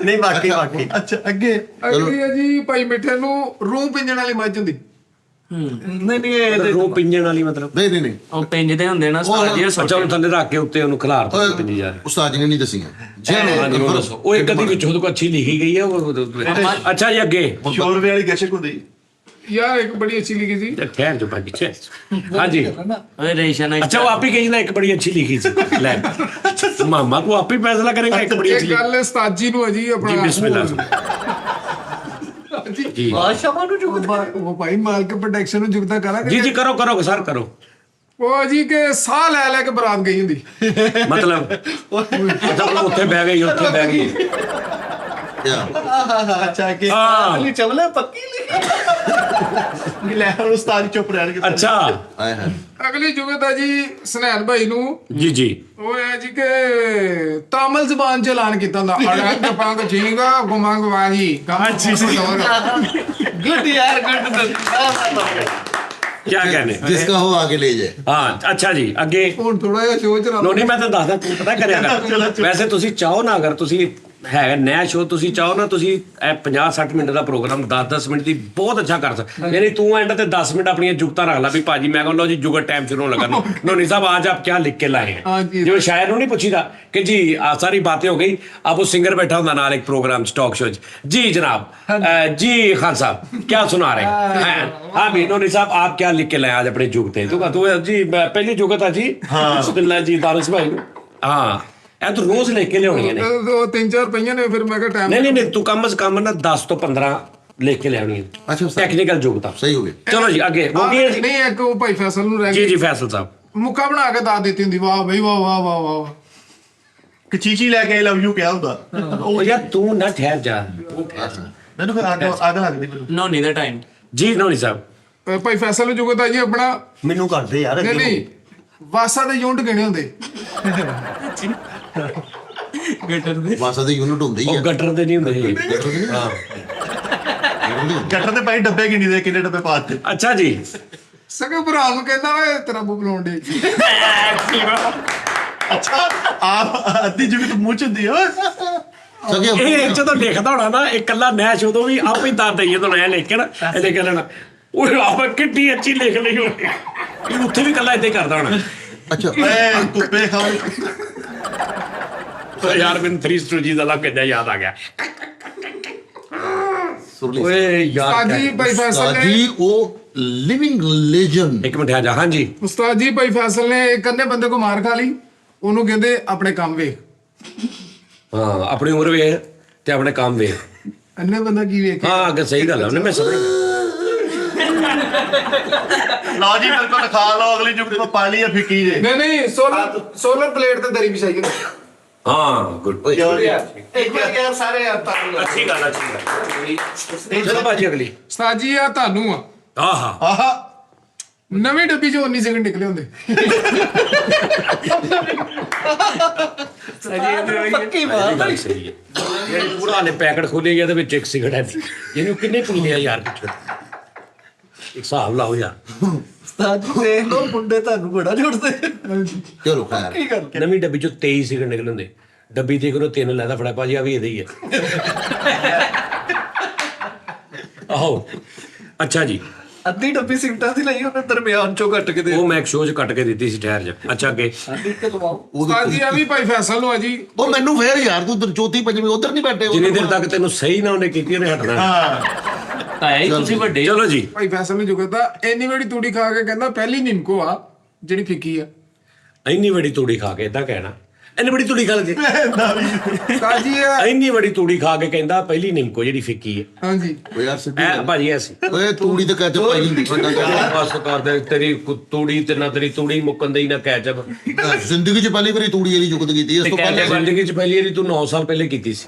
ਨਹੀਂ ਵਾਕਈ ਅੱਛਾ ਅੱਗੇ ਅਗਲੀ ਹੈ ਜੀ ਭਾਈ ਮਿੱਠੇ ਨੂੰ ਰੂਹ ਪਿੰਜਣ ਵਾਲੀ ਮੱਝ ਹੁੰਦੀ। ਨਹੀਂ ਇਹ ਰੋ ਪਿੰਜਣ ਵਾਲੀ ਮਤਲਬ ਨਹੀਂ ਉਹ ਪਿੰਜਦੇ ਹੁੰਦੇ ਨਾ ਉਸਤਾਦ ਜੀ, ਉਹ ਅੱਛਾ ਉਹਨੂੰ ਥੱਲੇ ਰੱਖ ਕੇ ਉੱਤੇ ਉਹਨੂੰ ਖਿਲਾਰ ਦੋ ਪਿੰਜੀ ਜਾ ਰਹੇ। ਉਸਤਾਦ ਜੀ ਨੇ ਨਹੀਂ ਦਸੀਆਂ ਹਾਂਜੀ ਉਹ ਦੱਸੋ, ਉਹ ਇੱਕ ਅੱਧੀ ਵਿੱਚ ਉਹਦੇ ਕੋਲ ਅੱਛੀ ਲਿਖੀ ਗਈ ਹੈ ਅੱਛਾ ਜੀ ਅੱਗੇ ਸ਼ੋਰਵੇ ਵਾਲੀ ਗਸ਼ਕ ਹੁੰਦੀ। ਯਾਰ ਇੱਕ ਬੜੀ ਅੱਛੀ ਲਿਖੀ ਸੀ। ਠਹਿਰ ਜੋ ਭਾਜੀ ਹਾਂਜੀ ਓਏ ਰੇਸ਼ਨ ਅੱਛਾ ਉਹ ਆਪ ਹੀ ਕਹੀ ਨਾ ਇੱਕ ਬੜੀ ਅੱਛੀ ਲਿਖੀ ਸੀ ਲੈ ਮਾਮਾ ਕੋ ਆਪ ਹੀ ਫੈਸਲਾ ਕਰੇਗਾ ਇੱਕ ਬੜੀ ਅੱਛੀ ਇਹ ਗੱਲ ਉਸਤਾਦ ਨੂੰ ਹੈ ਜੀ ਜੀ ਆਪਣਾ ਬਿਸਮਿਲ੍ਲਾ ਜੀ ਬਾਦਸ਼ਾਹ ਨੂੰ ਜੁਗਤ ਉਹ ਭਾਈ ਮਾਲਕ ਪ੍ਰੋਟੈਕਸ਼ਨ ਨੂੰ ਜੁਗਤਾ ਕਰਾਂਗੇ। ਜੀ ਕਰੋ ਸਰ ਕਰੋ। ਉਹ ਜੀ ਕਿ ਸਾਹ ਲੈ ਕੇ ਬਰਾਤ ਗਈ ਹੁੰਦੀ। ਮਤਲਬ ਉੱਥੇ ਬਹਿ ਗਈ ਉੱਥੇ ਬਹਿ ਗਈ। ਅੱਛਾ ਅੱਗੇ ਅਲੀ ਚਵਲੇ ਪੱਕੀ ਲਿਖੀ। ਲੈ ਹੁਣ ਉਸਤਾਦ ਚੁੱਪ ਰਹਿਣਗੇ। ਅੱਛਾ ਆਏ ਹੈ ਅਗਲੀ ਜੁਗਤ ਹੈ ਜੀ ਸੁਨੈਨ ਭਾਈ ਨੂੰ। ਜੀ ਉਹ ਹੈ ਜੀ ਕਿ ਤਾਮਿਲ ਜ਼ਬਾਨ ਚ ਐਲਾਨ ਕੀਤਾ ਹੁੰਦਾ ਅੜੰਗ ਪੰਗ ਚੀਂਗਾ ਗੁਮੰਗ ਵਾਜੀ ਗੁੱਡ ਯਾਰ ਗੁੱਡ। क्या कहने जिसका हो आगे ले जाए हाँ अच्छा जी ਅੱਗੇ ਹੁਣ ਥੋੜਾ ਜਿਹਾ ਸ਼ੋਅ ਚ ਨਹੀਂ ਮੈਂ ਤਾਂ ਦੱਸਦਾ ਤੂੰ ਪਤਾ ਕਰਿਆ ਕਰ ਵੈਸੇ ਤੁਸੀਂ ਚਾਹੋ ਨਾ ਅਗਰ ਤੁਸੀਂ ਹੈ ਨया ਸ਼ੋਅ ਤੁਸੀਂ ਚਾਹੋ ਨਾ ਤੁਸੀਂ ਇਹ 50-60 ਮਿੰਟ ਦਾ ਪ੍ਰੋਗਰਾਮ 10-10 ਮਿੰਟ ਦੀ ਬਹੁਤ ਅੱਛਾ ਕਰ ਸਕਦੇ ਯਾਨੀ ਤੂੰ ਐਂਡ ਤੇ 10 ਮਿੰਟ ਆਪਣੀਆਂ ਜੁਗਤਾਂ ਰੱਖ ਲਾ ਵੀ ਭਾਜੀ ਮੈਂ ਕਹਿੰਦਾ ਜੀ ਜੁਗਤ ਟਾਈਮ ਸ਼ੁਰੂ ਹੋਣ ਲੱਗਾ नोनी साहब आज आप क्या लिख के लाए हैं जो शायर नहीं पूछीदा कि जी सारी बातें हो गई अब वो सिंगर बैठा होता नाल एक प्रोग्राम टॉक शो जी जनाब जी खान साहब क्या सुना रहे हैं हाँ भी नोनी साहब आप क्या लिख के लाए आज अपने जुगते तू जी पहली जुगत है जी बिस्मिल्लाह जी दानिश भाई हाँ ਇਹ ਤਾਂ ਰੋਜ਼ ਲੈ ਕੇ ਲਿਆਉਣੀਆਂ ਨੇ ਉਹ 3-4 ਪਈਆਂ ਨੇ ਫਿਰ ਮੈਂ ਕਿਹਾ ਟਾਈਮ ਨਹੀਂ ਤੂੰ ਕਮ ਸੇ ਕਮ ਨਾ 10 ਤੋਂ 15 ਲੈ ਕੇ ਲਿਆਉਣੀਆਂ ਅੱਛਾ ਟੈਕਨੀਕਲ ਜੋਗਤਾ सही हो गया ਚਲੋ ਜੀ ਅੱਗੇ ਹੋ ਗਈ ਨਹੀਂ ਇੱਕ ਉਹ ਭਾਈ ਫੈਸਲ ਨੂੰ ਰਹਿ ਜੀ ਗਈ ਜੀ ਫੈਸਲ ਸਾਹਿਬ ਮੁੱਕਾ ਬਣਾ ਕੇ ਦੱਸ ਦਿੱਤੀ ਹੁੰਦੀ ਵਾਹ ਬਈ ਵਾਹ ਵਾਹ ਵਾਹ ਵਾਹ ਕਚੀਚੀ ਲੈ ਕੇ ਲਵ ਯੂ ਕਿਹਾ ਹੁੰਦਾ। ਉਹ ਯਾਰ ਤੂੰ ਨਾ ਠਹਿਰ ਜਾ ਮੈਨੂੰ ਫਿਰ ਅੱਗ ਲੱਗਦੀ ਮੈਨੂੰ। ਨੋਨੀ ਦਾ ਟਾਈਮ ਜੀ ਨੋਨੀ ਸਾਹਿਬ ਭਾਈ ਫੈਸਲ ਨੂੰ ਜੁਗਤ ਆ ਜੀ ਆਪਣਾ ਮੈਨੂੰ ਕਰਦੇ ਯਾਰ ਨਹੀਂ ਨਹੀਂ ਵਾਸਾ ਦੇ ਯੂਨਿਟ ਗਿਣੇ ਹੁੰਦੇ। मासा दे यूनिट ਹੁੰਦੇ ਹੀ ਉਹ ਆ ਗਟਰ ਦੇ ਨਹੀਂ ਹੁੰਦੇ ਹਾਂ ਗੱਟਰ ਦੇ ਭਾਈ ਡੱਬੇ ਗਿਣੀ ਦੇ ਕਿੰਨੇ ਡੱਬੇ ਪਾ ਦਿੱਤੇ। ਅੱਛਾ ਜੀ ਸਗੇ ਭਰਾ ਨੂੰ ਕਹਿੰਦਾ ਓਏ ਤੇਰਾ ਬੂ ਬਲਾਉਣ ਦੇ ਅੱਛਾ ਆਪ ਅੱਧੀ ਜੁਗਤ ਮੂੰਹ ਚ ਹੁੰਦੀ ਓਏ। ਸਕੇ ਇਹ ਜਦੋਂ ਲਿਖਦਾ ਹੋਣਾ ਨਾ ਇਹ ਕੱਲਾ ਨੈਸ਼ ਉਦੋਂ ਵੀ ਆਪ ਹੀ ਦੱਸ ਦਈਏ ਤਾਂ ਐ ਲਿਖ ਕੇ ਨਾ ਇਹ ਲਿਖ ਲੈਣਾ ਉਹ ਆਪ ਕਿੱਡੀ ਅੱਛੀ ਲਿਖ ਲਈ ਹੋਣੀ ਇਹ ਉੱਥੇ ਵੀ ਕੱਲਾ ਏਦਾਂ ਹੀ ਕਰਦਾ ਹੋਣਾ अच्छा ਓਏ ਧੁੱਪੇ ਖਾਓ। ਯਾਰ ਮੈਨੂੰ 3 ਸਟੂਡੀਜ਼ ਦਾ ਲੱਗ ਕਿੱਦਾਂ ਯਾਦ ਆ ਗਿਆ सुरली ਓਏ ਯਾਰ ਸਾਜੀ ਭਾਈ ਫੈਸਲ उस्ताद ਨੇ जी वो लिविंग लेजेंड ਇੱਕ ਮਿੰਟ ਆ ਜਾ ਹਾਂਜੀ ਉਸਤਾਦ ਜੀ ਭਾਈ ਫੈਸਲ ਨੇ ਇੱਕ ਅੰਨੇ ਬੰਦੇ ਕੋ ਮਾਰ ਖਾ ਲਈ ਉਹਨੂੰ ਕਹਿੰਦੇ ਆਪਣੇ ਕੰਮ ਵੇਖ। ਹਾਂ ਆਪਣੀ ਉਮਰ ਵੇਖ ਤੇ ਆਪਣੇ ਕੰਮ ਵੇਖ ਅੰਨੇ ਬੰਦਾ ਕੀ ਵੇਖ ਹਾਂ ਅੱਗੇ ਸਹੀ ਗੱਲ ਆ ਉਹਨੇ ਮੈਂ ਸਮਝ ਲਓ ਜੀ ਮੇਰੇ ਕੋਲ ਖਾ ਲਓ ਅਗਲੀ ਜੁਗਤ ਪਾ ਲਈ ਆ ਫਿੱਕੀ ਜੇ। ਨਹੀਂ ਸੋਲਰ ਪਲੇਟ ਤੇ ਦਰੀ ਵਿਛਾਈ ਹੁੰਦੀ। ਹਾਂ ਗੁੱਡ ਇੱਕ ਵਾਰ ਯਾਰ ਸਾਰੇ ਅੱਛੀ ਗੱਲ ਚਲੋ ਭਾਜੀ ਅਗਲੀ ਉਸਤਾਦ ਜੀ ਆ ਤੁਹਾਨੂੰ ਆ ਆਹਾ ਆਹਾ ਨਵੀਂ ਡੱਬੀ ਚੋਂ 19 ਸੈਕਿੰਡ ਨਿਕਲੇ ਹੁੰਦੇ। ਪੱਕੀ ਇਹ ਬਾਤ ਗੱਲ ਸਹੀ ਹੈ ਜਿਹੜੀ ਪੂਰਾ ਨੇ ਪੈਕਟ ਖੋਲੇ ਗਿਆ ਤੇ ਵਿੱਚ ਇੱਕ ਸਿਗਰਟ ਹੈ ਇਹਨੂੰ ਕਿੰਨੇ ਪੀ ਲਿਆ ਯਾਰ ਹਿਸਾਬ ਲਾਓ ਯਾਰ। ਉਸਤਾਦ ਜੀ ਦੇਖ ਲਓ ਮੁੰਡੇ ਤੁਹਾਨੂੰ ਬੜਾ ਜੁੜਦੇ। ਚਲੋ ਖੈਰ ਕੀ ਕਰ ਨਵੀਂ ਡੱਬੀ ਚੋਂ 23 ਸਿਗਰਟ ਨਿਕਲਣਦੇ, ਡੱਬੀ ਤੇ ਕਰੋ 3 ਲੈਦਾ ਫੜਾ ਭਾਜੀ, ਆ ਵੀ ਇਹਦੇ ਹੀ ਹੈ। ਆਹੋ ਅੱਛਾ ਜੀ, ਅੱਧੀ ਡੱਬੀ ਸਿਗਰਟਾਂ ਦੀ ਲਈ ਉਹਨੇ ਦਰਮਿਆਨ ਚੋਂ ਕੱਟ ਕੇ ਦੇ ਉਹ ਮੈਂ ਇੱਕ ਸ਼ੋਅ 'ਚ ਕੱਟ ਕੇ ਦਿੱਤੀ ਸੀ ਠਹਿਰ ਜਾ। ਅੱਛਾ ਅੱਗੇ ਸਾਡੀ ਤੇ ਲਵਾਓ। ਉਸਤਾਦ ਜੀ ਆ ਵੀ ਭਾਈ ਫੈਸਲ ਨੂੰ ਆ ਜੀ। ਉਹ ਮੈਨੂੰ ਫੇਰ ਯਾਰ ਤੂੰ ਚੌਥੀ ਪੰਜਵੀਂ ਉਧਰ ਨਹੀਂ ਬੈਠੇ ਜਿੰਨੀ ਦੇਰ ਤੱਕ ਤੈਨੂੰ ਸਹੀ ਨਾ ਉਹਨੇ ਕੀਤੀ ਉਹਨੇ ਹਟਣਾ। ਤਾਇਆ ਜੀ ਤੁਸੀਂ ਵੱਡੇ ਚਲੋ ਜੀ, ਭਾਈ ਫੈਸਲ ਨੂੰ ਜੁਗਦਾ ਇੰਨੀ ਵੱਡੀ ਤੂੜੀ ਖਾ ਕੇ ਕਹਿੰਦਾ ਪਹਿਲੀ ਨਿੰਮਕੋ ਆ ਜਿਹੜੀ ਫਿੱਕੀ ਆ। ਇੰਨੀ ਵੱਡੀ ਤੂੜੀ ਖਾ ਕੇ ਏਦਾਂ ਕਹਿਣਾ, ਇੰਨੀ ਵੱਡੀ ਤੂੜੀ ਖਾ ਕੇ ਉਸਤਾਦ ਜੀ ਇੰਨੀ ਵੱਡੀ ਤੂੜੀ ਖਾ ਕੇ ਕਹਿੰਦਾ ਪਹਿਲੀ ਨਿੰਮਕੋ ਜਿਹੜੀ ਫਿੱਕੀ ਹੈ। ਹਾਂਜੀ ਓ ਯਾਰ ਸਿੱਧੀ ਐ ਭਾਜੀ ਐਸੀ ਓਏ ਤੂੜੀ ਤੇ ਕੈਚਅਪ ਪਾਈ ਹੁੰਦੀ ਬਸ ਕਰਦੇ ਤੇਰੀ ਤੂੜੀ ਤੇ ਨਾ ਤੇਰੀ ਤੂੜੀ ਮੁੱਕਣ ਦੀ ਨਾ ਕੈਚਅਪ। ਜ਼ਿੰਦਗੀ 'ਚ ਪਹਿਲੀ ਵਾਰੀ ਤੂੜੀ ਵਾਲੀ ਜੁਗਤ ਕੀਤੀ ਇਸ ਤੋਂ ਪਹਿਲਾਂ ਜ਼ਿੰਦਗੀ 'ਚ ਪਹਿਲੀ ਵਾਰੀ ਤੂੰ 9 ਸਾਲ ਪਹਿਲੇ ਕੀਤੀ ਸੀ।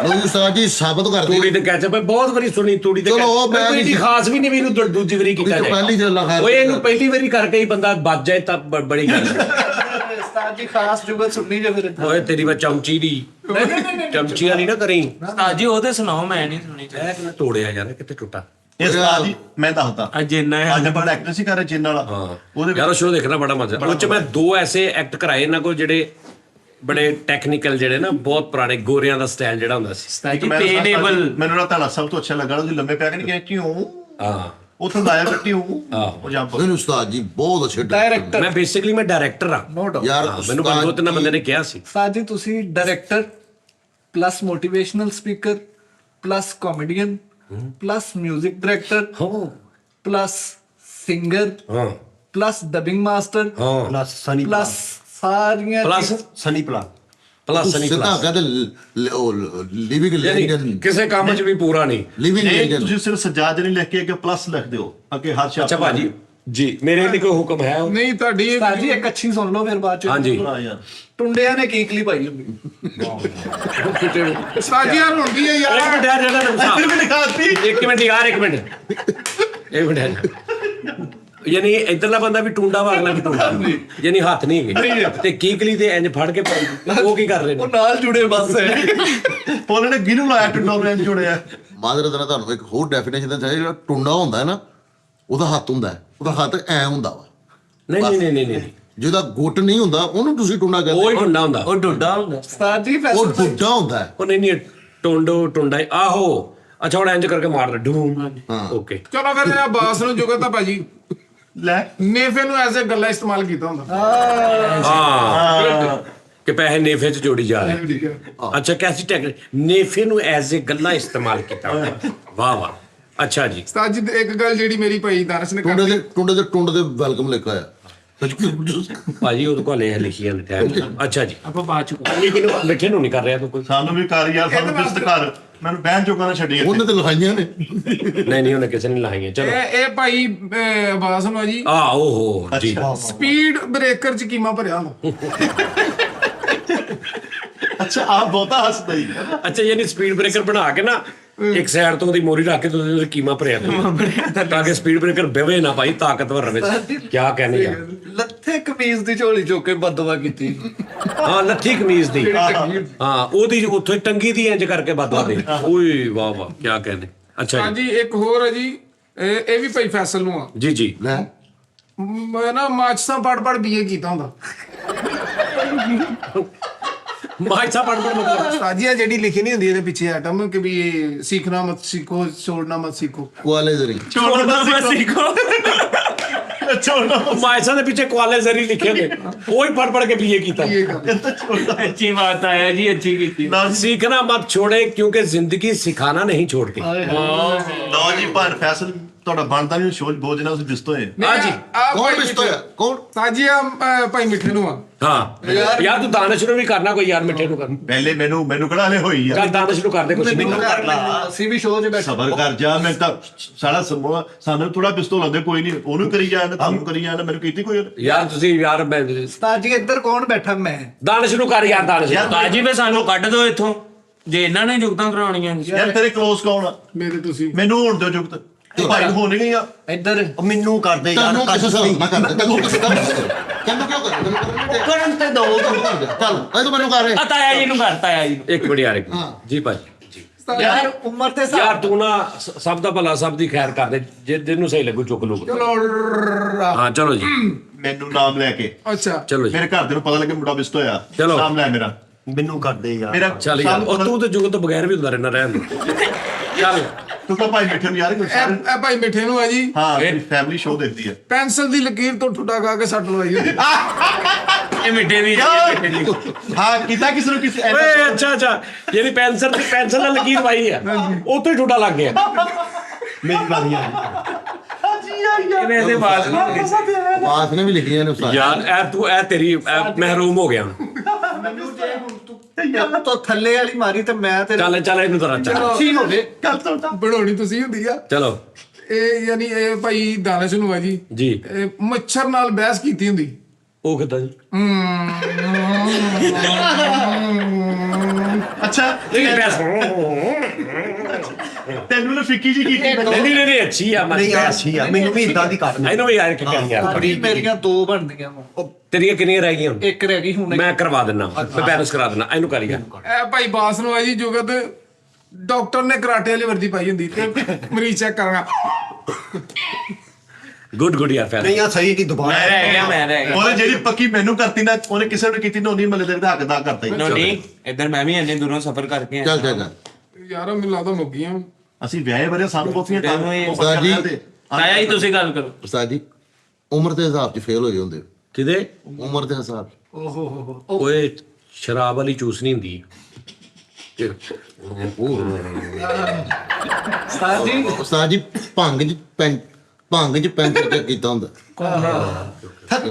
ਲੋਕ ਉਸਤਾਦ ਜੀ ਸਾਬਤ ਕਰਦੇ ਤੂੜੀ ਤੇ ਕੈਚਅਪ ਹੈ, ਬਹੁਤ ਵਾਰੀ ਸੁਣੀ ਤੂੜੀ ਤੇ ਚਲੋ ਉਹ ਮੈਂ ਕੋਈ ਨਹੀਂ- ਖਾਸ ਵੀ ਨਹੀਂ ਵੀ ਇਹਨੂੰ ਦੂਜੀ ਵਾਰੀ ਕੀਤਾ ਜਾਏ। ਪਹਿਲੀ ਚ ਅੱਲਾ ਖੈਰ ਓਏ ਇਹਨੂੰ ਪਹਿਲੀ ਵਾਰੀ ਕਰਕੇ ਹੀ ਬੰਦਾ ਬਚ ਜਾਏ ਤਾਂ ਬੜੀ ਗੱਲ ਹੈ। ਉਸਤਾਦ ਜੀ ਖਾਸ ਜੁਗਤ ਸੁਣਨੀ ਜੇ ਫਿਰ। ਓਏ ਤੇਰੀ ਮੈਂ ਚਮਚੀ ਦੀ ਚਮਚੀਆਂ ਨਹੀਂ ਨਾ ਕਰੀ। ਉਸਤਾਦ ਜੀ ਉਹ ਤੇ ਸੁਣਾਓ, ਮੈਂ ਨਹੀਂ ਸੁਣੀ। ਇਹ ਕਿਵੇਂ ਤੋੜਿਆ ਯਾਰ, ਕਿਤੇ ਟੁੱਟਾ। ਇਸ ਦਾ ਜੀ ਮੈਂ ਦੱਸਦਾ ਅੱਜ ਇੰਨਾ ਹੈ। ਅੱਜ ਆਪਾਂ ਐਕਟਰ ਸੀ ਕਰ ਰਹੇ ਜਿੰਨ ਵਾਲਾ ਹਾਂ ਉਹਦੇ ਯਾਰ ਉਹ ਸ਼ੋਅ ਦੇਖਣਾ ਬੜਾ ਮਜ਼ਾ। ਉਹ 'ਚ ਮੈਂ 2 ਐਸੇ ਐਕਟ ਕਰਾਏ ਇਹਨਾਂ ਕੋਲ ਜਿਹੜੇ ਬੜੇ ਟੈਕਨੀਕਲ, ਜਿਹੜੇ ਨਾ ਬਹੁਤ ਪੁਰਾਣੇ ਗੋਰਿਆਂ ਦਾ ਸਟਾਈਲ ਜਿਹੜਾ ਹੁੰਦਾ ਸੀ। ਉਸਤਾਦ ਜੀ ਮੈਂ ਪੇਨੇਬਲ ਮੈਨੂੰ ਨਾ ਤੁਹਾਡਾ ਸਭ ਤੋਂ ਅੱਛਾ ਲੱਗਾ ਤੁਸੀਂ ਲੰਮੇ ਪੈ ਕੇ ਨਹੀਂ ਗਏ ਕਿਉਂ ਹਾਂ ਉਥੋਂ ਲਾਇਆ ਕੱਟੀ ਆਹੋ। ਉਹ ਜੰਪ ਮੈਨੂੰ ਉਸਤਾਦ ਜੀ ਬਹੁਤ ਅੱਛੇ ਡਾਇਰੈਕਟਰ ਮੈਂ ਬੇਸਿਕਲੀ ਮੈਂ ਡਾਇਰੈਕਟਰ ਆ। No doubt. ਯਾਰ ਮੈਨੂੰ ਦੋ ਤਿੰਨ ਬੰਦੇ ਨੇ ਕਿਹਾ ਸੀ। ਉਸਤਾਦ ਜੀ ਤੁਸੀਂ director plus motivational speaker plus comedian plus 뮤직 director ਹਾਂ ਪਲੱਸ ਸਿੰਗਰ ਹਾਂ ਪਲੱਸ ਡਬਿੰਗ ਮਾਸਟਰ ਹਾਂ ਪਲੱਸ ਸਨੀ ਪਲੱਸ ਸਾਰੀਆਂ ਪਲੱਸ ਸਨੀ ਪਲਾ ਪਲੱਸ ਨਹੀਂ ਸਿੱਧਾ ਪਲੱਸ ਕਹਿੰਦੇ ਲਿਵਿੰਗ ਲੈਜੈਂਡ ਕਿਸੇ ਕੰਮ 'ਚ ਵੀ ਪੂਰਾ ਨਹੀਂ। ਲਿਵਿੰਗ ਇਹ ਲੈਜੈਂਡ ਤੁਸੀਂ ਸਿਰਫ ਸਜਾਦ ਨਹੀਂ ਲਿਖ ਕੇ ਅੱਗੇ ਪਲੱਸ ਲਿਖ ਦਿਓ ਅੱਗੇ ਹਰ ਸ਼ਬਦ ਅੱਛਾ ਭਾਜੀ ਜੀ, ਮੇਰੇ ਲਈ ਕੋਈ ਹੁਕਮ ਹੈ? ਨਹੀਂ ਤੁਹਾਡੀ ਉਸਤਾਦ ਜੀ ਇੱਕ ਅੱਛੀ ਸੁਣ ਲਓ ਫਿਰ ਬਾਅਦ ਚ। ਹਾਂਜੀ ਹਾਂ ਯਾਰ ਟੁੰਡਿਆਂ ਨੇ ਕੀਕਲੀ ਪਾਈ ਹੁੰਦੀ। ਉਸਤਾਦ ਜੀ ਯਾਰ ਹੁੰਦੀ ਹੈ ਇੱਕ ਯਾਰ। ਮਿੰਟ ਯਾਰ ਜਿਹੜਾ ਇੱਕ ਮਿੰਟ ਯਾਰ, ਇੱਕ ਮਿੰਟ ਯਾਰ। ਯਾਨੀ ਇਧਰਲਾ ਬੰਦਾ ਵੀ ਟੁੰਡਾ ਵਾ, ਅਗਲਾ ਵੀ ਟੁੰਡਾ, ਯਾਨੀ ਹੱਥ ਨਹੀਂ ਹੈਗੇ ਤੇ ਕੀਕਲੀ ਤੇ ਇੰਜ ਫੜ ਕੇ ਪਾਈ। ਉਹ ਕੀ ਕਰ ਰਹੇ ਉਹ ਨੇ? ਨਾਲ ਜੁੜੇ ਬਸ ਹੈ। ਉਹਨਾਂ ਨੇ ਗਿਨੂੰ ਲਾਇਆ ਟੁੰਡੋ ਰੇਂਜ ਜੋੜਿਆ ਮਾਦਰ ਦਾ ਤੁਹਾਨੂੰ ਇੱਕ ਹੋਰ ਡੈਫੀਨੇਸ਼ਨ ਦਾ ਚਾਹੀਦਾ। ਜਿਹੜਾ ਟੁੰਡਾ ਹੁੰਦਾ ਹੈ ਨਾ, ਉਹਦਾ ਹੱਥ ਹੁੰਦਾ ਹੈ, ਉਹਦਾ ਹੱਥ ਐ ਹੁੰਦਾ ਵਾ। ਨਹੀਂ ਨਹੀਂ ਨਹੀਂ ਨਹੀਂ, ਜਿਹਦਾ ਗੁੱਟ ਨਹੀਂ ਹੁੰਦਾ ਉਹਨੂੰ ਤੁਸੀਂ ਟੁੰਡਾ ਉਹ ਕਹਿੰਦੇ ਹੀ ਟੁੰਡਾ ਹੁੰਦਾ। ਉਹ ਡੁੱਡਾ ਹੁੰਦਾ। ਉਸਤਾਦ ਜੀ ਉਹ ਫੈਸਲਾ ਟੁੰਡਾ ਹੁੰਦਾ ਹੈ। ਉਹ ਨਹੀਂ ਟੁੰਡੋ ਟੁੰਡਾ ਆਹੋ। ਅੱਛਾ ਹੁਣ ਇੰਜ ਕਰਕੇ ਮਾਰ ਡੂਮ। ਓਕੇ ਚਲੋ ਫਿਰ ਇਹ ਬਾਸ ਨੂੰ ਜੁਗਤਾ ਭਾਜੀ ਲੈ ਨੇਫੇ ਨੂੰ ਐਜ਼ ਅ ਗੱਲਾਂ ਇਸਤੇਮਾਲ ਕੀਤਾ ਹੁੰਦਾ। ਹਾਂ ਕਿ ਪੈਸੇ ਨੇਫੇ 'ਚ ਜੋੜੀ ਜਾ ਰਹੇ। ਠੀਕ ਹੈ। ਅੱਛਾ ਕੈਸੀ ਟੈਕ ਨੇਫੇ ਨੂੰ ਐਜ਼ ਅ ਗੱਲਾਂ ਇਸਤੇਮਾਲ ਕੀਤਾ। ਵਾਹ ਵਾਹ ਅੱਛਾ ਜੀ। ਉਸਤਾਦ ਜੀ ਇੱਕ ਗੱਲ ਜਿਹੜੀ ਮੇਰੀ ਭਾਈ ਦਾਨਸ਼ ਨੇ ਟੁੰਡੇ ਕਰਤੀ। ਦੇ ਟੁੰਡ ਦੇ ਵੈਲਕਮ ਲਿਖਿਆ ਆ। ਭਾਜੀ ਉਹਦੇ ਕੋਲ ਇਹ ਲਿਖੀਆਂ ਨੇ ਟਾਈਮ। ਅੱਛਾ ਜੀ ਆਪਾਂ ਬਾਅਦ ਚ ਲੇਕਿਨ ਮਿੱਠੇ ਨੂੰ ਨਹੀਂ ਕਰ ਰਿਹਾ ਤੂੰ ਕੋਈ। ਸਾਨੂੰ ਵੀ ਕਰ ਯਾਰ ਸਾਨੂੰ ਕਿਸ ਕਰ ਮੈਨੂੰ ਬਹਿਣ ਚੋਕਾਂ ਨਾ ਛੱਡੀ ਉਹਨੇ ਤੇ ਲਿਖਾਈਆਂ ਨੇ। ਨਹੀਂ ਉਹਨੇ ਕਿਸੇ ਨੇ ਲਾਈਆਂ। ਚਲੋ ਇਹ ਭਾਈ ਬਾਸ ਨੂੰ ਆ ਜੀ ਆ ਓਹੋ ਜੀ। ਸਪੀਡ ਬ੍ਰੇਕਰ ਚ ਕੀਮਾ ਭਰਿਆ ਹੁੰਦਾ। ਅੱਛਾ ਆਪ ਬਹੁਤਾ ਹੱਸਦਾ ਹੀ ਅੱਛਾ ਯਾਨੀ ਸਪੀਡ ਬ੍ਰੇਕਰ ਬਣਾ ਕੇ ਨਾ ਇੱਕ ਸਾਈਡ ਤੋਂ ਉਹਦੀ ਮੋਰੀ ਰੱਖ ਕੇ ਤੁਸੀਂ ਉਹਦੇ ਕੀਮਾ ਭਰਿਆ ਦੇ ਤਾਂ ਕਿ ਸਪੀਡ ਬ੍ਰੇਕਰ ਬਵੇ ਨਾ ਭਾਈ, ਤਾਕਤਵਰ ਰਵੇ। ਕੀ ਕਹਿਣੇ ਯਾਰ? ਲੱਥੇ ਕਮੀਜ਼ ਦੀ ਝੋਲੀ ਚੁੱਕ ਕੇ ਬਦਦੁਆ ਕੀਤੀ। ਹਾਂ ਲੱਥੀ ਕਮੀਜ਼ ਦੀ। ਹਾਂ ਉਹਦੀ ਉੱਥੋਂ ਹੀ ਟੰਗੀ ਦੀ ਇੰਜ ਕਰਕੇ ਬਦਲਾ ਦੇ। ਓਏ ਵਾਹ ਵਾਹ ਕੀ ਕਹਿੰਦੇ। ਅੱਛਾ ਜੀ ਹਾਂਜੀ ਇੱਕ ਹੋਰ ਹੈ ਜੀ ਇਹ ਵੀ ਭਾਈ ਫੈਸਲ ਨੂੰ ਆ। ਜੀ ਜੀ। ਲੈ ਮੈਂ ਨਾ ਮਾਚਸਾਂ ਪੜ ਬੀਏ ਕੀਤਾ ਹੁੰਦਾ। ਮਾਇਸਾ ਪੜ ਮਤਲਬ ਸਾਜੀਆ ਜਿਹੜੀ ਲਿਖੀ ਨਹੀਂ ਹੁੰਦੀ ਇਹਦੇ ਪਿੱਛੇ ਆਟਮ ਕਿ ਵੀ ਇਹ सीखना मत सीखो छोड़ना मत सीखो। ਕੁਆਲੇ ਜ਼ਰੀ ਛੋੜਨਾ ਮੈਂ ਸਿੱਖੋ। ਛੋੜਨਾ ਮਾਇਸਾ ਦੇ ਪਿੱਛੇ ਕੁਆਲੇ ਜ਼ਰੀ ਲਿਖੇ ਨੇ, ਉਹ ਹੀ ਪੜ ਕੇ ਬੀਏ ਕੀਤਾ। ਅੱਛੀ ਬਾਤ ਆਇਆ ਜੀ, ਅੱਛੀ ਕੀਤੀ। सीखना मत छोड़े क्योंकि जिंदगी सिखाना नहीं छोड़ती। ਲਓ ਜੀ ਪਰ ਫੈਸਲ ਤੁਹਾਡਾ ਬਣਦਾ ਨਹੀਂ ਸ਼ੋਜ ਬੋਝ ਨਾ ਤੁਸੀਂ ਬਿਸਤੋ ਹੈ ਹਾਂ ਜੀ। ਕੌਣ ਬਿਸਤੋ ਹੈ ਕੌਣ? ਸਾਜੀਆ ਭਾਈ ਮਿੱਠੇ ਨੂੰ ਆ। ਹਾਂ ਯਾਰ ਤੂੰ ਦਾਨਸ਼ ਨੂੰ ਵੀ ਕਰਨਾ ਕੋਈ ਯਾਰ, ਮਿੱਠੇ ਨੂੰ ਕਰ। ਪਹਿਲੇ ਮੈਨੂੰ ਕਿਹੜਾ ਹਲੇ ਹੋਈ ਆ ਚੱਲ ਦਾਨਸ਼ ਨੂੰ ਕਰਦੇ ਕੁਛ ਨਹੀਂ। ਕਰ ਲਾ ਅਸੀਂ ਵੀ ਸ਼ੋਅ 'ਚ ਬੈਠੇ। ਸਬਰ ਕਰ ਜਾ ਮੈਂ ਤਾਂ ਸਾਰਾ ਸਮੂਹ ਸਾਨੂੰ ਥੋੜਾ ਪਿਸਤੌਲ ਲਾਉਂਦੇ ਕੋਈ ਨਹੀਂ ਉਹਨੂੰ ਕਰੀ ਜਾਣ ਤੁਹਾਨੂੰ ਕਰੀ ਜਾਣ ਮੈਨੂੰ ਕੀਤੀ ਕੋਈ ਯਾਰ ਤੁਸੀਂ ਯਾਰ ਉਸਤਾਦ ਜੀ ਇੱਧਰ ਕੌਣ ਬੈਠਾ? ਮੈਂ। ਦਾਨਸ਼ ਨੂੰ ਕਰ ਯਾਰ, ਦਾਨਸ਼ ਨੂੰ। ਤਾਜੀ ਵੇ ਸਾਨੂੰ ਕੱਢ ਦਿਓ ਇੱਥੋਂ ਜੇ ਇਹਨਾਂ ਨੇ ਜੁਗਤਾਂ ਕਰਾਉਣੀਆਂ। ਯਾਰ ਤੇਰੇ ਕਲੋਜ਼ ਕੌਣ ਆ ਮੇਰੇ ਤੁਸੀਂ ਮੈਨੂੰ ਹੋਣ ਦਿਓ ਜੁਗਤ ਭਾਈ ਹੋ ਨਹੀਂ ਗਈਆਂ ਇੱਧਰ ਮੈਨੂੰ ਕਰਦੇ ਯਾਰ ਤੈਨੂੰ ਕਿਸੇ ਸਲਾਮ ਨਾ ਕਰਦੇ ਤੈਨੂੰ ਕਿਸੇ ਦਾ ਕਹਿੰਦਾ ਕਿਉਂ ਕਰ ਕਰਨ ਤੇ ਦੋ ਚੱਲ ਇਹ ਤਾਂ ਮੈਨੂੰ ਕਰ ਰਹੇ। ਤਾਇਆ ਜੀ ਨੂੰ ਕਰ, ਤਾਇਆ ਜੀ ਨੂੰ। ਇੱਕ ਮਿੰਟ ਯਾਰ, ਇੱਕ ਮਿੰਟ। ਜੀ ਭਾਜੀ ਜੀ। ਯਾਰ ਉਮਰ ਦੇ ਹਿਸਾਬ ਯਾਰ ਤੂੰ ਨਾ ਸਭ ਦਾ ਭਲਾ ਸਭ ਦੀ ਖੈਰ ਕਰ ਦੇ ਜਿਹਨੂੰ ਸਹੀ ਲੱਗੂ ਚੁੱਕ ਲੂ ਚਲੋ ਹਾਂ ਚਲੋ ਜੀ ਮੈਨੂੰ ਨਾਮ ਲੈ ਕੇ ਅੱਛਾ ਚਲੋ ਜੀ ਮੇਰੇ ਘਰ ਦੇ ਨੂੰ ਪਤਾ ਲੱਗੇ ਮੁੰਡਾ ਮਿਸਟ ਹੋਇਆ ਚਲੋ। ਨਾਮ ਲੈ ਮੇਰਾ ਮੈਨੂੰ ਕਰਦੇ ਯਾਰ ਮੇਰਾ ਚੱਲ ਯਾਰ ਉਹ ਤੂੰ ਤੇ ਜੁਗ ਤੋਂ ਬਗੈਰ ਵੀ ਹੁੰਦਾ ਰਹਿਣਾ ਰਹਿਣ ਦੇ ਚੱਲ ਤੂੰ ਤਾਂ ਭਾਈ ਮਿੱਠੇ ਨੂੰ ਯਾਰ ਕੋਈ ਸਾਰੇ- ਇਹ ਭਾਈ ਮਿੱਠੇ ਨੂੰ ਆ ਜੀ ਹਾਂ ਫੈਮਿਲੀ ਸ਼ੋਅ ਦੇਖਦੀ ਹੈ ਪੈਨਸਲ ਦੀ ਲਕੀਰ ਤੋਂ ਠੁੱਡਾ ਗਾ ਕੇ ਸੱਟ ਲਵਾਈ ਹੁੰਦੀ ਇਹ ਮਿੱਠੇ ਦੀ ਹਾਂ ਕੀਤਾ ਕਿਸੇ ਨੂੰ ਕਿਸੇ ਓਏ ਅੱਛਾ ਜਿਹੜੀ ਪੈਨਸਲ ਨਾਲ ਲਕੀਰ ਪਾਈ ਆ ਉੱਥੇ ਹੀ ਠੁੱਡਾ ਲੱਗ ਗਿਆ ਮੇਰੀ ਵਾਰੀ ਆ ਇਹਨੇ ਇਹਦੇ ਬਾਅਦ ਬਾਤ ਨੇ ਵੀ ਲਿਖੀਆਂ ਨੇ ਉਸਤਾਦ ਯਾਰ ਇਹ ਤੇਰੀ ਮਹਿਰੂਮ ਹੋ ਗਿਆ ਯਾਰ ਤੂੰ ਥੱਲੇ ਵਾਲੀ ਮਾਰੀ ਤੇ ਮੈਂ ਤੇ ਚੱਲ ਇਹਨੂੰ ਤਰਾ ਚੱਲ ਅੱਛੀ ਹੋਵੇ ਬਣਾਉਣੀ ਤੁਸੀਂ ਹੁੰਦੀ ਆ ਚਲੋ ਇਹ ਯਾਨੀ ਇਹ ਭਾਈ ਦਾਨਿਸ਼ ਨੂੰ ਆ ਜੀ ਜੀ ਇਹ ਮੱਛਰ ਨਾਲ ਬਹਿਸ ਕੀਤੀ ਹੁੰਦੀ ਉਹ ਕਿੱਦਾਂ ਜੀ ਅੱਛਾ ਤੈਨੂੰ ਨਾ ਫਿੱਕੀ ਜੀ ਕੀਤੀ ਨਹੀਂ ਅੱਛੀ ਆ ਨਹੀਂ ਯਾਰ ਅੱਛੀ ਆ ਮੈਨੂੰ ਵੀ ਇਦਾਂ ਦੀ ਕਰ ਇਹਨੂੰ ਵੀ ਯਾਰ ਕਿ ਕਰੀ ਯਾਰ ਸਾਡੀ ਮੇਰੀਆਂ 2 ਬਣਦੀਆਂ ਵਾ ਉਹ ਤੇਰੀਆਂ ਕਿੰਨੀਆਂ ਰਹਿ ਗਈਆਂ ਹੁਣ ਇੱਕ ਰਹਿ ਗਈ ਹੁਣ ਮੈਂ ਕਰਵਾ ਦਿੰਦਾ ਮੈਂ ਬੈਲੈਂਸ ਕਰਾ ਦਿੰਦਾ ਇਹਨੂੰ ਕਰ ਯਾਰ ਇਹ ਭਾਈ ਬਾਸ ਨੂੰ ਆ ਜੀ ਜੁਗਤ ਡਾਕਟਰ ਨੇ ਕਰਾਟੇ ਵਾਲੀ ਵਰਦੀ ਪਾਈ ਹੁੰਦੀ ਤੇ ਮਰੀਜ਼ ਚੈੱਕ ਕਰਨਾ ਗੁੱਡ ਯਾਰ ਫੈਨ ਨਹੀਂ ਆ ਸਹੀ ਨਹੀਂ ਦੁਬਾਰਾ ਮੈਂ ਰਹਿ ਗਿਆ ਉਹਨੇ ਜਿਹੜੀ ਪੱਕੀ ਮੈਨੂੰ ਕਰਤੀ ਨਾ ਉਹਨੇ ਕਿਸੇ ਨੂੰ ਕੀਤੀ ਨਾ ਉਹਨੇ ਮੱਲੇ ਦੇ ਹੱਕ ਦਾ ਕਰਤਾ ਹੀ ਨਹੀਂ ਇੱਧਰ ਮੈਂ ਵੀ ਇੰਨੇ ਦੂਰੋਂ ਸਫ਼ਰ ਕਰਕੇ ਚੱਲ ਚੱਲ ਯਾਰ ਮੈਨੂੰ ਲੱਗਦਾ ਮੁੱਕ ਗਈਆਂ ਅਸੀਂ ਵਿਆਹੇ ਬਰੇ ਸਾਨੂੰ ਬਹੁਤੀਆਂ ਤੈਨੂੰ ਇਹ- ਉਸਤਾਦ ਜੀ ਆਇਆ ਹੀ ਤੁਸੀਂ ਗੱਲ ਕਰੋ ਉਸਤਾਦ ਜੀ ਉਮਰ ਦੇ ਹਿਸਾਬ 'ਚ ਫੇਲ ਹੋਏ ਹੁੰਦੇ ਕਿਦੇ ਉਮਰ ਦੇ ਹਿਸਾਬ 'ਚ ਓਏ ਸ਼ਰਾਬ ਵਾਲੀ ਚੂਸ ਨਹੀਂ ਹੁੰਦੀ ਸਾਜੀ ਉਸਤਾਦ ਜੀ ਭੰਗ 'ਚ ਪੈਂਚਰ ਕੀਤਾ ਹੁੰਦਾ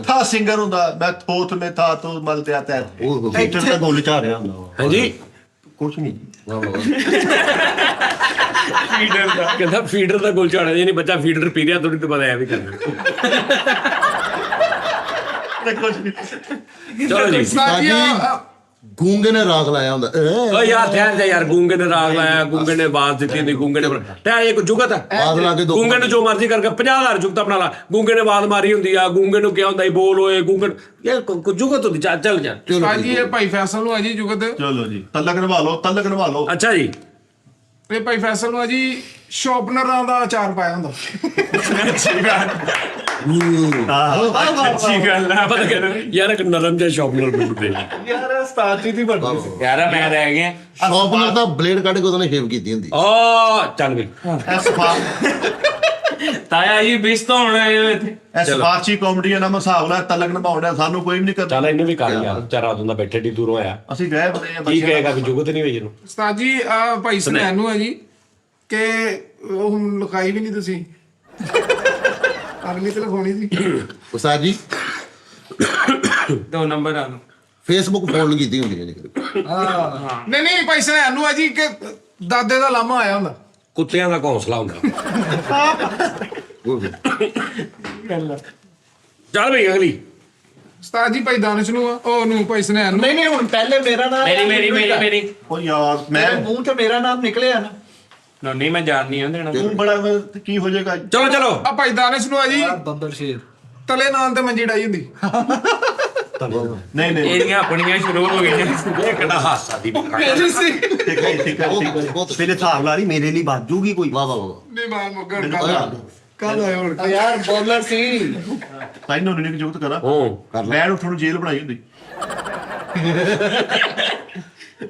ਥਾ ਸਿੰਗਰ ਹੁੰਦਾ ਮੈਂ ਥੋਥ ਮੇ ਥਾ ਤੋ ਮਲ ਤੇ ਆਤਾ ਹੈ ਉਹ ਇੱਥੇ ਤਾਂ ਗੋਲ ਝਾ ਰਿਹਾ ਹੁੰਦਾ ਵਾ। ਹਾਂਜੀ ਕੁਛ ਨਹੀਂ ਕਹਿੰਦਾ ਫੀਡਰ ਦਾ ਗੁਲ ਝਾੜਿਆ ਜੇ ਨਹੀਂ ਬੱਚਾ ਫੀਡਰ ਪੀ ਰਿਹਾ ਥੋੜੀ ਤੇ ਪਤਾ ਐ ਵੀ ਕਰਨਾ ਕੁਛ ਨਹੀਂ ਚਲੋ ਜੀ ਸਾਜੀ ਗੂੰਗੇ ਨੇ ਰਾਗ ਲਾਇਆ ਹੁੰਦਾ ਓ ਯਾਰ ਧਿਆਨ ਦੇ ਯਾਰ ਗੂੰਗੇ ਨੇ ਰਾਗ ਲਾਇਆ ਗੂੰਗੇ ਨੇ ਆਵਾਜ਼ ਦਿੱਤੀ ਨਹੀਂ ਗੂੰਗੇ ਨੇ ਤੇ ਇਹ ਇੱਕ ਜੁਗਤ ਹੈ ਬਾਦ ਲਾ ਕੇ ਦੋ ਗੂੰਗੇ ਨੂੰ ਜੋ ਮਰਜ਼ੀ ਕਰਕੇ 50000 ਜੁਗਤ ਬਣਾ ਲਾ ਗੂੰਗੇ ਨੇ ਆਵਾਜ਼ ਮਾਰੀ ਹੁੰਦੀ ਆ ਗੂੰਗੇ ਨੂੰ ਕਿਹਾ ਹੁੰਦਾ ਹੀ ਬੋਲ ਓਏ ਗੂੰਗੇ ਇਹ ਜੁਗਤ ਹੁੰਦੀ ਚੱਲ ਜਾ ਸਾਜੀ ਇਹ ਭਾਈ ਫੈਸਲ ਨੂੰ ਆ ਜੀ ਜੁਗਤ ਚਲੋ ਜੀ ਤਲਕ ਨਵਾ ਲਓ ਅੱਛਾ ਜੀ ਇਹ ਭਾਈ ਫੈਸਲ ਨੂੰ ਆ ਜੀ ਸ਼ੋਪਨਰਾਂ ਦਾ ਅਚਾਰ ਪਾਇਆ ਹੁੰਦਾ ਅੱਛੀ ਗੱਲ ਆ ਪਤਾ ਕਿ ਯਾਰ ਇੱਕ ਨਰਮ ਜਿਹਾ ਸ਼ੌਪਨਰ ਮੈਨੂੰ ਦੇ ਯਾਰ ਉਸਤਾਦ ਜੀ ਦੀ ਬਣਦੀ ਸੀ ਯਾਰ ਮੈਂ ਰਹਿ ਗਿਆ ਸ਼ੌਪਨਰ ਦਾ ਬਲੇਡ ਕੱਢ ਕੇ ਉਹਨੇ ਸ਼ੇਵ ਕੀਤੀ ਹੁੰਦੀ ਓ ਚੱਲ ਵੀ ਤਾਇਆ ਜੀ ਬਿਸ ਤੋਂ ਹੁਣ ਆਏ ਹੋਏ ਇੱਥੇ ਐਸ ਬਾਚੀ ਕਾਮੇਡੀ ਦਾ ਹਿਸਾਬ ਨਾਲ ਤਲਕ ਨਿਭਾਉਣਾ ਸਾਨੂੰ ਕੋਈ ਵੀ ਨਹੀਂ ਕਰਦਾ ਚੱਲ ਇਹਨੂੰ ਵੀ ਕਰ ਯਾਰ ਵਿਚਾਰਾ ਉਦੋਂ ਦਾ ਬੈਠੇ ਢੀ ਦੂਰੋਂ ਆਇਆ ਅਸੀਂ ਵਿਆਹੇ ਬਰੇ ਆ ਕੀ ਕਹੇਗਾ ਕਿ ਜੁਗਤ ਨਹੀਂ ਹੋਈ ਇਹਨੂੰ ਉਸਤਾਦ ਜੀ ਆ ਭਾਈ ਸੁਨੈਨ ਨੂੰ ਆ ਜੀ ਕਿ ਉਹ ਹੁਣ ਲੁਕਾਈ ਵੀ ਨਹੀਂ ਤੁਸੀਂ ਅਗਲੀ ਤੇ ਲਗਾਉਣੀ ਸੀ ਉਸਤਾਦ ਜੀ 2 ਨੰਬਰ ਆ ਨੂੰ ਫੇਸਬੁੱਕ ਫੋਲੋ ਕੀਤੀ ਹੁੰਦੀ ਹੈ ਜੀ ਨਹੀਂ ਭਾਈ ਸੁਨੈਨ ਨੂੰ ਆ ਜੀ ਕਿ ਦਾਦੇ ਦਾ ਲਾਮਾ ਆਇਆ ਹੁੰਦਾ ਕੁੱਤਿਆਂ ਦਾ ਘੌਂਸਲਾ ਹੁੰਦਾ ਚੱਲ ਬਈ ਅਗਲੀ ਉਸਤਾਦ ਜੀ ਭਾਈ ਦਾਨਿਸ਼ ਨੂੰ ਆ ਉਹ ਨੂੰ ਭਾਈ ਸੁਨੈਨ ਨੂੰ ਨਹੀਂ ਹੁਣ ਪਹਿਲੇ ਮੇਰਾ ਨਾਮ ਮੇਰੀ ਉਹ ਯਾਰ ਮੈਂ ਮੇਰੇ ਮੂੰਹ ਤੇ ਮੇਰਾ ਨਾਮ ਨਿਕਲਿਆ ਨਾ ਨਹੀਂ ਮੈਂ ਜਾਣ ਨਹੀਂ ਦੇਣਾ ਤੂੰ ਬੜਾ ਕੀ ਹੋ ਜਾਏਗਾ ਚਲੋ ਆ ਭਾਈ ਦਾਨਿਸ਼ ਨੂੰ ਆ ਜੀ ਬੱਬਰ ਸ਼ੇਰ ਤਲੇ ਨਾਲ ਤੇ ਮੰਜੀ ਡਾਈ ਹੁੰਦੀ ਨਹੀਂ ਇਹਦੀਆਂ ਆਪਣੀਆਂ ਸ਼ੁਰੂ ਹੋ ਗਈਆਂ ਇਹ ਕਿਹੜਾ ਹਾਸਾ ਦੀ ਮੇਰੀ ਸੀ ਠੀਕ ਹੈ ਮੇਰੇ ਹਿਸਾਬ ਨਾਲ ਹੀ ਮੇਰੇ ਲਈ ਵੱਜ ਜੂਗੀ ਕੋਈ ਵਾਹ ਵਾਹ ਵਾਹ ਨਹੀਂ ਮਾਰ ਮੁੱਗੜ ਕੱਲ ਆਇਆ ਹੁਣ ਯਾਰ ਬੋਲਰ ਸੀ ਤਾਈ ਨੂੰ ਨਹੀਂ ਜੁਗਤ ਕਰਾ ਹੂੰ ਮੈਂ ਉੱਠਣ ਨੂੰ ਜੇਲ੍ਹ ਬਣਾਈ ਹੁੰਦੀ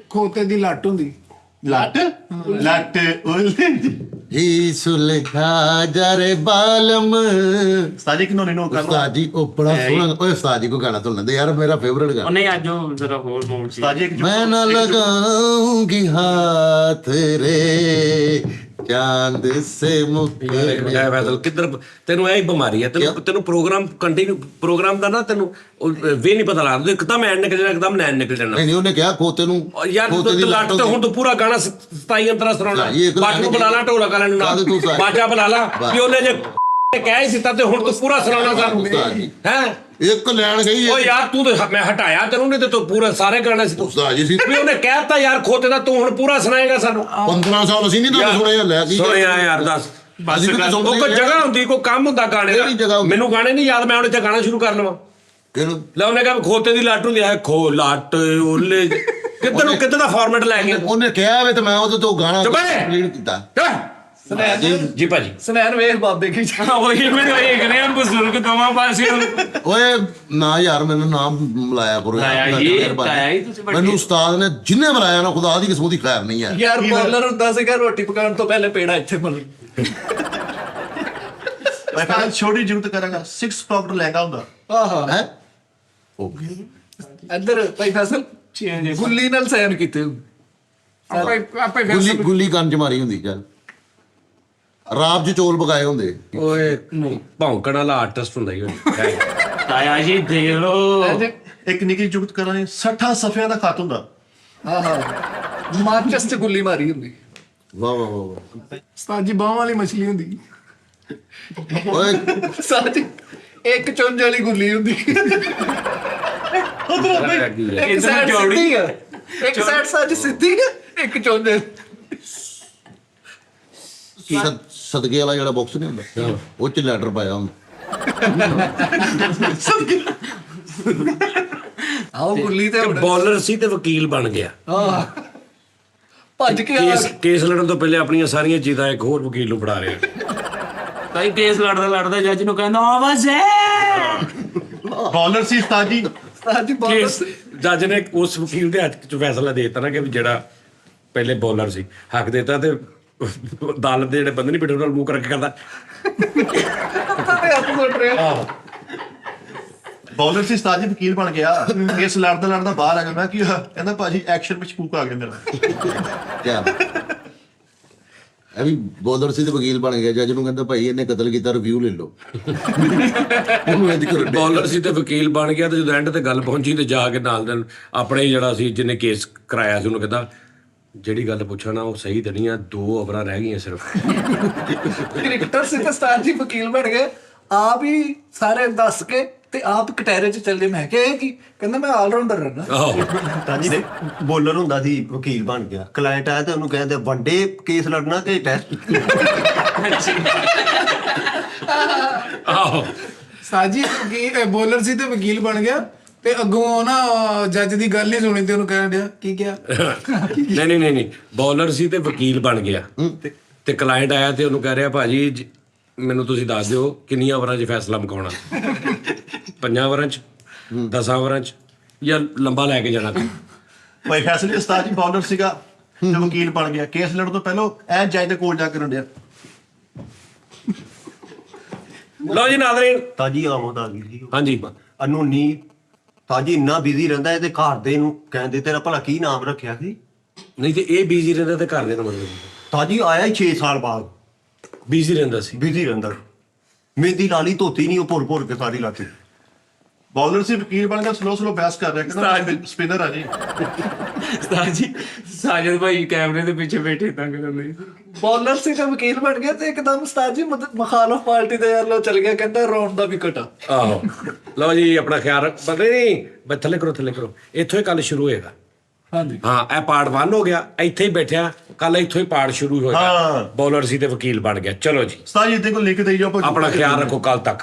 ਖੋਤੇ ਦੀ ਲੱਟ ਹੁੰਦੀ ਲੱਟ ਉਲੇ ਜੀ ਸੁਲਖਾ ਜਰੇ ਬਾਲਮ ਸਾਜੀ ਕਿਨੋਂ ਨਹੀਂ ਨੋ ਕਰਨਾ ਉਸਤਾਦ ਜੀ ਉਹ ਬੜਾ ਸੋਹਣਾ ਓਏ ਉਸਤਾਦ ਜੀ ਕੋ ਗਾਣਾ ਤੋਂ ਲੈਂਦੇ ਯਾਰ ਮੇਰਾ ਫੇਵਰਟ ਗਾਣਾ ਨਹੀਂ ਅੱਜ ਉਹ ਜ਼ਰਾ ਹੋਰ ਮੋੜ ਸੀ ਸਾਜੀ ਇੱਕ मैं न लगाऊंगी हाथ रे चांद से मुकर ਮੈਂ ਫੈਸਲ ਕਿੱਧਰ ਤੈਨੂੰ ਇਹ ਬਿਮਾਰੀ ਹੈ ਤੈਨੂੰ ਪ੍ਰੋਗਰਾਮ ਕੰਟੀਨਿਊ ਪ੍ਰੋਗਰਾਮ ਦਾ ਨਾ ਤੈਨੂੰ ਵੇ ਨਹੀਂ ਪਤਾ ਲੱਗਦਾ ਇੱਕਦਮ ਐਂਡ ਨਿਕਲ ਜਾਣਾ ਇੱਕਦਮ ਨੈਨ ਨਿਕਲ ਜਾਣਾ नहीं ਉਹਨੇ ਕਿਹਾ ਖੋਤੇ ਨੂੰ ਯਾਰ ਤੂੰ ਲੱਟ ਤੇ ਹੁਣ ਤੂੰ ਪੂਰਾ ਗਾਣਾ 27 ਅੰਤਰਾ ਸੁਣਾਉਣਾ ਇਹ ਇੱਕ ਬਾਟ ਨੂੰ ਬੁਲਾ ਲਾ ਢੋਲਕ ਵਾਲਿਆਂ ਨੂੰ ਨਾਲ ਤੂੰ ਸਾਰੀ- ਬਾਜਾ ਬੁਲਾ ਲਾ ਕਿ ਉਹਨੇ ਜੇ ਕਹਿ ਹੀ ਦਿੱਤਾ ਤੇ ਹੁਣ ਤੂੰ ਪੂਰਾ ਸੁਣਾਉਣਾ ਸਾਨੂੰ ਉਸਤਾਦ ਜੀ ਹੈ ਇੱਕ ਲੈਣ ਗਈ ਓ ਯਾਰ ਤੂੰ ਤੇ ਮੈਂ ਹਟਾਇਆ ਤੈਨੂੰ ਨਹੀਂ ਤੇ ਤੂੰ ਪੂਰਾ ਸਾਰੇ ਗਾਣੇ ਸੀ ਤੂੰ ਉਸਤਾਦ ਜੀ ਸੀ ਵੀ ਉਹਨੇ ਕਹਿਤਾ ਯਾਰ ਖੋਤੇ ਦਾ ਤੂੰ ਹੁਣ ਪੂਰਾ ਸੁਣਾਏਗਾ ਸਾਨੂੰ 15 ਸਾਲ ਅਸੀਂ ਨਹੀਂ ਤੁਹਾਨੂੰ ਸੁਣਿਆ ਲੈ ਕੀ ਸੁਣਿਆ ਯਾਰ ਦੱਸ ਅਸੀਂ ਤਾਂ ਉਹ ਸੁਣਦੇ ਕੋਈ ਜਗ੍ਹਾ ਹੁੰਦੀ ਕੋਈ ਕੰਮ ਹੁੰਦਾ ਗਾਣੇ ਕਿਹੜੀ ਜਗ੍ਹਾ ਦਾ ਹੁੰਦੀ? ਮੈਨੂੰ ਗਾਣੇ ਨਹੀਂ ਯਾਦ ਮੈਂ ਹੁਣ ਇੱਥੇ ਗਾਣਾ ਸ਼ੁਰੂ ਕਰ ਲਵਾਂ ਕਿਹਨੂੰ ਲੈ ਉਹਨੇ ਕਿਹਾ ਖੋਤੇ ਦੀ ਲੱਟ ਹੁੰਦੀ ਹੈ ਖੋ ਲੱਟ ਓਲੇ ਕਿੱਧਰ ਦਾ ਫਾਰਮੈਟ ਲੈ ਗਏ ਉਹਨੇ ਕਿਹਾ ਵੇ ਤੇ ਮੈਂ ਉਹਦੇ ਤੋਂ ਗਾਣਾ ਚੁੱਪ ਹੈ। ਰੀਡ ਕੀਤਾ। ਜੀ ਭਾਜੀ ਸੁਨੈਣ ਵੇਖ ਬਾਬੇ ਕੀ ਉਹੀ ਮੈਂ ਵੇਖ ਰਿਹਾ ਬਜ਼ੁਰਗ ਦੋਵਾਂ ਪਾਸਿਓਂ ਓਏ ਨਾ ਯਾਰ ਮੈਨੂੰ ਨਾਮ ਮਿਲਾਇਆ ਕਰੋ ਯਾਰ, ਲਾਇਆ ਮੈਂ ਜੀ, ਮਿਹਰਬਾਨੀ। ਲਾਇਆ ਜੀ, ਤੁਸੀਂ ਵੱਡੇ। ਮੈਨੂੰ ਉਸਤਾਦ ਨੇ ਜਿੰਨੇ ਬੁਲਾਇਆ ਨਾ ਖੁਦਾ ਦੀ ਕਿਸਮਤ ਦੀ ਖੈਰ ਨਹੀਂ ਹੈ। ਯਾਰ ਬੋਲਰ ਹੁੰਦਾ ਸੀਗਾ ਰੋਟੀ ਪਕਾਉਣ ਤੋਂ ਪਹਿਲੇ ਪੇੜਾ ਇੱਥੇ ਮਲ ਮੈਂ ਕਹਿੰਦਾ ਛੋਟੀ ਜ਼ਰੂਰਤ ਕਰਾਂਗਾ 6 ਪਾਊਂਡ ਲਹਿੰਗਾ ਹੁੰਦਾ। ਆਹਾ ਹੈ ਓਕੇ ਇੱਧਰ ਭਾਈ ਫੈਸਲ ਗੁੱਲੀ ਨਾਲ ਸੈਨ ਕੀਤੇ ਆਪੇ ਗੁੱਲੀ ਗੁੱਲੀ ਕੰਨ ਚ ਮਾਰੀ ਹੁੰਦੀ ਚੱਲ ਰਾਬ ਚ ਚੋਲ ਪਕਾਏ ਹੁੰਦੇ। ਓਏ ਭੌਂਕਣ ਵਾਲਾ ਆਰਟਿਸਟ ਹੁੰਦਾ ਹੀ ਉਹ ਤਾਇਆ ਜੀ ਦੇਖ ਲੋ ਇੱਕ ਨਿੱਕੀ ਜ਼ਰੂਰਤ ਕਰਾਂਗੇ 60 ਸਫਿਆਂ ਦਾ ਖਤ ਹੁੰਦਾ। ਆਹਾ ਮਾਚਸ ਚ ਗੁੱਲੀ ਮਾਰੀ ਹੁੰਦੀ ਵਾਹ ਵਾਹ ਵਾਹ ਉਸਤਾਦ ਜੀ ਬਾਹਾਂ ਵਾਲੀ ਮਛਲੀ ਹੁੰਦੀ। ਓਏ ਸੱਚ ਇੱਕ ਚੁੰਝ ਵਾਲੀ ਗੁੱਲੀ ਹੁੰਦੀ ਇੱਕ ਇੱਧਰ ਸਾਈਡ ਚੌੜੀ। ਸਿੱਧੀ ਹੈ ਇੱਕ ਸਾਈਡ ਸੱਚ ਸਿੱਧੀ ਹੈ ਇੱਕ ਚੁੰਝ ਸਦਕੇ ਵਾਲਾ ਜਿਹੜਾ ਬਾਕਸ ਨਹੀਂ ਹੁੰਦਾ ਉਹ ਚ ਲੈਟਰ ਪਾਇਆ ਹੁੰਦਾ। ਆਓ ਗੁੱਲੀ ਤੇ ਬੋਲਰ ਸੀ ਤੇ ਵਕੀਲ ਬਣ ਗਿਆ। ਆਹ ਭੱਜ ਕੇ ਆ ਕੇਸ ਲੜਨ ਤੋਂ ਪਹਿਲੇ ਆਪਣੀਆਂ ਸਾਰੀਆਂ ਚੀਜ਼ਾਂ ਇੱਕ ਹੋਰ ਵਕੀਲ ਨੂੰ ਫੜਾ ਰਿਹਾ। ਤਾਈ ਕੇਸ ਲੜਦਾ ਜੱਜ ਨੂੰ ਕਹਿੰਦਾ ਆਵਾਜ਼ ਹੈ ਬੌਲਰ ਸੀ ਉਸਤਾਦ ਜੀ। ਅੱਜ ਬੋਲਰ ਕੇਸ ਜੱਜ ਨੇ ਉਸ ਵਕੀਲ ਦੇ ਹੱਥ 'ਚ ਫੈਸਲਾ ਦੇ ਦਿੱਤਾ ਨਾ ਕਿ ਵੀ ਜਿਹੜਾ ਪਹਿਲੇ ਬੋਲਰ ਸੀ ਹੱਕ ਦਿੱਤਾ ਤੇ ਅਦਾਲਤ ਦੇ ਜਿਹੜੇ ਬੰਦੇ ਨਹੀਂ ਬਿਠੇ ਨਾਲ ਮੂੰਹ ਕਰਕੇ ਕਰਦਾ ਹੱਥ ਸੁੱਟ ਰਿਹਾ ਬੌਲਰ ਸੀ ਉਸਤਾਦ ਜੀ ਵਕੀਲ ਬਣ ਗਿਆ। ਕੇਸ ਲੜਦਾ ਬਾਹਰ ਆ ਗਿਆ। ਮੈਂ ਕੀ ਹੋਇਆ? ਕਹਿੰਦਾ ਭਾਜੀ ਐਕਸ਼ਨ ਵਿੱਚ ਕੂਕ ਆ ਗਿਆ ਮੇਰਾ। ਕਿਆ ਇਹ ਵੀ ਬੋਲਰ ਸੀ ਤੇ ਵਕੀਲ ਬਣ ਗਿਆ। ਜੱਜ ਨੂੰ ਕਹਿੰਦਾ ਭਾਈ ਇਹਨੇ ਕਤਲ ਕੀਤਾ ਰਿਵਿਊ ਲੈ ਲਓ। ਉਹਨੂੰ ਇੰਜ ਕਰ ਬੋਲਰ ਸੀ ਤੇ ਵਕੀਲ ਬਣ ਗਿਆ ਤੇ ਜਦੋਂ ਐਂਡ ਤੇ ਗੱਲ ਪਹੁੰਚੀ ਤੇ ਜਾ ਕੇ ਨਾਲ ਦੇ ਆਪਣੇ ਹੀ ਜਿਹੜਾ ਸੀ ਜਿਹਨੇ ਕੇਸ ਕਰਾਇਆ ਸੀ ਉਹਨੂੰ ਕਹਿੰਦਾ ਜਿਹੜੀ ਗੱਲ ਪੁੱਛਣਾ ਉਹ ਸਹੀ ਤੇ ਨਹੀਂ ਆ 2 ਓਵਰਾਂ ਰਹਿ ਗਈਆਂ ਸਿਰਫ। ਕ੍ਰਿਕਟਰ ਸੀ ਤੇ ਸਟਾਰ ਜੀ ਵਕੀਲ ਬਣ ਗਏ ਆਪ ਹੀ ਸਾਰੇ ਦੱਸ ਕੇ ਤੇ ਆਪ ਕਟਹਿਰੇ ਚ ਚੱਲ ਜੇ। ਮੈਂ ਕਿਹਾ ਇਹ ਕੀ? ਕਹਿੰਦਾ ਮੈਂ ਆਲ ਰਾਉਂਡਰ ਰਹਿਣਾ। ਆਹੋ ਤਾਜੀ ਬੋਲਰ ਹੁੰਦਾ ਸੀ ਵਕੀਲ ਬਣ ਗਿਆ। ਕਲਾਇੰਟ ਆਇਆ ਤੇ ਉਹਨੂੰ ਕਹਿੰਦੇ ਵਨਡੇ ਕੇਸ ਲੜਨਾ ਕਿ ਟੈਸਟ। ਆਹੋ ਸਾਜੀ ਬੋਲਰ ਸੀ ਤੇ ਵਕੀਲ ਬਣ ਗਿਆ ਤੇ ਅੱਗੋਂ ਨਾ ਜੱਜ ਦੀ ਗੱਲ ਨਹੀਂ ਸੁਣੀ ਤੇ ਉਹਨੂੰ ਕਹਿਣ ਡਿਆ ਕੀ ਕਿਹਾ। ਨਹੀਂ ਬੋਲਰ ਸੀ ਤੇ ਵਕੀਲ ਬਣ ਗਿਆ ਤੇ ਕਲਾਇੰਟ ਆਇਆ ਤੇ ਉਹਨੂੰ ਕਹਿ ਰਿਹਾ ਭਾਜੀ ਮੈਨੂੰ ਤੁਸੀਂ ਦੱਸ ਦਿਓ ਕਿੰਨੀਆਂ ਓਵਰਾਂ 'ਚ ਫੈਸਲਾ ਮੁਕਾਉਣਾ 5 ਓਵਰਾਂ 'ਚ 10 ਓਵਰਾਂ 'ਚ ਜਾਂ ਲੰਬਾ ਲੈ ਕੇ ਜਾਣਾ। ਭਾਈ ਫੈਸਲੇ ਉਸਤਾਦ ਜੀ ਬੌਲਰ ਸੀਗਾ ਤੇ ਵਕੀਲ ਬਣ ਗਿਆ। ਕੇਸ ਲੜਨ ਤੋਂ ਪਹਿਲਾਂ ਐ ਜੱਜ ਦੇ ਕੋਲ ਜਾ ਕੇ ਰੰਡਿਆ। ਲਓ ਜੀ ਨਾਜ਼ਰੀਨ ਤਾਜੀ ਆਮਦ ਆ ਗਈ ਸੀ। ਹਾਂਜੀ ਅਨੂਨੀ ਤਾਜੀ ਇੰਨਾ ਬਿਜ਼ੀ ਰਹਿੰਦਾ ਹੈ ਤੇ ਘਰ ਦੇ ਨੂੰ ਕਹਿੰਦੇ ਤੇਰਾ ਭਲਾ ਕੀ ਨਾਮ ਰੱਖਿਆ ਸੀ? ਨਹੀਂ ਤੇ ਇਹ ਬਿਜ਼ੀ ਰਹਿੰਦਾ ਤੇ ਘਰ ਦੇ ਨਾਲ ਮਤਲਬ ਤਾਜੀ ਆਇਆ ਹੀ 6 ਸਾਲ ਬਾਅਦ ਬਿਜ਼ੀ ਰਹਿੰਦਾ ਸੀ। ਬਿਜ਼ੀ ਰਹਿੰਦਾ। ਮਹਿੰਦੀ ਲਾਲੀ ਧੋਤੀ ਨਹੀਂ ਉਹ ਭੁਰ ਕੇ ਸਾਰੀ ਲਾਤੀ। ਬੌਲਰ ਸੀ ਵਕੀਲ ਬਣ ਗਿਆ। ਸਲੋ ਬਹਿਸ ਕਰ ਰਿਹਾ। ਕਹਿੰਦਾ ਸਪਿਨਰ ਆ ਜੀ। ਉਸਤਾਦ ਜੀ ਸਾਜਦ ਭਾਈ ਕੈਮਰੇ ਦੇ ਪਿੱਛੇ ਬੈਠੇ ਤੰਗ ਕਰਦੇ ਬੋਲਰ ਸੀ ਤੇ ਵਕੀਲ ਬਣ ਗਿਆ ਤੇ ਇੱਕਦਮ ਉਸਤਾਦ ਜੀ ਮੁਖਾਲਫ ਪਾਰਟੀ ਦੇ ਵੱਲੋਂ ਚੱਲ ਗਿਆ। ਕਹਿੰਦਾ ਰੌਂਡ ਦਾ ਵਿਕਟ ਆ। ਆਹੋ ਲਓ ਜੀ ਆਪਣਾ ਖਿਆਲ ਰੱਖ ਪਤਾ ਨਹੀਂ ਥੱਲੇ ਕਰੋ ਇੱਥੋਂ ਹੀ ਕੱਲ ਸ਼ੁਰੂ ਹੋਏਗਾ। ਹਾਂਜੀ ਹਾਂ ਇਹ ਪਾਰਟ 1 ਹੋ ਗਿਆ। ਇੱਥੇ ਹੀ ਬੈਠਿਆ ਕੱਲ ਇੱਥੋਂ ਹੀ ਪਾਰਟ ਸ਼ੁਰੂ ਹੋਏਗਾ। ਹਾਂ। ਬੋਲਰ ਸੀ ਤੇ ਵਕੀਲ ਬਣ ਗਿਆ। ਚਲੋ ਜੀ ਉਸਤਾਦ ਜੀ ਇਹਦੇ ਕੋਲ ਲਿਖ ਦੇਈ ਜਾਓ। ਆਪਣਾ ਖਿਆਲ ਰੱਖੋ ਕੱਲ ਤੱਕ।